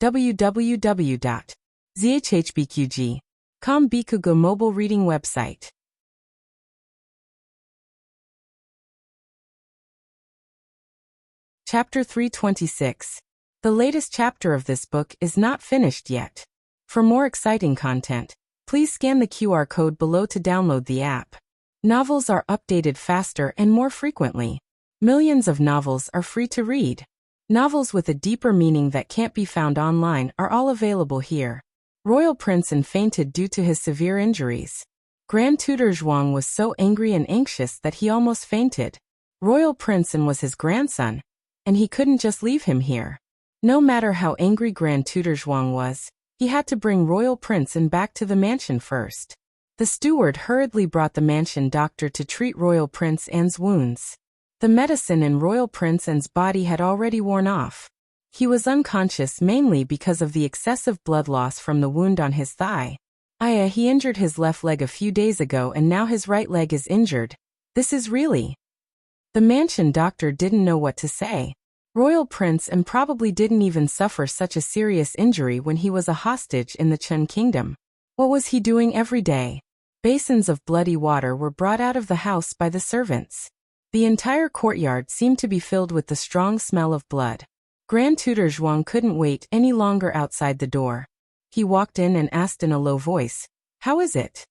www.zhbqg.com Bikugo mobile reading website. Chapter 326. The latest chapter of this book is not finished yet. For more exciting content, please scan the QR code below to download the app. Novels are updated faster and more frequently. Millions of novels are free to read. Novels with a deeper meaning that can't be found online are all available here. Royal Prince An fainted due to his severe injuries. Grand Tutor Zhuang was so angry and anxious that he almost fainted. Royal Prince An was his grandson, and he couldn't just leave him here. No matter how angry Grand Tutor Zhuang was, he had to bring Royal Prince An back to the mansion first. The steward hurriedly brought the mansion doctor to treat Royal Prince An's wounds. The medicine in Royal Prince An's body had already worn off. He was unconscious mainly because of the excessive blood loss from the wound on his thigh. He injured his left leg a few days ago and now his right leg is injured. This is really... The mansion doctor didn't know what to say. Royal Prince An probably didn't even suffer such a serious injury when he was a hostage in the Chen Kingdom. What was he doing every day? Basins of bloody water were brought out of the house by the servants. The entire courtyard seemed to be filled with the strong smell of blood. Grand Tutor Zhuang couldn't wait any longer outside the door. He walked in and asked in a low voice, "How is it?"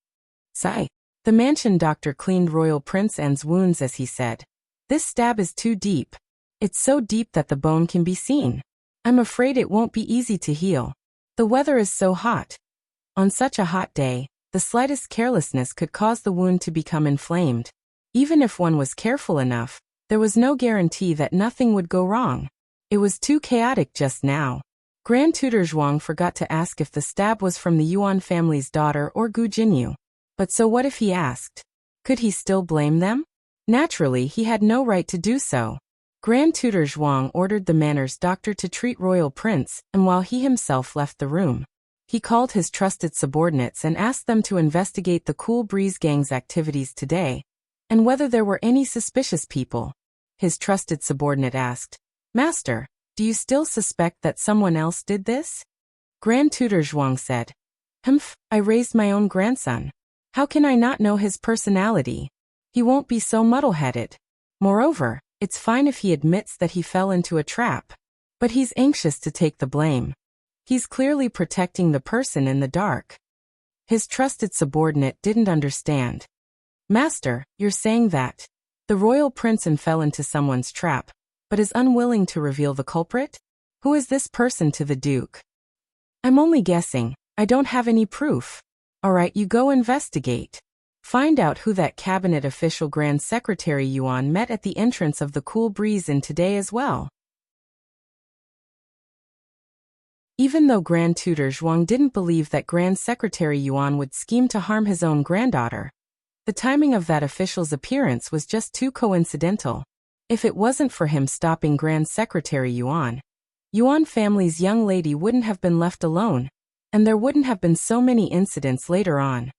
"Sigh." The mansion doctor cleaned Royal Prince An's wounds as he said, "This stab is too deep. It's so deep that the bone can be seen. I'm afraid it won't be easy to heal. The weather is so hot. On such a hot day, the slightest carelessness could cause the wound to become inflamed. Even if one was careful enough, there was no guarantee that nothing would go wrong. It was too chaotic just now." Grand Tutor Zhuang forgot to ask if the stab was from the Yuan family's daughter or Gu Jinyu. But so what if he asked? Could he still blame them? Naturally, he had no right to do so. Grand Tutor Zhuang ordered the manners doctor to treat Royal Prince, and while he himself left the room, he called his trusted subordinates and asked them to investigate the Cool Breeze Gang's activities today, and whether there were any suspicious people. His trusted subordinate asked, "Master, do you still suspect that someone else did this?" Grand Tutor Zhuang said, "Humph, I raised my own grandson. How can I not know his personality? He won't be so muddle-headed. Moreover, it's fine if he admits that he fell into a trap. But he's anxious to take the blame. He's clearly protecting the person in the dark." His trusted subordinate didn't understand. "Master, you're saying that the royal prince fell into someone's trap, but is unwilling to reveal the culprit? Who is this person to the Duke?" "I'm only guessing, I don't have any proof. Alright, you go investigate. Find out who that cabinet official Grand Secretary Yuan met at the entrance of the Cool Breeze Inn today as well. Even though Grand Tutor Zhuang didn't believe that Grand Secretary Yuan would scheme to harm his own granddaughter, the timing of that official's appearance was just too coincidental. If it wasn't for him stopping Grand Secretary Yuan family's young lady wouldn't have been left alone, and there wouldn't have been so many incidents later on.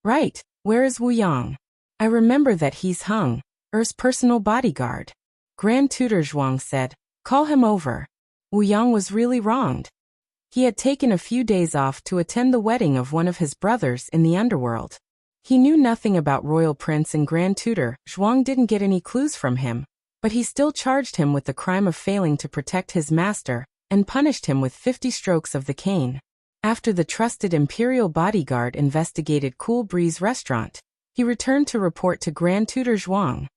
Right, where is Wu Yang? I remember that he's Hung Er's personal bodyguard. Grand Tutor Zhuang said, call him over. Wu Yang was really wronged. He had taken a few days off to attend the wedding of one of his brothers in the underworld. He knew nothing about Royal Prince, and Grand Tutor Zhuang didn't get any clues from him, but he still charged him with the crime of failing to protect his master and punished him with 50 strokes of the cane. After the trusted imperial bodyguard investigated Cool Breeze restaurant, he returned to report to Grand Tutor Zhuang.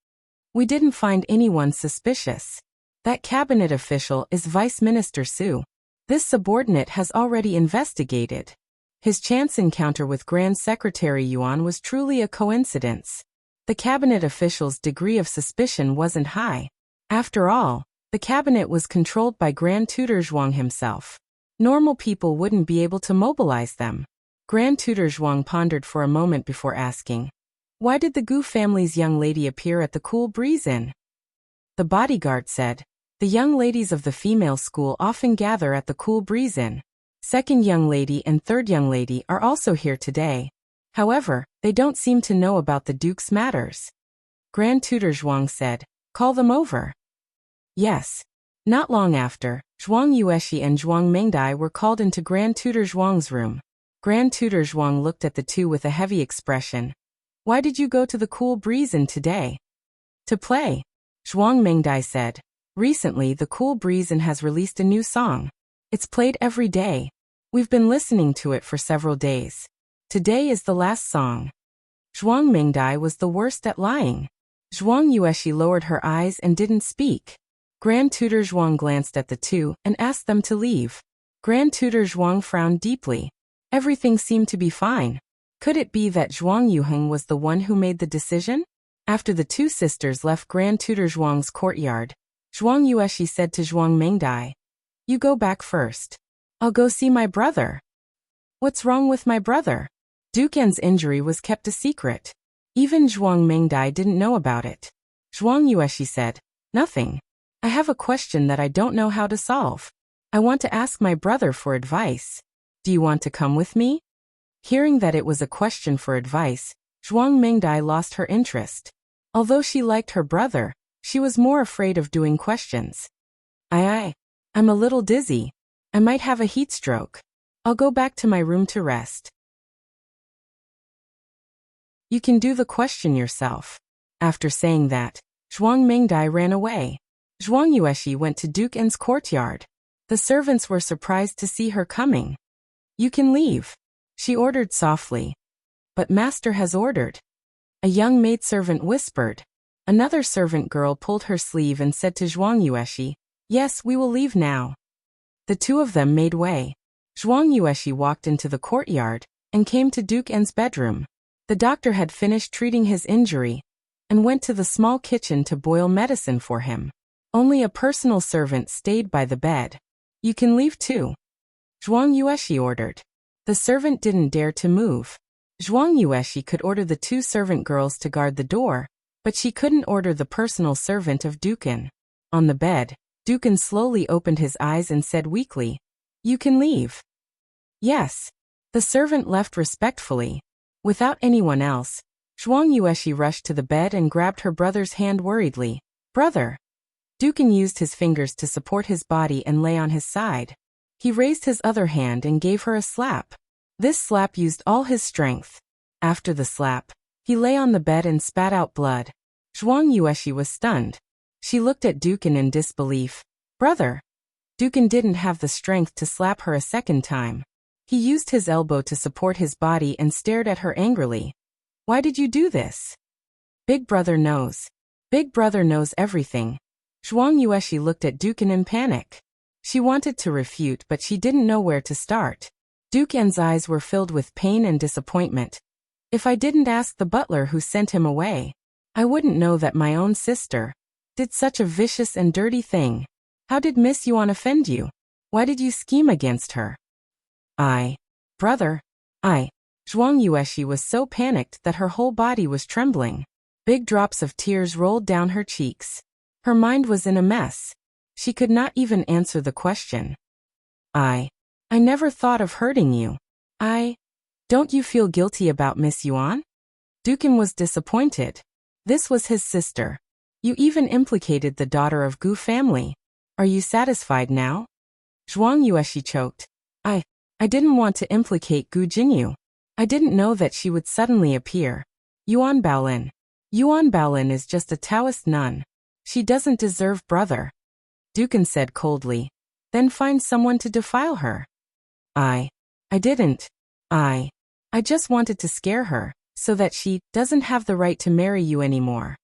We didn't find anyone suspicious. That cabinet official is Vice Minister Su. This subordinate has already investigated. His chance encounter with Grand Secretary Yuan was truly a coincidence. The cabinet official's degree of suspicion wasn't high. After all, the cabinet was controlled by Grand Tutor Zhuang himself. Normal people wouldn't be able to mobilize them. Grand Tutor Zhuang pondered for a moment before asking, why did the Gu family's young lady appear at the Cool Breeze Inn? The bodyguard said, the young ladies of the female school often gather at the Cool Breeze Inn. Second young lady and third young lady are also here today. However, they don't seem to know about the Duke's matters. Grand Tutor Zhuang said, call them over. Yes. Not long after, Zhuang Yueshi and Zhuang Mengdai were called into Grand Tutor Zhuang's room. Grand Tutor Zhuang looked at the two with a heavy expression. Why did you go to the Cool Breeze Inn today? To play. Zhuang Mengdai said. Recently, the Cool Breeze Inn has released a new song. It's played every day. We've been listening to it for several days. Today is the last song. Zhuang Mengdai was the worst at lying. Zhuang Yueshi lowered her eyes and didn't speak. Grand Tutor Zhuang glanced at the two and asked them to leave. Grand Tutor Zhuang frowned deeply. Everything seemed to be fine. Could it be that Zhuang Yuheng was the one who made the decision? After the two sisters left Grand Tutor Zhuang's courtyard, Zhuang Yueshi said to Zhuang Mengdai, you go back first. I'll go see my brother. What's wrong with my brother? Duken's injury was kept a secret. Even Zhuang Mengdai didn't know about it. Zhuang Yueshi said, nothing. I have a question that I don't know how to solve. I want to ask my brother for advice. Do you want to come with me? Hearing that it was a question for advice, Zhuang Mengdai lost her interest. Although she liked her brother, she was more afraid of doing questions. I'm a little dizzy. I might have a heat stroke. I'll go back to my room to rest. You can do the question yourself. After saying that, Zhuang Mengdai ran away. Zhuang Yueshi went to Duke N's courtyard. The servants were surprised to see her coming. You can leave, she ordered softly. But master has ordered. A young maidservant whispered. Another servant girl pulled her sleeve and said to Zhuang Yueshi, yes, we will leave now. The two of them made way. Zhuang Yueshi walked into the courtyard and came to Duke N's bedroom. The doctor had finished treating his injury and went to the small kitchen to boil medicine for him. Only a personal servant stayed by the bed. You can leave too, Zhuang Yueshi ordered. The servant didn't dare to move. Zhuang Yueshi could order the two servant girls to guard the door, but she couldn't order the personal servant of Duken. On the bed, Duken slowly opened his eyes and said weakly, you can leave. Yes. The servant left respectfully. Without anyone else, Zhuang Yueshi rushed to the bed and grabbed her brother's hand worriedly. Brother. Duken used his fingers to support his body and lay on his side. He raised his other hand and gave her a slap. This slap used all his strength. After the slap, he lay on the bed and spat out blood. Zhuang Yueshi was stunned. She looked at Duken in disbelief. Brother. Duken didn't have the strength to slap her a second time. He used his elbow to support his body and stared at her angrily. Why did you do this? Big brother knows. Big brother knows everything. Zhuang Yueshi looked at Duken in panic. She wanted to refute, but she didn't know where to start. Duke N's eyes were filled with pain and disappointment. If I didn't ask the butler who sent him away, I wouldn't know that my own sister did such a vicious and dirty thing. How did Miss Yuan offend you? Why did you scheme against her? Brother. Zhuang Yueshi was so panicked that her whole body was trembling. Big drops of tears rolled down her cheeks. Her mind was in a mess. She could not even answer the question. I never thought of hurting you. Don't you feel guilty about Miss Yuan? Dukin was disappointed. This was his sister. You even implicated the daughter of Gu family. Are you satisfied now? Zhuang Yueshi choked. I didn't want to implicate Gu Jinyu. I didn't know that she would suddenly appear. Yuan Baolin. Yuan Baolin is just a Taoist nun. She doesn't deserve brother. Dukin said coldly. Then find someone to defile her. I didn't. I just wanted to scare her, so that she doesn't have the right to marry you anymore.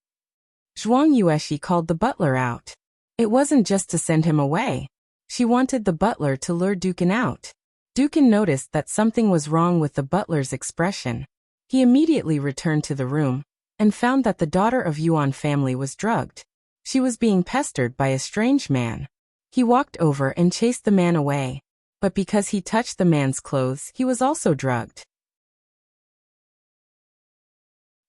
Zhuang Yueshi called the butler out. It wasn't just to send him away. She wanted the butler to lure Dukin out. Dukin noticed that something was wrong with the butler's expression. He immediately returned to the room and found that the daughter of Yuan family was drugged. She was being pestered by a strange man. He walked over and chased the man away, but because he touched the man's clothes, he was also drugged.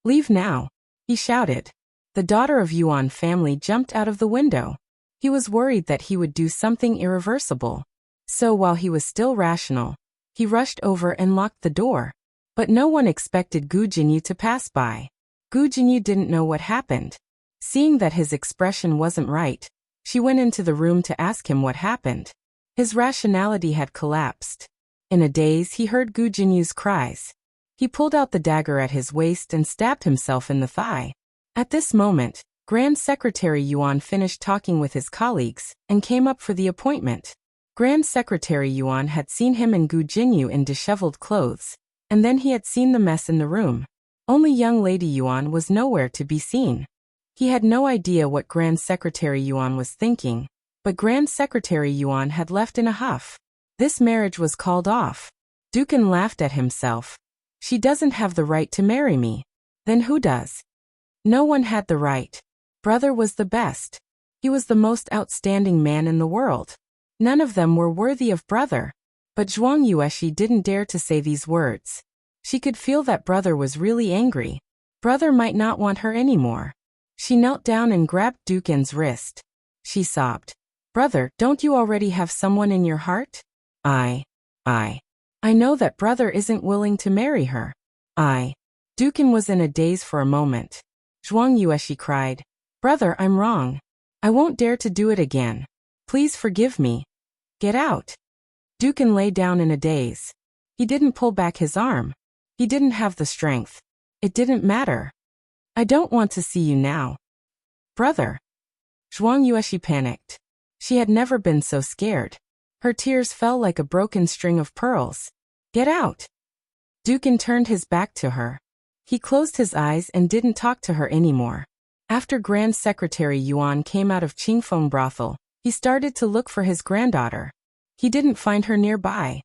Leave now, he shouted. The daughter of Yuan family jumped out of the window. He was worried that he would do something irreversible. So while he was still rational, he rushed over and locked the door. But no one expected Gu Jinyu to pass by. Gu Jinyu didn't know what happened. Seeing that his expression wasn't right, she went into the room to ask him what happened. His rationality had collapsed. In a daze, he heard Gu Jinyu's cries. He pulled out the dagger at his waist and stabbed himself in the thigh. At this moment, Grand Secretary Yuan finished talking with his colleagues and came up for the appointment. Grand Secretary Yuan had seen him and Gu Jinyu in disheveled clothes, and then he had seen the mess in the room. Only young lady Yuan was nowhere to be seen. He had no idea what Grand Secretary Yuan was thinking, but Grand Secretary Yuan had left in a huff. This marriage was called off. Dukin laughed at himself. She doesn't have the right to marry me. Then who does? No one had the right. Brother was the best. He was the most outstanding man in the world. None of them were worthy of brother. But Zhuang Yueshi didn't dare to say these words. She could feel that brother was really angry. Brother might not want her anymore. She knelt down and grabbed Dukin's wrist. She sobbed. Brother, don't you already have someone in your heart? I know that brother isn't willing to marry her. Dukin was in a daze for a moment. Zhuang Yueshi cried. Brother, I'm wrong. I won't dare to do it again. Please forgive me. Get out. Dukin lay down in a daze. He didn't pull back his arm. He didn't have the strength. It didn't matter. I don't want to see you now. Brother. Zhuang Yueshi panicked. She had never been so scared. Her tears fell like a broken string of pearls. Get out. Dukin turned his back to her. He closed his eyes and didn't talk to her anymore. After Grand Secretary Yuan came out of Qingfeng brothel, he started to look for his granddaughter. He didn't find her nearby.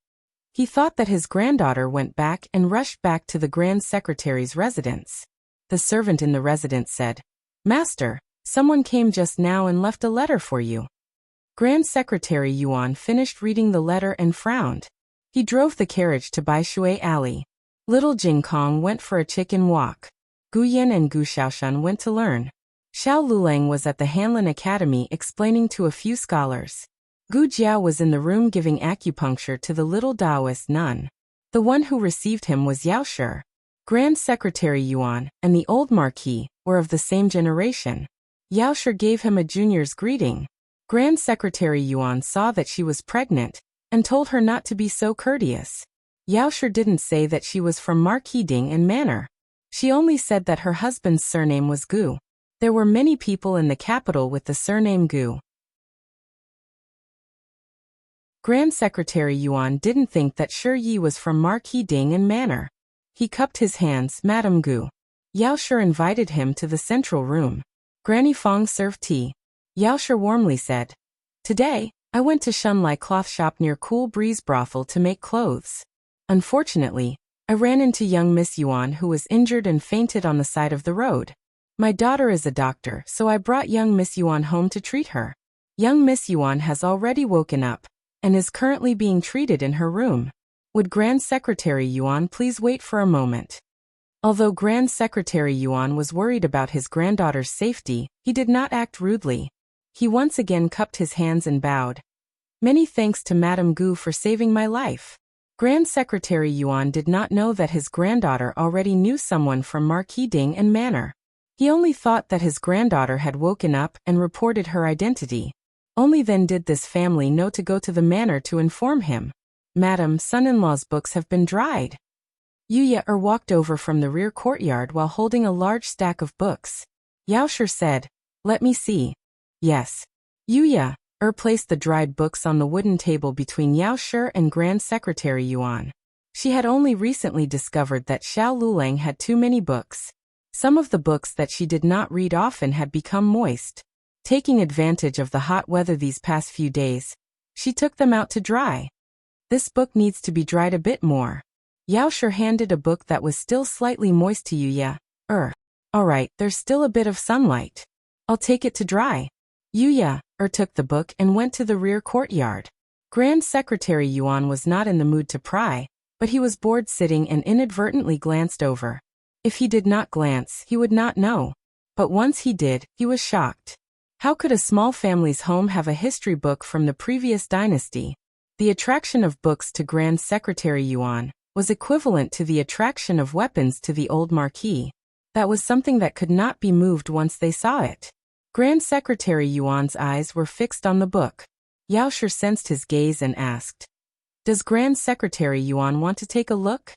He thought that his granddaughter went back and rushed back to the Grand Secretary's residence. The servant in the residence said, Master, someone came just now and left a letter for you. Grand Secretary Yuan finished reading the letter and frowned. He drove the carriage to Baishui Alley. Little Jing Kong went for a chicken walk. Gu Yin and Gu Xiaoshan went to learn. Xiao Lulang was at the Hanlin Academy explaining to a few scholars. Gu Jiao was in the room giving acupuncture to the little Taoist nun. The one who received him was Yao Shi. Grand Secretary Yuan and the old Marquis were of the same generation. Yao Shi gave him a junior's greeting. Grand Secretary Yuan saw that she was pregnant and told her not to be so courteous. Yao Shi didn't say that she was from Marquis Ding and Manor. She only said that her husband's surname was Gu. There were many people in the capital with the surname Gu. Grand Secretary Yuan didn't think that Shi Yi was from Marquis Ding and Manor. He cupped his hands, Madame Gu. Yao Shi invited him to the central room. Granny Fong served tea. Yao Shi warmly said, Today, I went to Shunlai cloth shop near Cool Breeze brothel to make clothes. Unfortunately, I ran into young Miss Yuan who was injured and fainted on the side of the road. My daughter is a doctor, so I brought young Miss Yuan home to treat her. Young Miss Yuan has already woken up and is currently being treated in her room. Would Grand Secretary Yuan please wait for a moment? Although Grand Secretary Yuan was worried about his granddaughter's safety, he did not act rudely. He once again cupped his hands and bowed. Many thanks to Madame Gu for saving my life. Grand Secretary Yuan did not know that his granddaughter already knew someone from Marquis Ding and Manor. He only thought that his granddaughter had woken up and reported her identity. Only then did this family know to go to the manor to inform him. Madam, son-in-law's books have been dried. Yuya walked over from the rear courtyard while holding a large stack of books. Yaoshi said, "Let me see." Yes. Yuya placed the dried books on the wooden table between Yaoshi and Grand Secretary Yuan. She had only recently discovered that Xiao Lulang had too many books. Some of the books that she did not read often had become moist. Taking advantage of the hot weather these past few days, she took them out to dry. This book needs to be dried a bit more. Yaoshi handed a book that was still slightly moist to Yuya. Alright, there's still a bit of sunlight. I'll take it to dry. Yuya took the book and went to the rear courtyard. Grand Secretary Yuan was not in the mood to pry, but he was bored sitting and inadvertently glanced over. If he did not glance, he would not know. But once he did, he was shocked. How could a small family's home have a history book from the previous dynasty? The attraction of books to Grand Secretary Yuan was equivalent to the attraction of weapons to the old marquis. That was something that could not be moved once they saw it. Grand Secretary Yuan's eyes were fixed on the book. Yaoshi sensed his gaze and asked, "Does Grand Secretary Yuan want to take a look?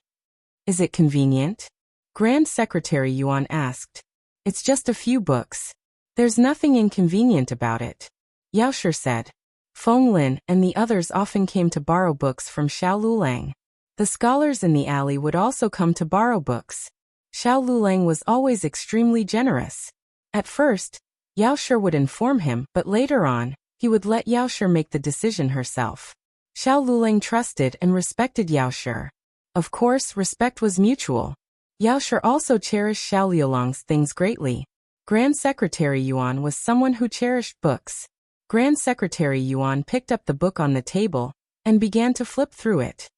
Is it convenient?" Grand Secretary Yuan asked. "It's just a few books. There's nothing inconvenient about it," Yaoshi said. Feng Lin and the others often came to borrow books from Xiao Lulang. The scholars in the alley would also come to borrow books. Xiao Lulang was always extremely generous. At first, Yaoshi would inform him, but later on, he would let Yaoshi make the decision herself. Xiao Lulang trusted and respected Yaoshi. Of course, respect was mutual. Yaoshi also cherished Xiao Liulang's things greatly. Grand Secretary Yuan was someone who cherished books. Grand Secretary Yuan picked up the book on the table and began to flip through it.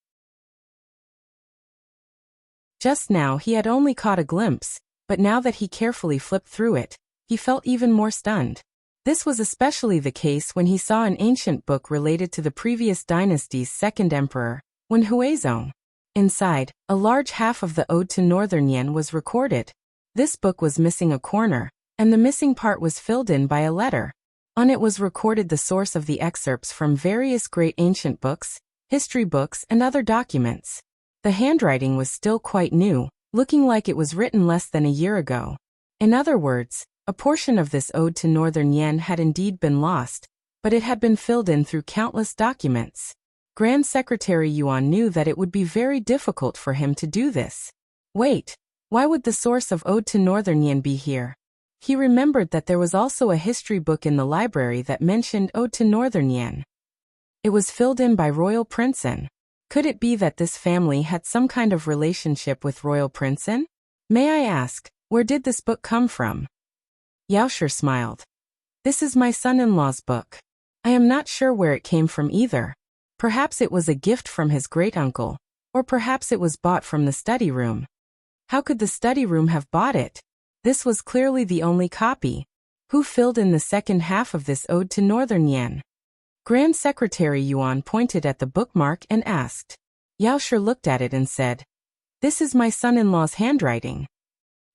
Just now he had only caught a glimpse, but now that he carefully flipped through it, he felt even more stunned. This was especially the case when he saw an ancient book related to the previous dynasty's second emperor, Wen Huizong. Inside, a large half of the Ode to Northern Yan was recorded. This book was missing a corner, and the missing part was filled in by a letter. On it was recorded the source of the excerpts from various great ancient books, history books, and other documents. The handwriting was still quite new, looking like it was written less than a year ago. In other words, a portion of this Ode to Northern Yan had indeed been lost, but it had been filled in through countless documents. Grand Secretary Yuan knew that it would be very difficult for him to do this. Wait, why would the source of Ode to Northern Yan be here? He remembered that there was also a history book in the library that mentioned Ode to Northern Yan. It was filled in by Royal Princeton. Could it be that this family had some kind of relationship with Royal Princeton? May I ask, where did this book come from? Yaoshi smiled. This is my son-in-law's book. I am not sure where it came from either. Perhaps it was a gift from his great-uncle, or perhaps it was bought from the study room. How could the study room have bought it? This was clearly the only copy. Who filled in the second half of this Ode to Northern Yan? Grand Secretary Yuan pointed at the bookmark and asked. Yaoshi looked at it and said, "This is my son-in-law's handwriting.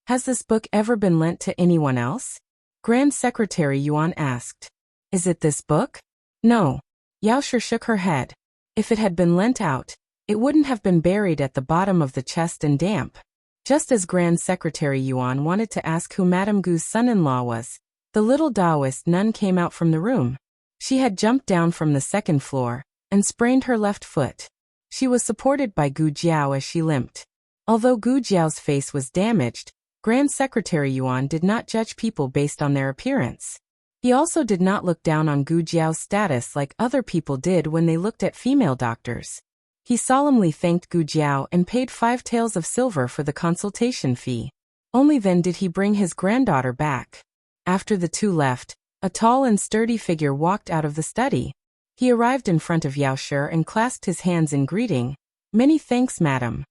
Has this book ever been lent to anyone else?" Grand Secretary Yuan asked. "Is it this book?" "No." Yaoshi shook her head. If it had been lent out, it wouldn't have been buried at the bottom of the chest and damp. Just as Grand Secretary Yuan wanted to ask who Madame Gu's son-in-law was, the little Taoist nun came out from the room. She had jumped down from the second floor and sprained her left foot. She was supported by Gu Jiao as she limped. Although Gu Jiao's face was damaged, Grand Secretary Yuan did not judge people based on their appearance. He also did not look down on Gu Jiao's status like other people did when they looked at female doctors. He solemnly thanked Gu Jiao and paid 5 taels of silver for the consultation fee. Only then did he bring his granddaughter back. After the two left, a tall and sturdy figure walked out of the study. He arrived in front of Yao Shi and clasped his hands in greeting. "Many thanks, madam.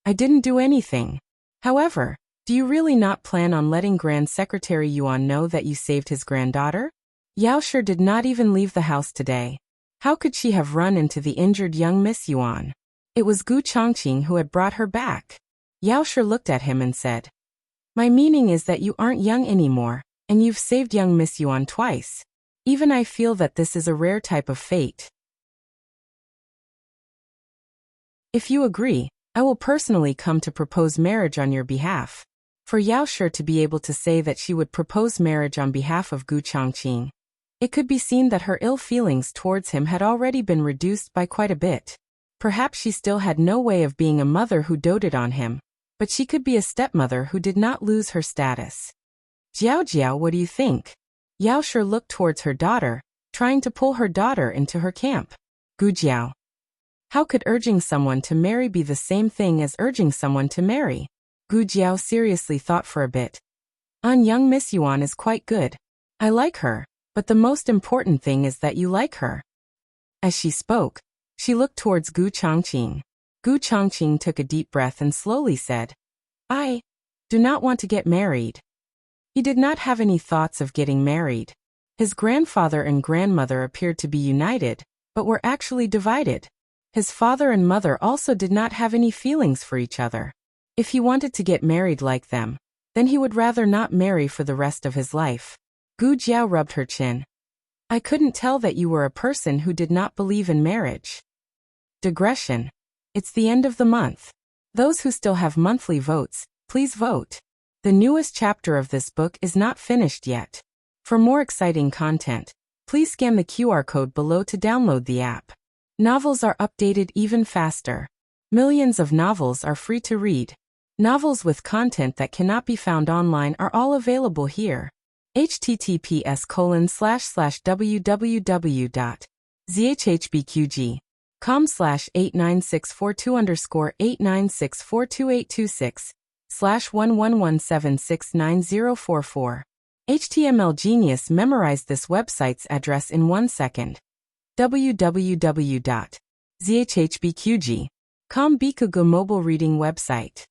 I didn't do anything. However, do you really not plan on letting Grand Secretary Yuan know that you saved his granddaughter?" Yao Shi did not even leave the house today. How could she have run into the injured young Miss Yuan? It was Gu Chongqing who had brought her back. Yao Shi looked at him and said, "My meaning is that you aren't young anymore, and you've saved young Miss Yuan twice. Even I feel that this is a rare type of fate. If you agree, I will personally come to propose marriage on your behalf." For Yao Shi to be able to say that she would propose marriage on behalf of Gu Chongqing, it could be seen that her ill feelings towards him had already been reduced by quite a bit. Perhaps she still had no way of being a mother who doted on him, but she could be a stepmother who did not lose her status. "Jiao Jiao, what do you think?" Yao Shi looked towards her daughter, trying to pull her daughter into her camp. "Gu Jiao, how could urging someone to marry be the same thing as urging someone to marry?" Gu Jiao seriously thought for a bit. Young Miss Yuan is quite good. I like her, but the most important thing is that you like her." As she spoke, she looked towards Gu Chongqing. Gu Chongqing took a deep breath and slowly said, "I do not want to get married." He did not have any thoughts of getting married. His grandfather and grandmother appeared to be united, but were actually divided. His father and mother also did not have any feelings for each other. If he wanted to get married like them, then he would rather not marry for the rest of his life. Gu Jiao rubbed her chin. "I couldn't tell that you were a person who did not believe in marriage." Digression. It's the end of the month. Those who still have monthly votes, please vote. The newest chapter of this book is not finished yet. For more exciting content, please scan the QR code below to download the app. Novels are updated even faster. Millions of novels are free to read. Novels with content that cannot be found online are all available here. https://www.zhhbqg.com/89642_8964226/111769044. HTML Genius memorized this website's address in 1 second. www.zhhbqg.com Bikugo mobile reading website.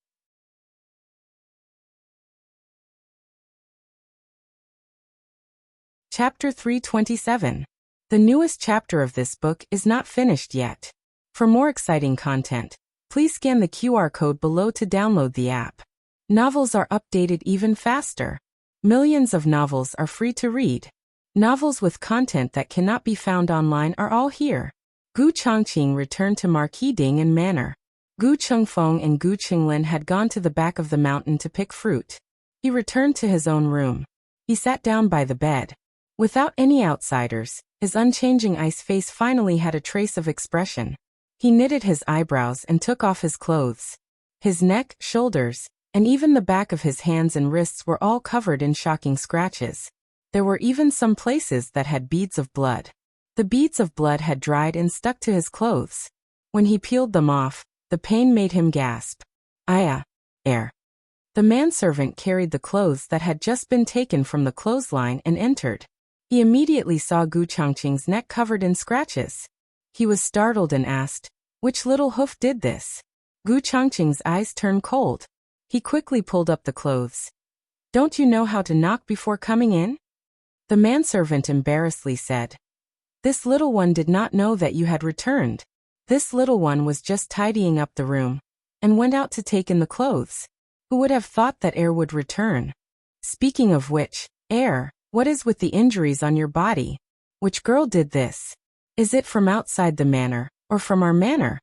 Chapter 327. The newest chapter of this book is not finished yet. For more exciting content, please scan the QR code below to download the app. Novels are updated even faster. Millions of novels are free to read. Novels with content that cannot be found online are all here. Gu Chongqing returned to Marquis Ding and Manor. Gu Chengfeng and Gu Qinglin had gone to the back of the mountain to pick fruit. He returned to his own room. He sat down by the bed. Without any outsiders, his unchanging ice face finally had a trace of expression. He knitted his eyebrows and took off his clothes. His neck, shoulders, and even the back of his hands and wrists were all covered in shocking scratches. There were even some places that had beads of blood. The beads of blood had dried and stuck to his clothes. When he peeled them off, the pain made him gasp. Air. The manservant carried the clothes that had just been taken from the clothesline and entered. He immediately saw Gu Chongqing's neck covered in scratches. He was startled and asked, "Which little hoof did this?" Gu Chongqing's eyes turned cold. He quickly pulled up the clothes. "Don't you know how to knock before coming in?" The manservant embarrassedly said, "This little one did not know that you had returned. This little one was just tidying up the room, and went out to take in the clothes. Who would have thought that Air would return? Speaking of which, Air, what is with the injuries on your body? Which girl did this? Is it from outside the manor, or from our manor?"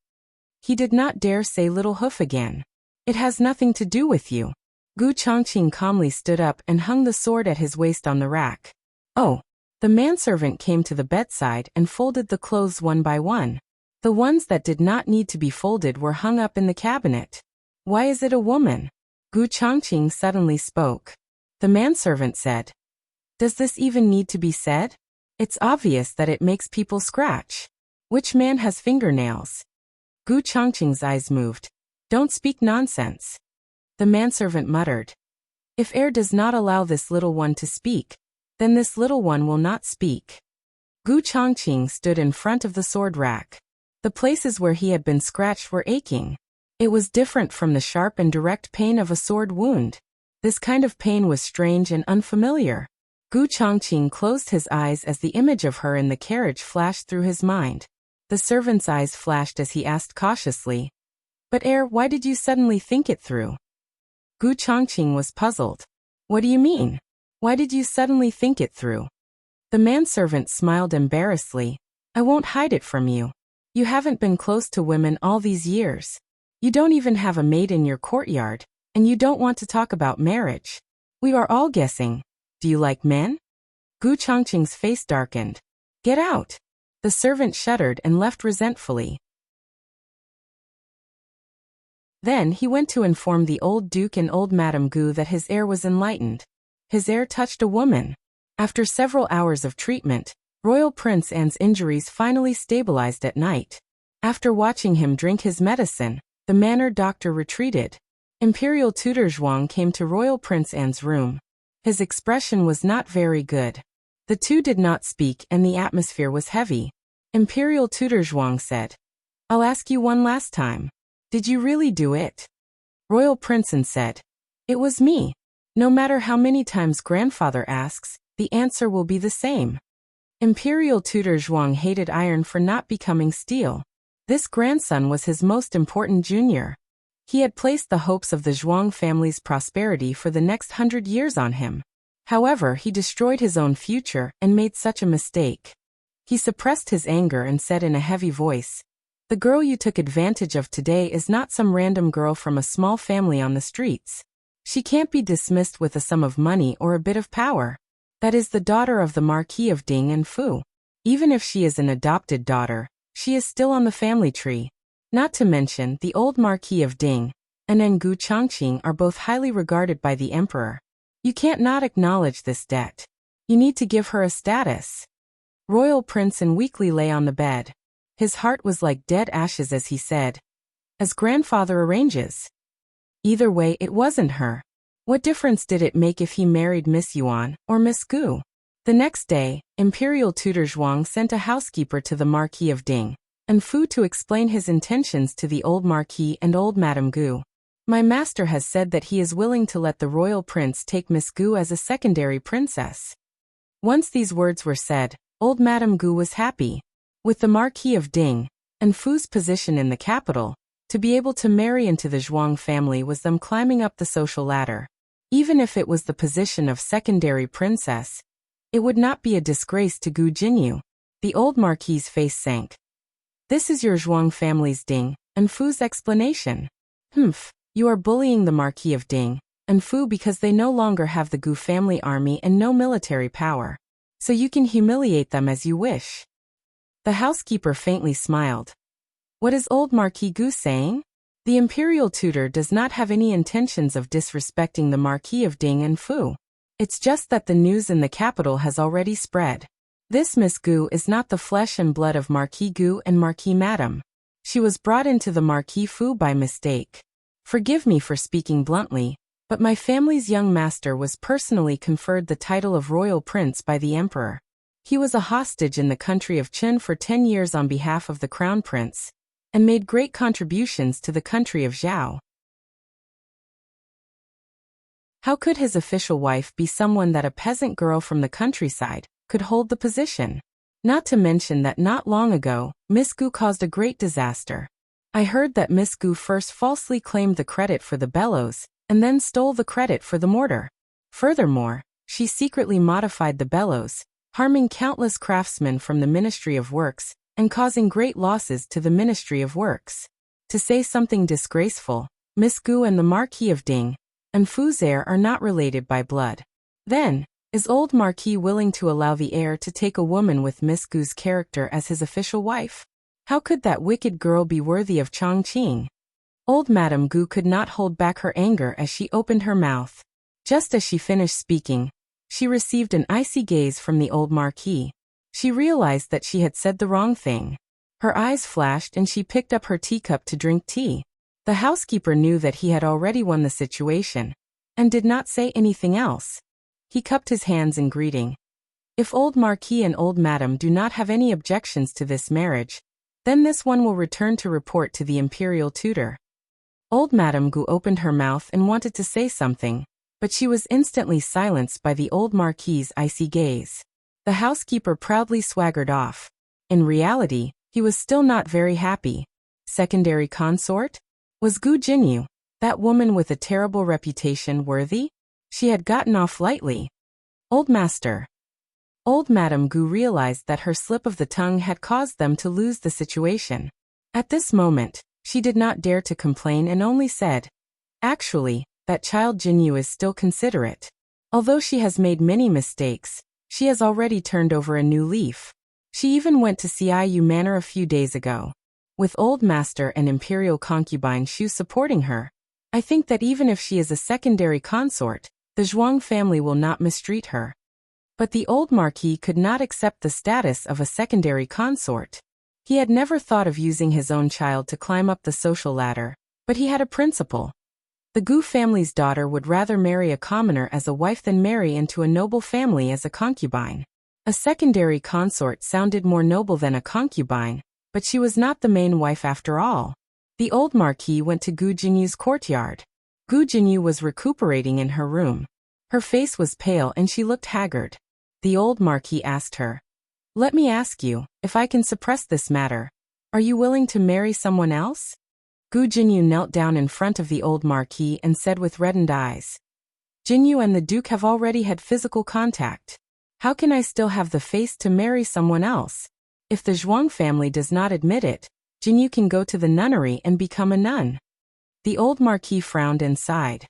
He did not dare say little hoof again. "It has nothing to do with you." Gu Chongqing calmly stood up and hung the sword at his waist on the rack. "Oh." The manservant came to the bedside and folded the clothes one by one. The ones that did not need to be folded were hung up in the cabinet. "Why is it a woman?" Gu Chongqing suddenly spoke. The manservant said, "Does this even need to be said? It's obvious that it makes people scratch. Which man has fingernails?" Gu Chongqing's eyes moved. Don't speak nonsense. The manservant muttered. If heir does not allow this little one to speak, then this little one will not speak. Gu Chongqing stood in front of the sword rack. The places where he had been scratched were aching. It was different from the sharp and direct pain of a sword wound. This kind of pain was strange and unfamiliar. Gu Chongqing closed his eyes as the image of her in the carriage flashed through his mind. The servant's eyes flashed as he asked cautiously, But heir, why did you suddenly think it through? Gu Chongqing was puzzled. What do you mean? Why did you suddenly think it through? The manservant smiled embarrassedly. I won't hide it from you. You haven't been close to women all these years. You don't even have a maid in your courtyard, and you don't want to talk about marriage. We are all guessing. Do you like men? Gu Chongqing's face darkened. Get out. The servant shuddered and left resentfully. Then he went to inform the old duke and old Madame Gu that his heir was enlightened. His heir touched a woman. After several hours of treatment, Royal Prince Anne's injuries finally stabilized at night. After watching him drink his medicine, the manor doctor retreated. Imperial tutor Zhuang came to Royal Prince Anne's room. His expression was not very good. The two did not speak and the atmosphere was heavy. Imperial tutor Zhuang said, I'll ask you one last time. Did you really do it? Royal Prince Anne said, It was me. No matter how many times grandfather asks, the answer will be the same. Imperial tutor Zhuang hated iron for not becoming steel. This grandson was his most important junior. He had placed the hopes of the Zhuang family's prosperity for the next 100 years on him. However, he destroyed his own future and made such a mistake. He suppressed his anger and said in a heavy voice, The girl you took advantage of today is not some random girl from a small family on the streets. She can't be dismissed with a sum of money or a bit of power. That is the daughter of the Marquis of Ding and Fu. Even if she is an adopted daughter, she is still on the family tree. Not to mention, the old Marquis of Ding and Gu Chongqing are both highly regarded by the emperor. You can't not acknowledge this debt. You need to give her a status. Royal Prince An weakly lay on the bed. His heart was like dead ashes as he said, As grandfather arranges. Either way, it wasn't her. What difference did it make if he married Miss Yuan or Miss Gu? The next day, Imperial tutor Zhuang sent a housekeeper to the Marquis of Ding and Fu to explain his intentions to the old Marquis and old Madame Gu. My master has said that he is willing to let the royal prince take Miss Gu as a secondary princess. Once these words were said, old Madame Gu was happy. With the Marquis of Ding and Fu's position in the capital, to be able to marry into the Zhuang family was them climbing up the social ladder. Even if it was the position of secondary princess, it would not be a disgrace to Gu Jinyu. The old Marquis's face sank. This is your Zhuang family's Ding and Fu's explanation. You are bullying the Marquis of Ding and Fu because they no longer have the Gu family army and no military power. So you can humiliate them as you wish. The housekeeper faintly smiled. What is old Marquis Gu saying? The imperial tutor does not have any intentions of disrespecting the Marquis of Ding and Fu. It's just that the news in the capital has already spread. This Miss Gu is not the flesh and blood of Marquis Gu and Marquis Madam. She was brought into the Marquis Fu by mistake. Forgive me for speaking bluntly, but my family's young master was personally conferred the title of royal prince by the emperor. He was a hostage in the country of Qin for 10 years on behalf of the crown prince, and made great contributions to the country of Zhao. How could his official wife be someone that a peasant girl from the countryside could hold the position? Not to mention that not long ago, Miss Gu caused a great disaster. I heard that Miss Gu first falsely claimed the credit for the bellows, and then stole the credit for the mortar. Furthermore, she secretly modified the bellows, harming countless craftsmen from the Ministry of Works, and causing great losses to the Ministry of Works. To say something disgraceful, Miss Gu and the Marquis of Ding and Fu's heir are not related by blood. Then, is old Marquis willing to allow the heir to take a woman with Miss Gu's character as his official wife? How could that wicked girl be worthy of Chongqing? Old Madame Gu could not hold back her anger as she opened her mouth. Just as she finished speaking, she received an icy gaze from the old Marquis. She realized that she had said the wrong thing. Her eyes flashed and she picked up her teacup to drink tea. The housekeeper knew that he had already won the situation, and did not say anything else. He cupped his hands in greeting. If old Marquis and old Madame do not have any objections to this marriage, then this one will return to report to the imperial tutor. Old Madame Gu opened her mouth and wanted to say something, but she was instantly silenced by the old Marquis's icy gaze. The housekeeper proudly swaggered off. In reality, he was still not very happy. Secondary consort? Was Gu Jinyu, that woman with a terrible reputation, worthy? She had gotten off lightly. Old Master. Old Madame Gu realized that her slip of the tongue had caused them to lose the situation. At this moment, she did not dare to complain and only said, "Actually, that child Jinyu is still considerate. Although she has made many mistakes, she has already turned over a new leaf. She even went to Ciu Manor a few days ago. With Old Master and Imperial Concubine Shu supporting her, I think that even if she is a secondary consort, the Zhuang family will not mistreat her." But the old Marquis could not accept the status of a secondary consort. He had never thought of using his own child to climb up the social ladder, but he had a principle. The Gu family's daughter would rather marry a commoner as a wife than marry into a noble family as a concubine. A secondary consort sounded more noble than a concubine, but she was not the main wife after all. The old Marquis went to Gu Jinyu's courtyard. Gu Jinyu was recuperating in her room. Her face was pale and she looked haggard. The old Marquis asked her, "Let me ask you, if I can suppress this matter, are you willing to marry someone else?" Gu Jinyu knelt down in front of the old Marquis and said with reddened eyes, "Jinyu and the Duke have already had physical contact. How can I still have the face to marry someone else? If the Zhuang family does not admit it, Jinyu can go to the nunnery and become a nun." The old Marquis frowned and sighed.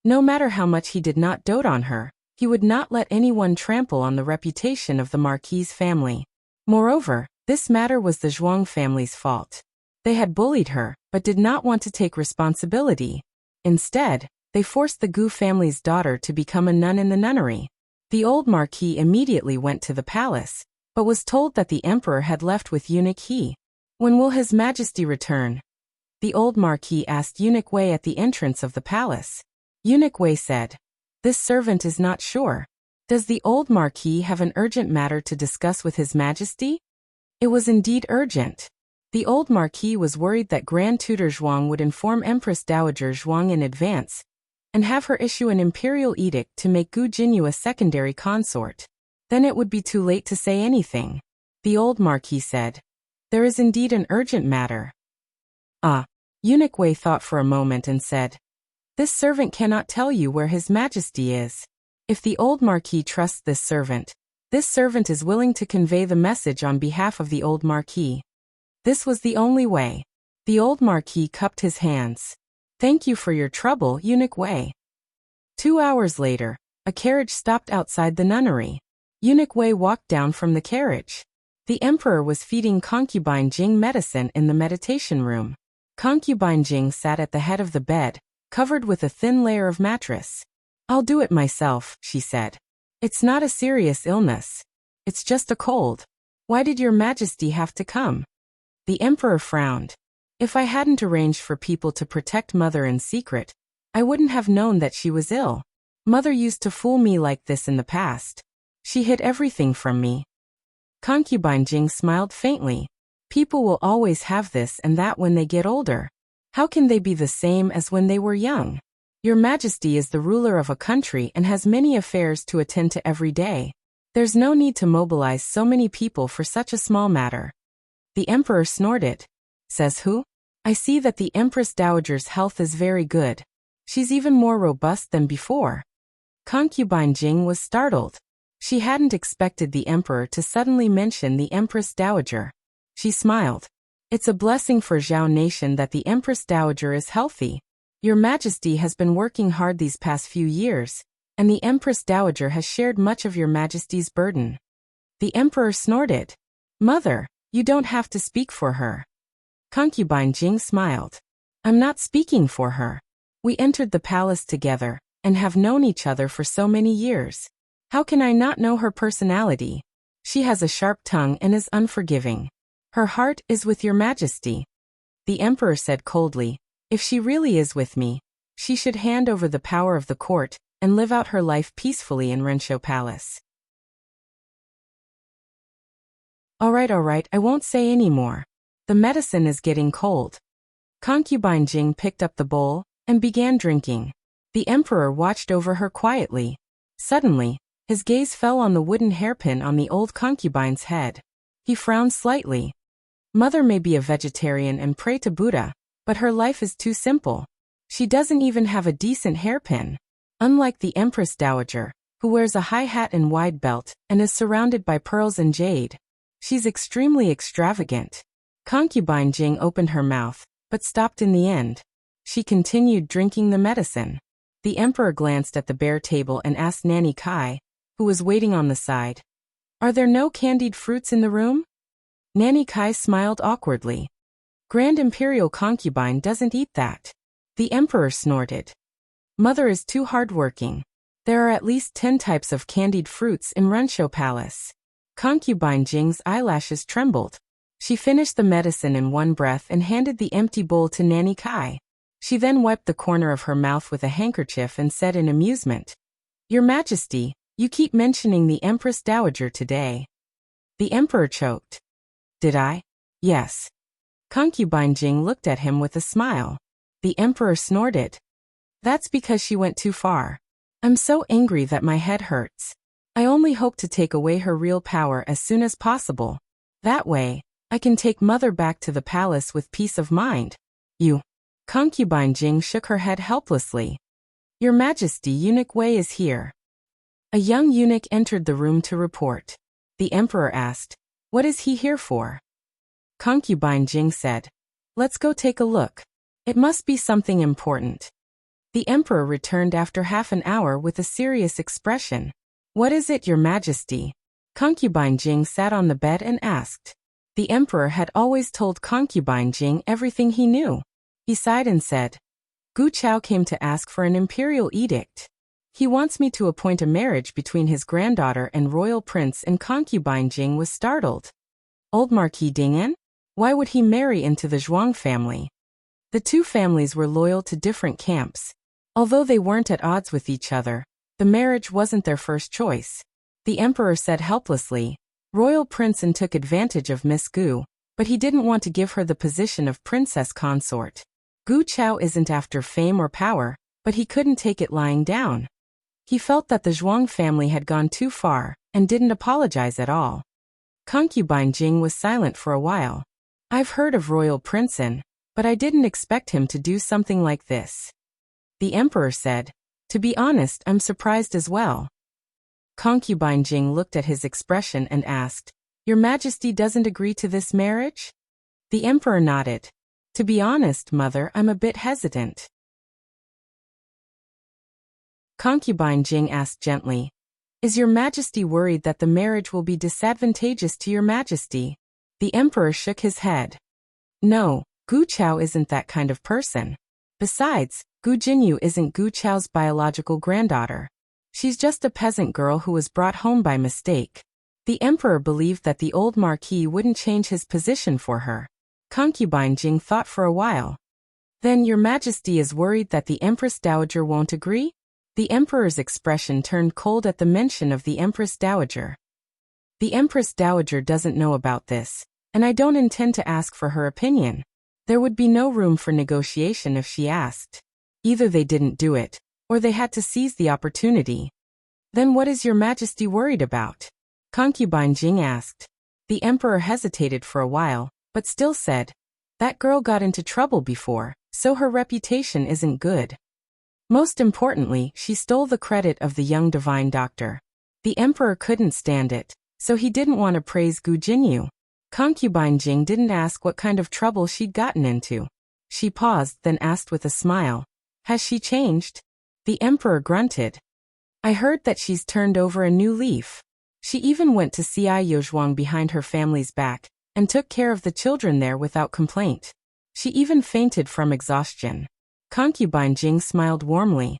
No matter how much he did not dote on her, he would not let anyone trample on the reputation of the Marquis's family. Moreover, this matter was the Zhuang family's fault. They had bullied her, but did not want to take responsibility. Instead, they forced the Gu family's daughter to become a nun in the nunnery. The old Marquis immediately went to the palace, but was told that the emperor had left with eunuch He. "When will His Majesty return?" The old Marquis asked eunuch Wei at the entrance of the palace. Eunuch Wei said, "This servant is not sure. Does the old Marquis have an urgent matter to discuss with His Majesty?" It was indeed urgent. The old Marquis was worried that Grand Tutor Zhuang would inform Empress Dowager Zhuang in advance, and have her issue an imperial edict to make Gu Jinyu a secondary consort. Then it would be too late to say anything. The old Marquis said, "There is indeed an urgent matter." "Ah." Eunuch Wei thought for a moment and said, "This servant cannot tell you where His Majesty is. If the old Marquis trusts this servant is willing to convey the message on behalf of the old Marquis." This was the only way. The old Marquis cupped his hands. "Thank you for your trouble, Eunuch Wei." 2 hours later, a carriage stopped outside the nunnery. Eunuch Wei walked down from the carriage. The emperor was feeding concubine Jing medicine in the meditation room. Concubine Jing sat at the head of the bed, covered with a thin layer of mattress. "I'll do it myself," she said. "It's not a serious illness. It's just a cold. Why did Your Majesty have to come?" The emperor frowned. "If I hadn't arranged for people to protect Mother in secret, I wouldn't have known that she was ill. Mother used to fool me like this in the past. She hid everything from me." Concubine Jing smiled faintly. "People will always have this and that when they get older. How can they be the same as when they were young? Your Majesty is the ruler of a country and has many affairs to attend to every day. There's no need to mobilize so many people for such a small matter." The emperor snorted. "Says who? I see that the Empress Dowager's health is very good. She's even more robust than before." Concubine Jing was startled. She hadn't expected the emperor to suddenly mention the Empress Dowager. She smiled. "It's a blessing for Zhao Nation that the Empress Dowager is healthy. Your Majesty has been working hard these past few years, and the Empress Dowager has shared much of Your Majesty's burden." The emperor snorted. "Mother, you don't have to speak for her." Concubine Jing smiled. "I'm not speaking for her. We entered the palace together, and have known each other for so many years. How can I not know her personality? She has a sharp tongue and is unforgiving. Her heart is with your majesty. The emperor said coldly, if she really is with me, she should hand over the power of the court and live out her life peacefully in Rensho Palace. All right, I won't say any more. The medicine is getting cold. Concubine Jing picked up the bowl and began drinking. The emperor watched over her quietly. Suddenly, his gaze fell on the wooden hairpin on the old concubine's head. He frowned slightly. Mother may be a vegetarian and pray to Buddha, but her life is too simple. She doesn't even have a decent hairpin. Unlike the Empress Dowager, who wears a high hat and wide belt and is surrounded by pearls and jade, she's extremely extravagant. Concubine Jing opened her mouth, but stopped in the end. She continued drinking the medicine. The emperor glanced at the bare table and asked Nanny Kai, who was waiting on the side, "Are there no candied fruits in the room?" Nanny Kai smiled awkwardly. Grand Imperial Concubine doesn't eat that. The emperor snorted. Mother is too hardworking. There are at least 10 types of candied fruits in Rensho Palace. Concubine Jing's eyelashes trembled. She finished the medicine in one breath and handed the empty bowl to Nanny Kai. She then wiped the corner of her mouth with a handkerchief and said in amusement, "Your Majesty, you keep mentioning the Empress Dowager today." The emperor choked. "Did I?" "Yes." Concubine Jing looked at him with a smile. The emperor snorted. "That's because she went too far. I'm so angry that my head hurts. I only hope to take away her real power as soon as possible. That way, I can take Mother back to the palace with peace of mind." "You." Concubine Jing shook her head helplessly. "Your Majesty, Eunuch Wei is here." A young eunuch entered the room to report. The emperor asked, "What is he here for?" Concubine Jing said, "Let's go take a look. It must be something important." The emperor returned after half an hour with a serious expression. "What is it, Your Majesty?" Concubine Jing sat on the bed and asked. The emperor had always told Concubine Jing everything he knew. He sighed and said, "Gu Chao came to ask for an imperial edict. He wants me to appoint a marriage between his granddaughter and royal prince," and Concubine Jing was startled. Old Marquis Dingen? Why would he marry into the Zhuang family? The two families were loyal to different camps. Although they weren't at odds with each other, the marriage wasn't their first choice. The emperor said helplessly, "Royal Prince and took advantage of Miss Gu, but he didn't want to give her the position of princess consort. Gu Chao isn't after fame or power, but he couldn't take it lying down." He felt that the Zhuang family had gone too far, and didn't apologize at all. Concubine Jing was silent for a while. "I've heard of Royal Princein, but I didn't expect him to do something like this." The emperor said, "To be honest, I'm surprised as well." Concubine Jing looked at his expression and asked, "Your Majesty doesn't agree to this marriage?" The emperor nodded. "To be honest, Mother, I'm a bit hesitant." Concubine Jing asked gently, "Is Your Majesty worried that the marriage will be disadvantageous to Your Majesty?" The emperor shook his head. "No, Gu Chao isn't that kind of person. Besides, Gu Jinyu isn't Gu Chao's biological granddaughter. She's just a peasant girl who was brought home by mistake." The emperor believed that the old marquis wouldn't change his position for her. Concubine Jing thought for a while. "Then Your Majesty is worried that the Empress Dowager won't agree?" The emperor's expression turned cold at the mention of the Empress Dowager. "The Empress Dowager doesn't know about this, and I don't intend to ask for her opinion. There would be no room for negotiation if she asked. Either they didn't do it, or they had to seize the opportunity." "Then what is Your Majesty worried about?" Concubine Jing asked. The emperor hesitated for a while, but still said, "That girl got into trouble before, so her reputation isn't good. Most importantly, she stole the credit of the young divine doctor." The emperor couldn't stand it, so he didn't want to praise Gu Jinyu. Concubine Jing didn't ask what kind of trouble she'd gotten into. She paused, then asked with a smile, "Has she changed?" The emperor grunted. "I heard that she's turned over a new leaf. She even went to Ci Yozhuang behind her family's back, and took care of the children there without complaint. She even fainted from exhaustion." Concubine Jing smiled warmly.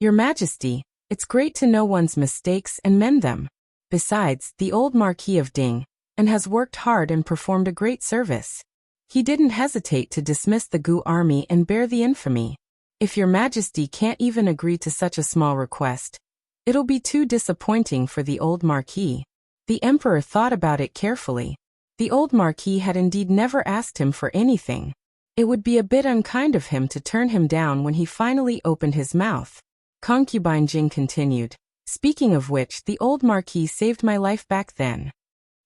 "Your Majesty, it's great to know one's mistakes and mend them. Besides, the old Marquis of Ding, and has worked hard and performed a great service. He didn't hesitate to dismiss the Gu army and bear the infamy. If your majesty can't even agree to such a small request, it'll be too disappointing for the old Marquis. The emperor thought about it carefully. The old Marquis had indeed never asked him for anything. It would be a bit unkind of him to turn him down when he finally opened his mouth. Concubine Jing continued. Speaking of which, the old Marquis saved my life back then.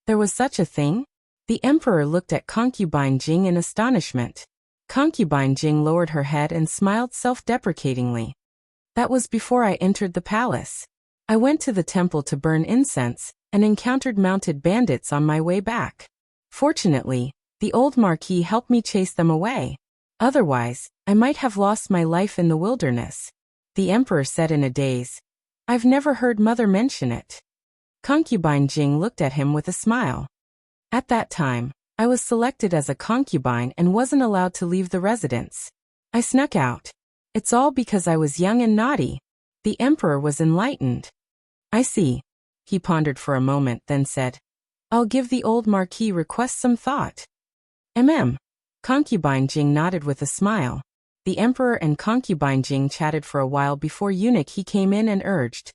There was such a thing? The emperor looked at Concubine Jing in astonishment. Concubine Jing lowered her head and smiled self-deprecatingly. That was before I entered the palace. I went to the temple to burn incense, and encountered mounted bandits on my way back. Fortunately, the old Marquis helped me chase them away. Otherwise, I might have lost my life in the wilderness. The emperor said in a daze. I've never heard mother mention it. Concubine Jing looked at him with a smile. At that time, I was selected as a concubine and wasn't allowed to leave the residence. I snuck out. It's all because I was young and naughty. The emperor was enlightened. I see. He pondered for a moment, then said, I'll give the old Marquis request some thought. Concubine Jing nodded with a smile. The emperor and Concubine Jing chatted for a while before Eunuch He came in and urged,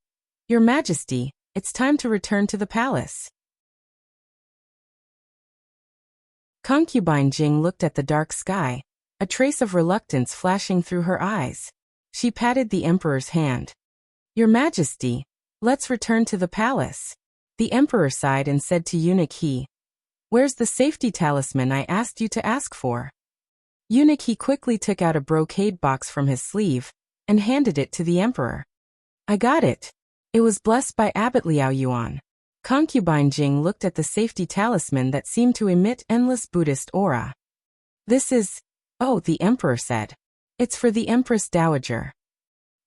Your Majesty, it's time to return to the palace. Concubine Jing looked at the dark sky, a trace of reluctance flashing through her eyes. She patted the emperor's hand. Your Majesty, let's return to the palace. The emperor sighed and said to Eunuch He, Where's the safety talisman I asked you to ask for? Eunuch He quickly took out a brocade box from his sleeve and handed it to the emperor. I got it. It was blessed by Abbot Liao Yuan. Concubine Jing looked at the safety talisman that seemed to emit endless Buddhist aura. This is, the emperor said. It's for the Empress Dowager.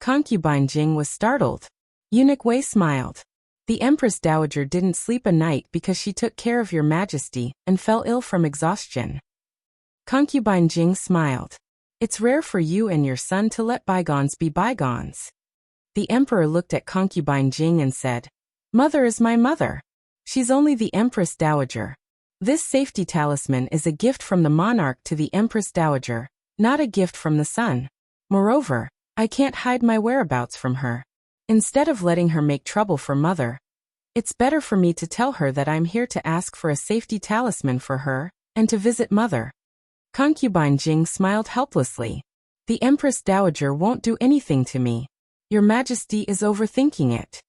Concubine Jing was startled. Eunuch Wei smiled. The Empress Dowager didn't sleep a night because she took care of your Majesty and fell ill from exhaustion. Concubine Jing smiled. It's rare for you and your son to let bygones be bygones. The emperor looked at Concubine Jing and said, Mother is my mother. She's only the Empress Dowager. This safety talisman is a gift from the monarch to the Empress Dowager, not a gift from the son. Moreover, I can't hide my whereabouts from her. Instead of letting her make trouble for mother, it's better for me to tell her that I'm here to ask for a safety talisman for her, and to visit mother. Concubine Jing smiled helplessly. The Empress Dowager won't do anything to me. Your Majesty is overthinking it.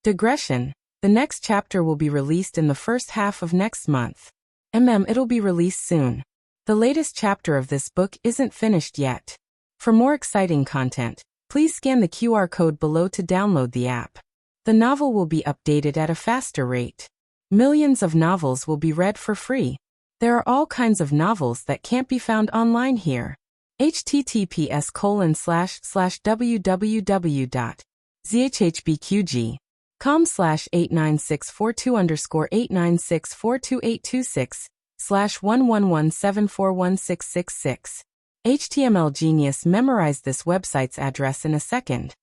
Digression. The next chapter will be released in the first half of next month. It'll be released soon. The latest chapter of this book isn't finished yet. For more exciting content, please scan the QR code below to download the app. The novel will be updated at a faster rate. Millions of novels will be read for free. There are all kinds of novels that can't be found online here. https://www.zhbqg.com/89642_8964286/111741666. HTML Genius memorized this website's address in a second.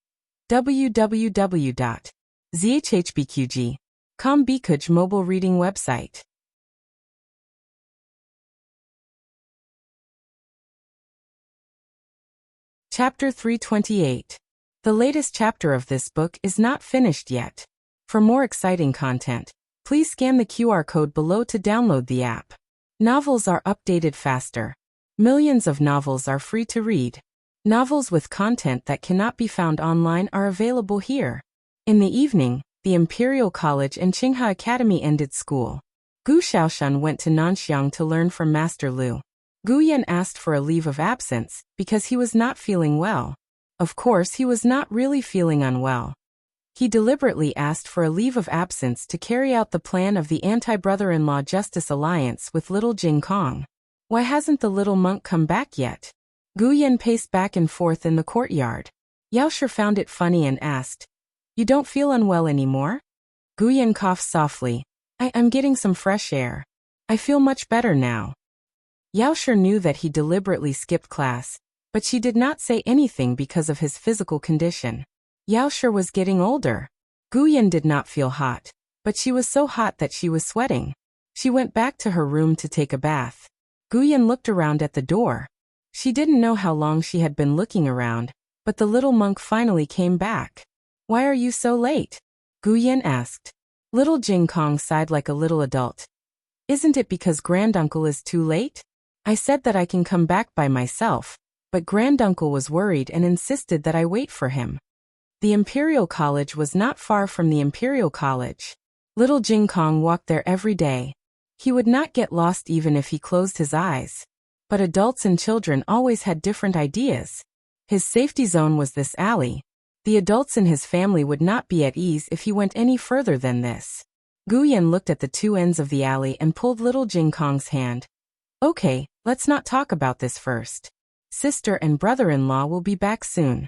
www.zhbqg.com Bikuj mobile reading website. Chapter 328. The latest chapter of this book is not finished yet. For more exciting content, please scan the QR code below to download the app. Novels are updated faster. Millions of novels are free to read. Novels with content that cannot be found online are available here. In the evening, the Imperial College and Qinghe Academy ended school. Gu Shaoshun went to Nanxiang to learn from Master Lu. Gu Yan asked for a leave of absence because he was not feeling well. Of course, he was not really feeling unwell. He deliberately asked for a leave of absence to carry out the plan of the anti-brother-in-law Justice Alliance with little Jing Kong. Why hasn't the little monk come back yet? Gu Yan paced back and forth in the courtyard. Yao Shi found it funny and asked, You don't feel unwell anymore? Gu Yan coughed softly. I'm getting some fresh air. I feel much better now. Yao Shi knew that he deliberately skipped class, but she did not say anything because of his physical condition. Yao Shi was getting older. Gu Yan did not feel hot. but she was so hot that she was sweating. She went back to her room to take a bath. Guyen looked around at the door. She didn't know how long she had been looking around, but the little monk finally came back. "Why are you so late?" Guyen asked. Little Jing Kong sighed like a little adult. "Isn't it because granduncle is too late? I said that I can come back by myself, but granduncle was worried and insisted that I wait for him." The Imperial College was not far from the Imperial College. Little Jing Kong walked there every day. He would not get lost even if he closed his eyes. But adults and children always had different ideas. His safety zone was this alley. The adults in his family would not be at ease if he went any further than this. Guyen looked at the two ends of the alley and pulled little Jing Kong's hand. "Okay, let's not talk about this first. Sister and brother-in-law will be back soon."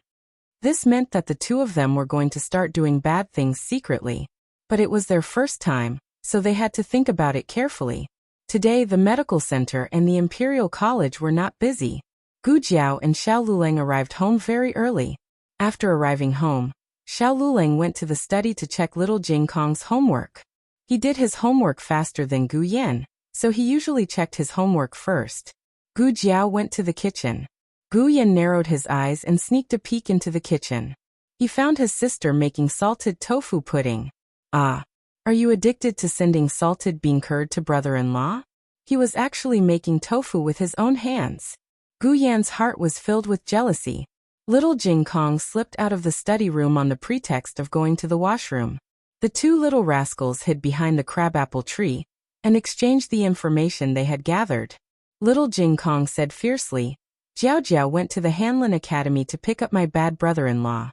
This meant that the two of them were going to start doing bad things secretly. But it was their first time, so they had to think about it carefully. Today the medical center and the Imperial College were not busy. Gu Jiao and Xiao Luleng arrived home very early. After arriving home, Xiao Luleng went to the study to check little Jing Kong's homework. He did his homework faster than Gu Yan, so he usually checked his homework first. Gu Jiao went to the kitchen. Gu Yan narrowed his eyes and sneaked a peek into the kitchen. He found his sister making salted tofu pudding. "Ah, are you addicted to sending salted bean curd to brother-in-law?" He was actually making tofu with his own hands. Gu Yan's heart was filled with jealousy. Little Jing Kong slipped out of the study room on the pretext of going to the washroom. The two little rascals hid behind the crabapple tree and exchanged the information they had gathered. Little Jing Kong said fiercely, "Jiao Jiao went to the Hanlin Academy to pick up my bad brother-in-law."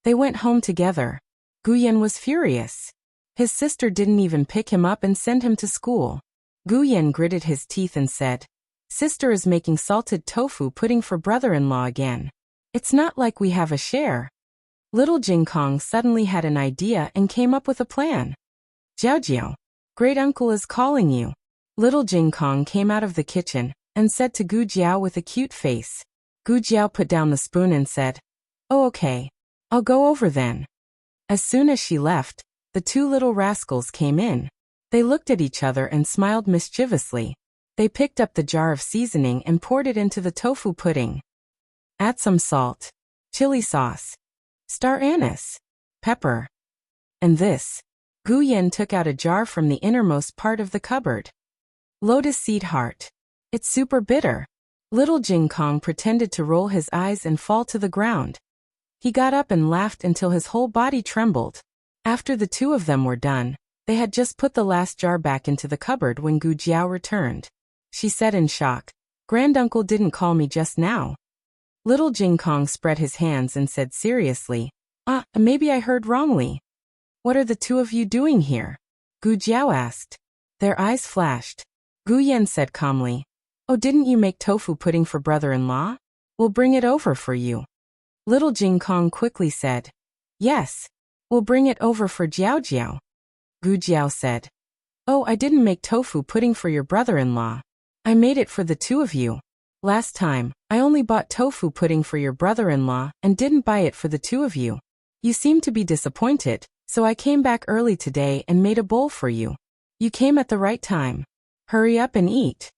They went home together. Guyen was furious. His sister didn't even pick him up and send him to school. Guyen gritted his teeth and said, "Sister is making salted tofu pudding for brother-in-law again. It's not like we have a share." Little Jing Kong suddenly had an idea and came up with a plan. "Jiao Jiao, great uncle is calling you." Little Jing Kong came out of the kitchen and said to Gu Jiao with a cute face. Gu Jiao put down the spoon and said, "Oh, okay. I'll go over then." As soon as she left, the two little rascals came in. They looked at each other and smiled mischievously. They picked up the jar of seasoning and poured it into the tofu pudding. Add some salt, chili sauce, star anise, pepper, and this. Guyen took out a jar from the innermost part of the cupboard. Lotus seed heart. It's super bitter. Little Jing Kong pretended to roll his eyes and fall to the ground. He got up and laughed until his whole body trembled. After the two of them were done, they had just put the last jar back into the cupboard when Gu Jiao returned. She said in shock, "Granduncle didn't call me just now." Little Jing Kong spread his hands and said seriously, Maybe I heard wrongly." "What are the two of you doing here?" Gu Jiao asked. Their eyes flashed. Guyen said calmly, "Oh, didn't you make tofu pudding for brother-in-law? We'll bring it over for you." Little Jing Kong quickly said, "Yes, we'll bring it over for Jiao Jiao." Gu Jiao said, "Oh, I didn't make tofu pudding for your brother-in-law. I made it for the two of you. Last time, I only bought tofu pudding for your brother-in-law and didn't buy it for the two of you. You seemed to be disappointed, so I came back early today and made a bowl for you. You came at the right time. Hurry up and eat."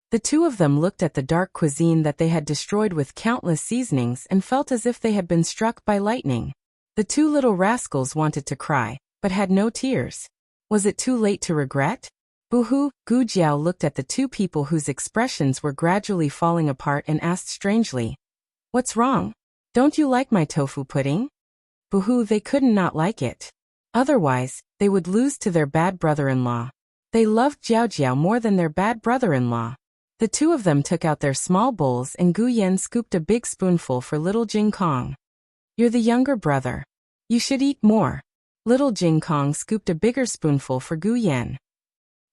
The two of them looked at the dark cuisine that they had destroyed with countless seasonings and felt as if they had been struck by lightning. The two little rascals wanted to cry, but had no tears. Was it too late to regret? Boo-hoo. Gu Jiao looked at the two people whose expressions were gradually falling apart and asked strangely, "What's wrong? Don't you like my tofu pudding?" Boo-hoo, they couldn't not like it. Otherwise, they would lose to their bad brother-in-law. They loved Jiao Jiao more than their bad brother-in-law. The two of them took out their small bowls and Guyen scooped a big spoonful for little Jing Kong. "You're the younger brother. You should eat more." Little Jing Kong scooped a bigger spoonful for Guyen.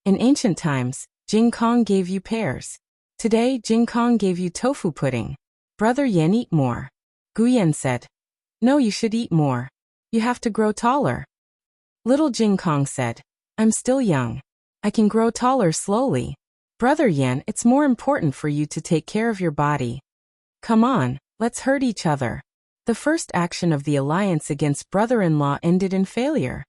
In ancient times, Jing Kong gave you pears. Today, Jing Kong gave you tofu pudding. "Brother Yen, eat more." Guyen said. "No, you should eat more. You have to grow taller." Little Jing Kong said, "I'm still young. I can grow taller slowly. Brother Yen, it's more important for you to take care of your body. Come on, let's hurt each other." The first action of the alliance against brother-in-law ended in failure.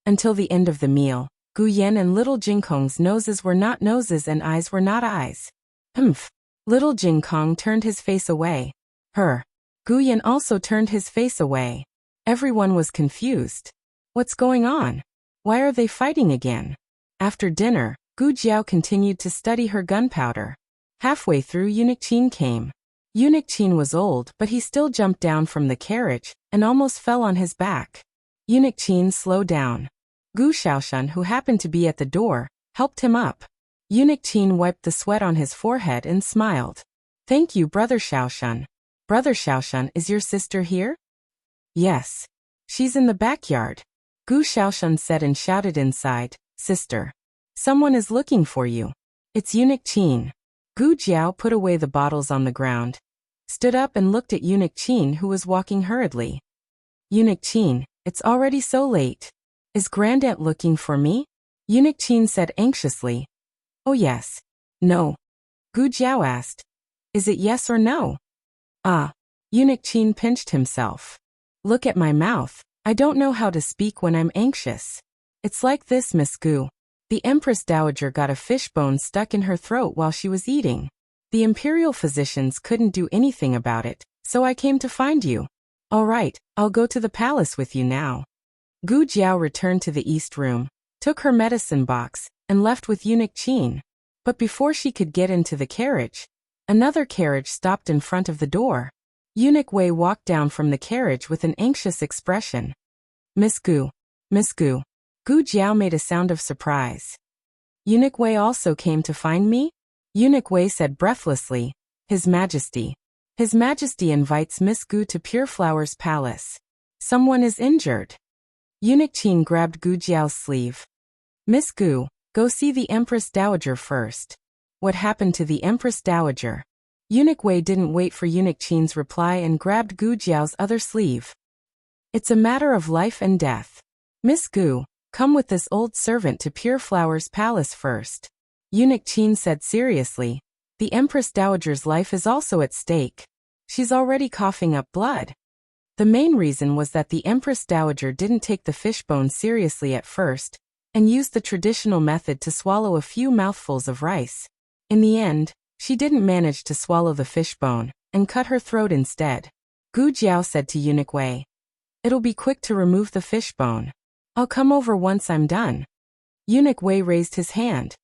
Until the end of the meal, Gu Yan and little Jingkong's noses were not noses and eyes were not eyes. Humph. Little Jingkong turned his face away. Gu Yan also turned his face away. Everyone was confused. What's going on? Why are they fighting again? After dinner, Gu Jiao continued to study her gunpowder. Halfway through, Eunuch Qin came. Eunuch Qin was old, but he still jumped down from the carriage and almost fell on his back. Eunuch Qin slowed down. Gu Xiaoshan, who happened to be at the door, helped him up. Eunuch Qin wiped the sweat on his forehead and smiled. Thank you, Brother Xiaoshan. Brother Xiaoshan, is your sister here? Yes. She's in the backyard. Gu Xiaoshan said and shouted inside, Sister. Someone is looking for you. It's Eunuch Qin. Gu Jiao put away the bottles on the ground, stood up and looked at Eunuch Qin, who was walking hurriedly. Eunuch Qin, it's already so late. Is Grandaunt looking for me? Eunuch Qin said anxiously. Oh yes. No. Gu Jiao asked. Is it yes or no? Ah. Eunuch Qin pinched himself. Look at my mouth. I don't know how to speak when I'm anxious. It's like this, Miss Gu. The Empress Dowager got a fishbone stuck in her throat while she was eating. The imperial physicians couldn't do anything about it, so I came to find you. All right, I'll go to the palace with you now. Gu Jiao returned to the east room, took her medicine box, and left with Eunuch Qin. But before she could get into the carriage, another carriage stopped in front of the door. Eunuch Wei walked down from the carriage with an anxious expression. Miss Gu. Miss Gu. Gu Jiao made a sound of surprise. Eunuch Wei also came to find me? Eunuch Wei said breathlessly, His Majesty. His Majesty invites Miss Gu to Pure Flower's palace. Someone is injured. Eunuch Qin grabbed Gu Jiao's sleeve. Miss Gu, go see the Empress Dowager first. What happened to the Empress Dowager? Eunuch Wei didn't wait for Eunuch Qin's reply and grabbed Gu Jiao's other sleeve. It's a matter of life and death. Miss Gu, come with this old servant to Pure Flower's palace first. Eunuch Qin said seriously. The Empress Dowager's life is also at stake. She's already coughing up blood. The main reason was that the Empress Dowager didn't take the fishbone seriously at first, and used the traditional method to swallow a few mouthfuls of rice. In the end, she didn't manage to swallow the fishbone, and cut her throat instead. Gu Jiao said to Eunuch Wei, It'll be quick to remove the fishbone. I'll come over once I'm done. Eunuch Wei raised his hand.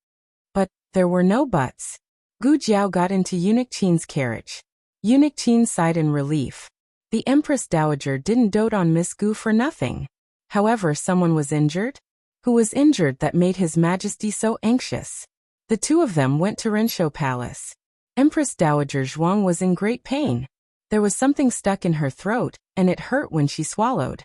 But there were no buts. Gu Jiao got into Eunuch Qin's carriage. Eunuch Qin sighed in relief. The Empress Dowager didn't dote on Miss Gu for nothing. However, someone was injured? Who was injured that made His Majesty so anxious? The two of them went to Renshou Palace. Empress Dowager Zhuang was in great pain. There was something stuck in her throat, and it hurt when she swallowed.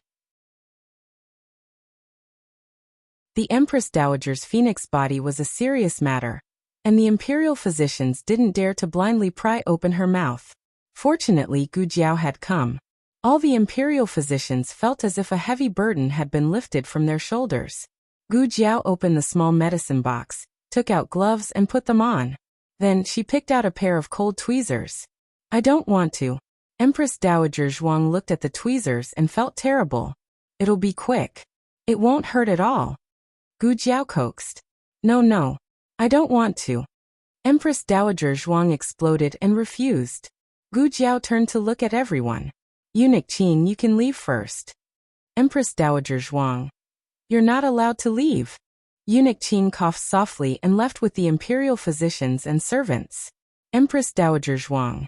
The Empress Dowager's phoenix body was a serious matter, and the imperial physicians didn't dare to blindly pry open her mouth. Fortunately, Gu Jiao had come. All the imperial physicians felt as if a heavy burden had been lifted from their shoulders. Gu Jiao opened the small medicine box, took out gloves and put them on. Then she picked out a pair of cold tweezers. I don't want to. Empress Dowager Zhuang looked at the tweezers and felt terrible. It'll be quick. It won't hurt at all. Gu Jiao coaxed. No. I don't want to. Empress Dowager Zhuang exploded and refused. Gu Jiao turned to look at everyone. Eunuch Qin, you can leave first. Empress Dowager Zhuang. You're not allowed to leave. Eunuch Qin coughed softly and left with the imperial physicians and servants. Empress Dowager Zhuang.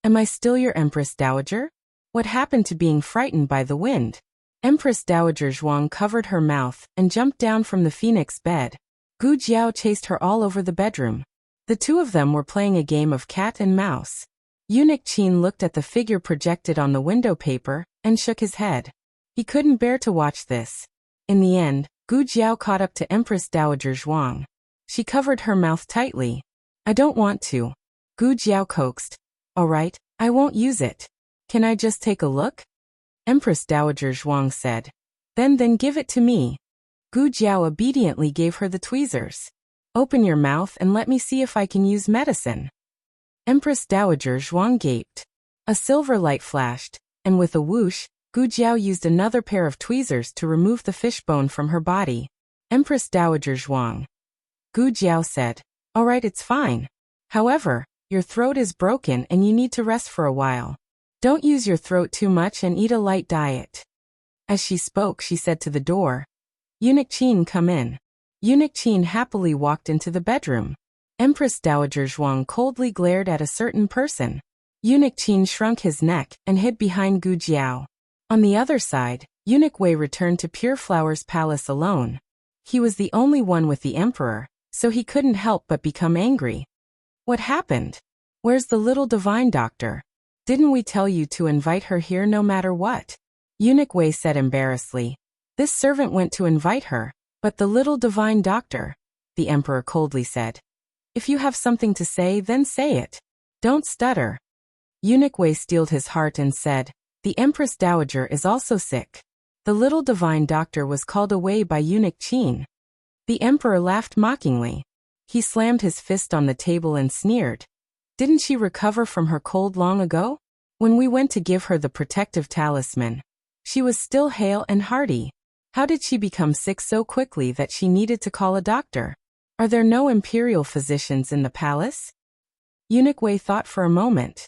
Am I still your Empress Dowager? What happened to being frightened by the wind? Empress Dowager Zhuang covered her mouth and jumped down from the phoenix bed. Gu Jiao chased her all over the bedroom. The two of them were playing a game of cat and mouse. Eunuch Qin looked at the figure projected on the window paper and shook his head. He couldn't bear to watch this. In the end, Gu Jiao caught up to Empress Dowager Zhuang. She covered her mouth tightly. I don't want to. Gu Jiao coaxed. All right, I won't use it. Can I just take a look? Empress Dowager Zhuang said. Then give it to me. Gu Jiao obediently gave her the tweezers. Open your mouth and let me see if I can use medicine. Empress Dowager Zhuang gaped. A silver light flashed, and with a whoosh, Gu Jiao used another pair of tweezers to remove the fishbone from her body. Empress Dowager Zhuang. Gu Jiao said, "All right, it's fine. However, your throat is broken and you need to rest for a while. Don't use your throat too much and eat a light diet." As she spoke, she said to the door, "Eunuch Qin, come in." Eunuch Qin happily walked into the bedroom. Empress Dowager Zhuang coldly glared at a certain person. Eunuch Qin shrunk his neck and hid behind Gu Jiao. On the other side, Eunuch Wei returned to Pure Flower's palace alone. He was the only one with the emperor, so he couldn't help but become angry. "What happened? Where's the little divine doctor? Didn't we tell you to invite her here no matter what?" Eunuch Wei said embarrassedly. "This servant went to invite her, but the little divine doctor," the emperor coldly said. "If you have something to say, then say it. Don't stutter." Eunuch Wei steeled his heart and said, "The Empress Dowager is also sick." The little divine doctor was called away by Eunuch Qin. The emperor laughed mockingly. He slammed his fist on the table and sneered. "Didn't she recover from her cold long ago? When we went to give her the protective talisman, she was still hale and hearty. How did she become sick so quickly that she needed to call a doctor? Are there no imperial physicians in the palace?" Eunuch Wei thought for a moment.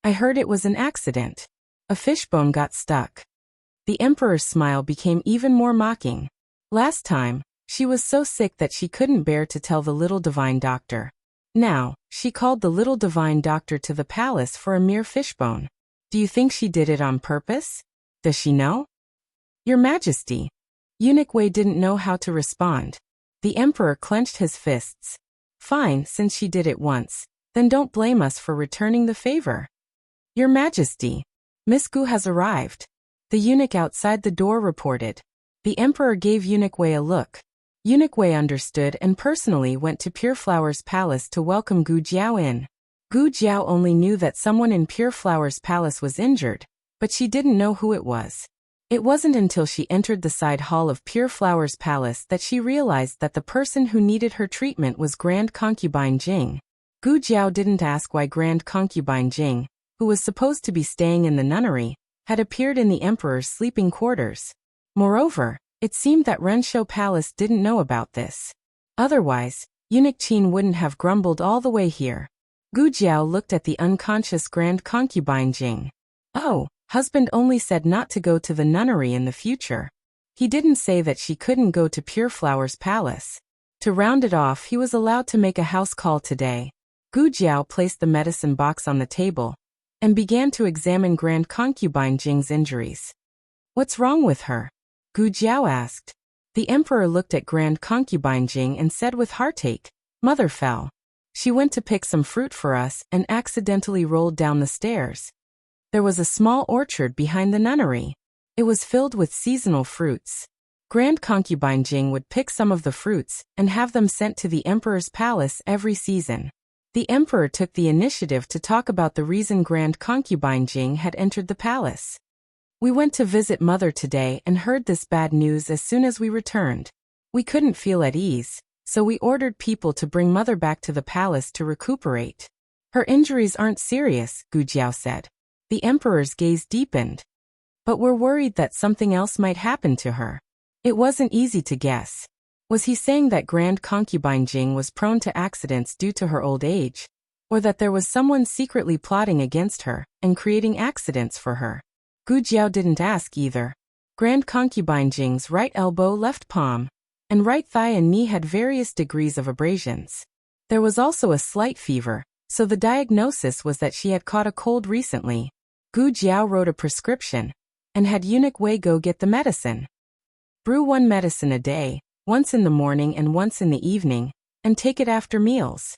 I heard it was an accident. A fishbone got stuck." The emperor's smile became even more mocking. Last time, she was so sick that she couldn't bear to tell the little divine doctor. Now, she called the little divine doctor to the palace for a mere fishbone. Do you think she did it on purpose? Does she know? "Your Majesty." Eunuch Wei didn't know how to respond. The emperor clenched his fists. "Fine, since she did it once, then don't blame us for returning the favor." "Your Majesty, Miss Gu has arrived," the eunuch outside the door reported. The emperor gave Eunuch Wei a look. Eunuch Wei understood and personally went to Pure Flower's palace to welcome Gu Jiao in. Gu Jiao only knew that someone in Pure Flower's palace was injured, but she didn't know who it was. It wasn't until she entered the side hall of Pure Flower's palace that she realized that the person who needed her treatment was Grand Concubine Jing. Gu Jiao didn't ask why Grand Concubine Jing, who was supposed to be staying in the nunnery, had appeared in the emperor's sleeping quarters. Moreover, it seemed that Renshou Palace didn't know about this. Otherwise, Eunuch Qin wouldn't have grumbled all the way here. Gu Jiao looked at the unconscious Grand Concubine Jing. "Oh, husband only said not to go to the nunnery in the future. He didn't say that she couldn't go to Pure Flower's palace. To round it off, he was allowed to make a house call today." Gu Jiao placed the medicine box on the table and began to examine Grand Concubine Jing's injuries. "What's wrong with her?" Gu Jiao asked. The emperor looked at Grand Concubine Jing and said with heartache, "Mother fell. She went to pick some fruit for us and accidentally rolled down the stairs. There was a small orchard behind the nunnery. It was filled with seasonal fruits. Grand Concubine Jing would pick some of the fruits and have them sent to the emperor's palace every season." The emperor took the initiative to talk about the reason Grand Concubine Jing had entered the palace. "We went to visit mother today and heard this bad news as soon as we returned. We couldn't feel at ease, so we ordered people to bring mother back to the palace to recuperate. Her injuries aren't serious," Gu Jiao said. The emperor's gaze deepened. "But we're worried that something else might happen to her." It wasn't easy to guess. Was he saying that Grand Concubine Jing was prone to accidents due to her old age? Or that there was someone secretly plotting against her and creating accidents for her? Gu Jiao didn't ask either. Grand Concubine Jing's right elbow, left palm, and right thigh and knee had various degrees of abrasions. There was also a slight fever, so the diagnosis was that she had caught a cold recently. Gu Jiao wrote a prescription and had Eunuch Wei go get the medicine. "Brew one medicine a day, once in the morning and once in the evening, and take it after meals.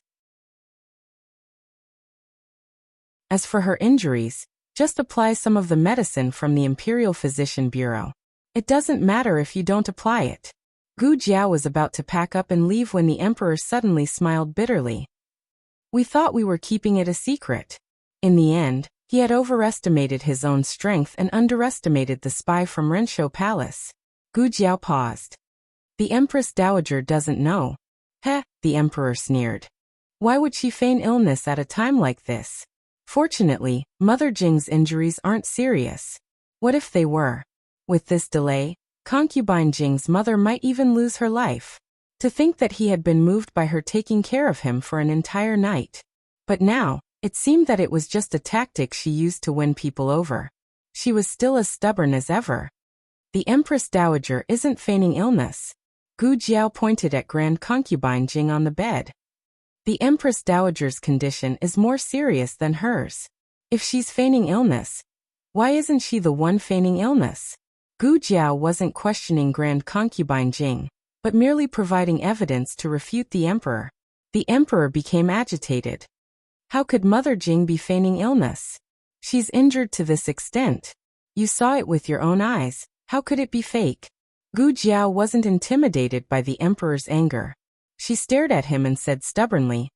As for her injuries, just apply some of the medicine from the Imperial Physician Bureau. It doesn't matter if you don't apply it." Gu Jiao was about to pack up and leave when the emperor suddenly smiled bitterly. "We thought we were keeping it a secret." In the end, he had overestimated his own strength and underestimated the spy from Renshou Palace. Gu Jiao paused. "The Empress Dowager doesn't know." "Heh, the emperor sneered. Why would she feign illness at a time like this? Fortunately, Mother Jing's injuries aren't serious. What if they were? With this delay, concubine Jing's mother might even lose her life. To think that he had been moved by her taking care of him for an entire night. But now, it seemed that it was just a tactic she used to win people over. She was still as stubborn as ever. The Empress Dowager isn't feigning illness. Gu Jiao pointed at Grand Concubine Jing on the bed. The Empress Dowager's condition is more serious than hers. If she's feigning illness, why isn't she the one feigning illness? Gu Jiao wasn't questioning Grand Concubine Jing, but merely providing evidence to refute the emperor. The emperor became agitated. How could Mother Jing be feigning illness? She's injured to this extent. You saw it with your own eyes. How could it be fake? Gu Jiao wasn't intimidated by the emperor's anger. She stared at him and said stubbornly,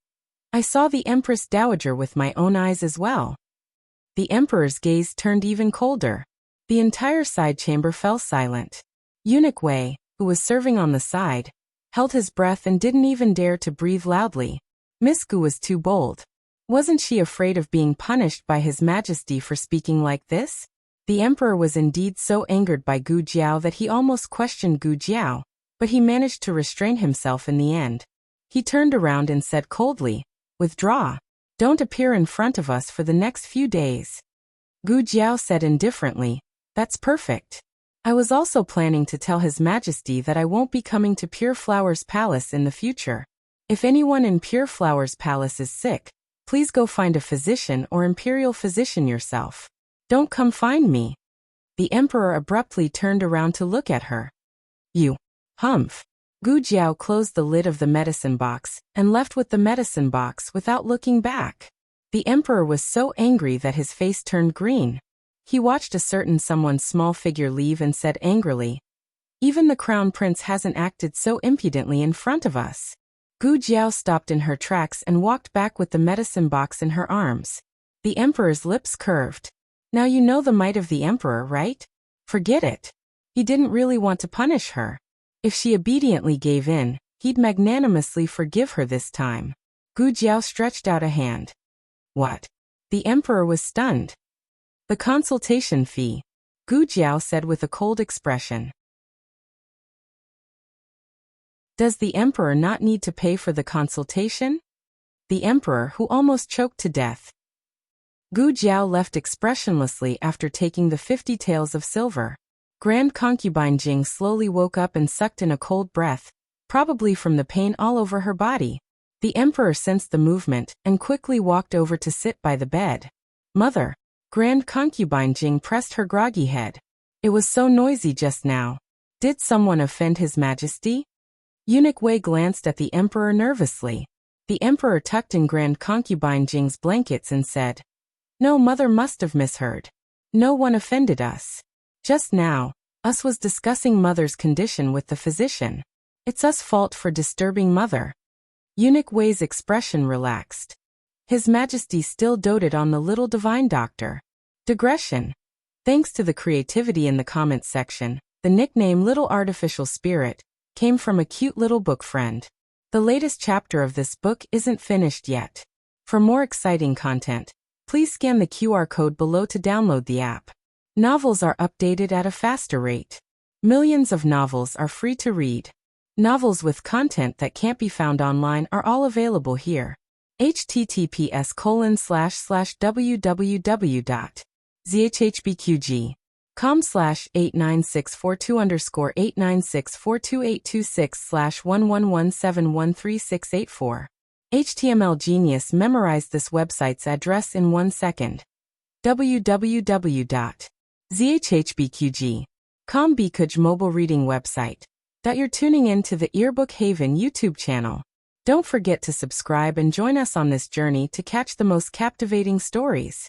I saw the Empress Dowager with my own eyes as well. The emperor's gaze turned even colder. The entire side chamber fell silent. Eunuch Wei, who was serving on the side, held his breath and didn't even dare to breathe loudly. Miss Gu was too bold. Wasn't she afraid of being punished by His Majesty for speaking like this? The emperor was indeed so angered by Gu Jiao that he almost questioned Gu Jiao, but he managed to restrain himself in the end. He turned around and said coldly, Withdraw. Don't appear in front of us for the next few days. Gu Jiao said indifferently, That's perfect. I was also planning to tell His Majesty that I won't be coming to Pure Flower's palace in the future. If anyone in Pure Flower's palace is sick, please go find a physician or imperial physician yourself. Don't come find me. The emperor abruptly turned around to look at her. You. Humph. Gu Jiao closed the lid of the medicine box and left with the medicine box without looking back. The emperor was so angry that his face turned green. He watched a certain someone's small figure leave and said angrily, Even the crown prince hasn't acted so impudently in front of us. Gu Jiao stopped in her tracks and walked back with the medicine box in her arms. The emperor's lips curved. Now you know the might of the emperor, right? Forget it. He didn't really want to punish her. If she obediently gave in, he'd magnanimously forgive her this time. Gu Jiao stretched out a hand. What? The emperor was stunned. The consultation fee, Gu Jiao said with a cold expression. Does the emperor not need to pay for the consultation? The emperor, who almost choked to death. Gu Jiao left expressionlessly after taking the 50 taels of silver. Grand Concubine Jing slowly woke up and sucked in a cold breath, probably from the pain all over her body. The emperor sensed the movement and quickly walked over to sit by the bed. Mother. Grand Concubine Jing pressed her groggy head. It was so noisy just now. Did someone offend His Majesty? Eunuch Wei glanced at the emperor nervously. The emperor tucked in Grand Concubine Jing's blankets and said, No, Mother must have misheard. No one offended us. Just now, us was discussing Mother's condition with the physician. It's us fault for disturbing Mother. Eunuch Wei's expression relaxed. His Majesty still doted on the little divine doctor. Digression. Thanks to the creativity in the comments section, the nickname Little Artificial Spirit came from a cute little book friend. The latest chapter of this book isn't finished yet. For more exciting content, please scan the QR code below to download the app. Novels are updated at a faster rate. Millions of novels are free to read. Novels with content that can't be found online are all available here. https://www.zhhbqg.com/89642_8964226/111713684. HTML Genius memorized this website's address in 1 second. www.zhhbqg.com Bkuj mobile reading website. You're tuning in to the Earbook Haven YouTube channel. Don't forget to subscribe and join us on this journey to catch the most captivating stories.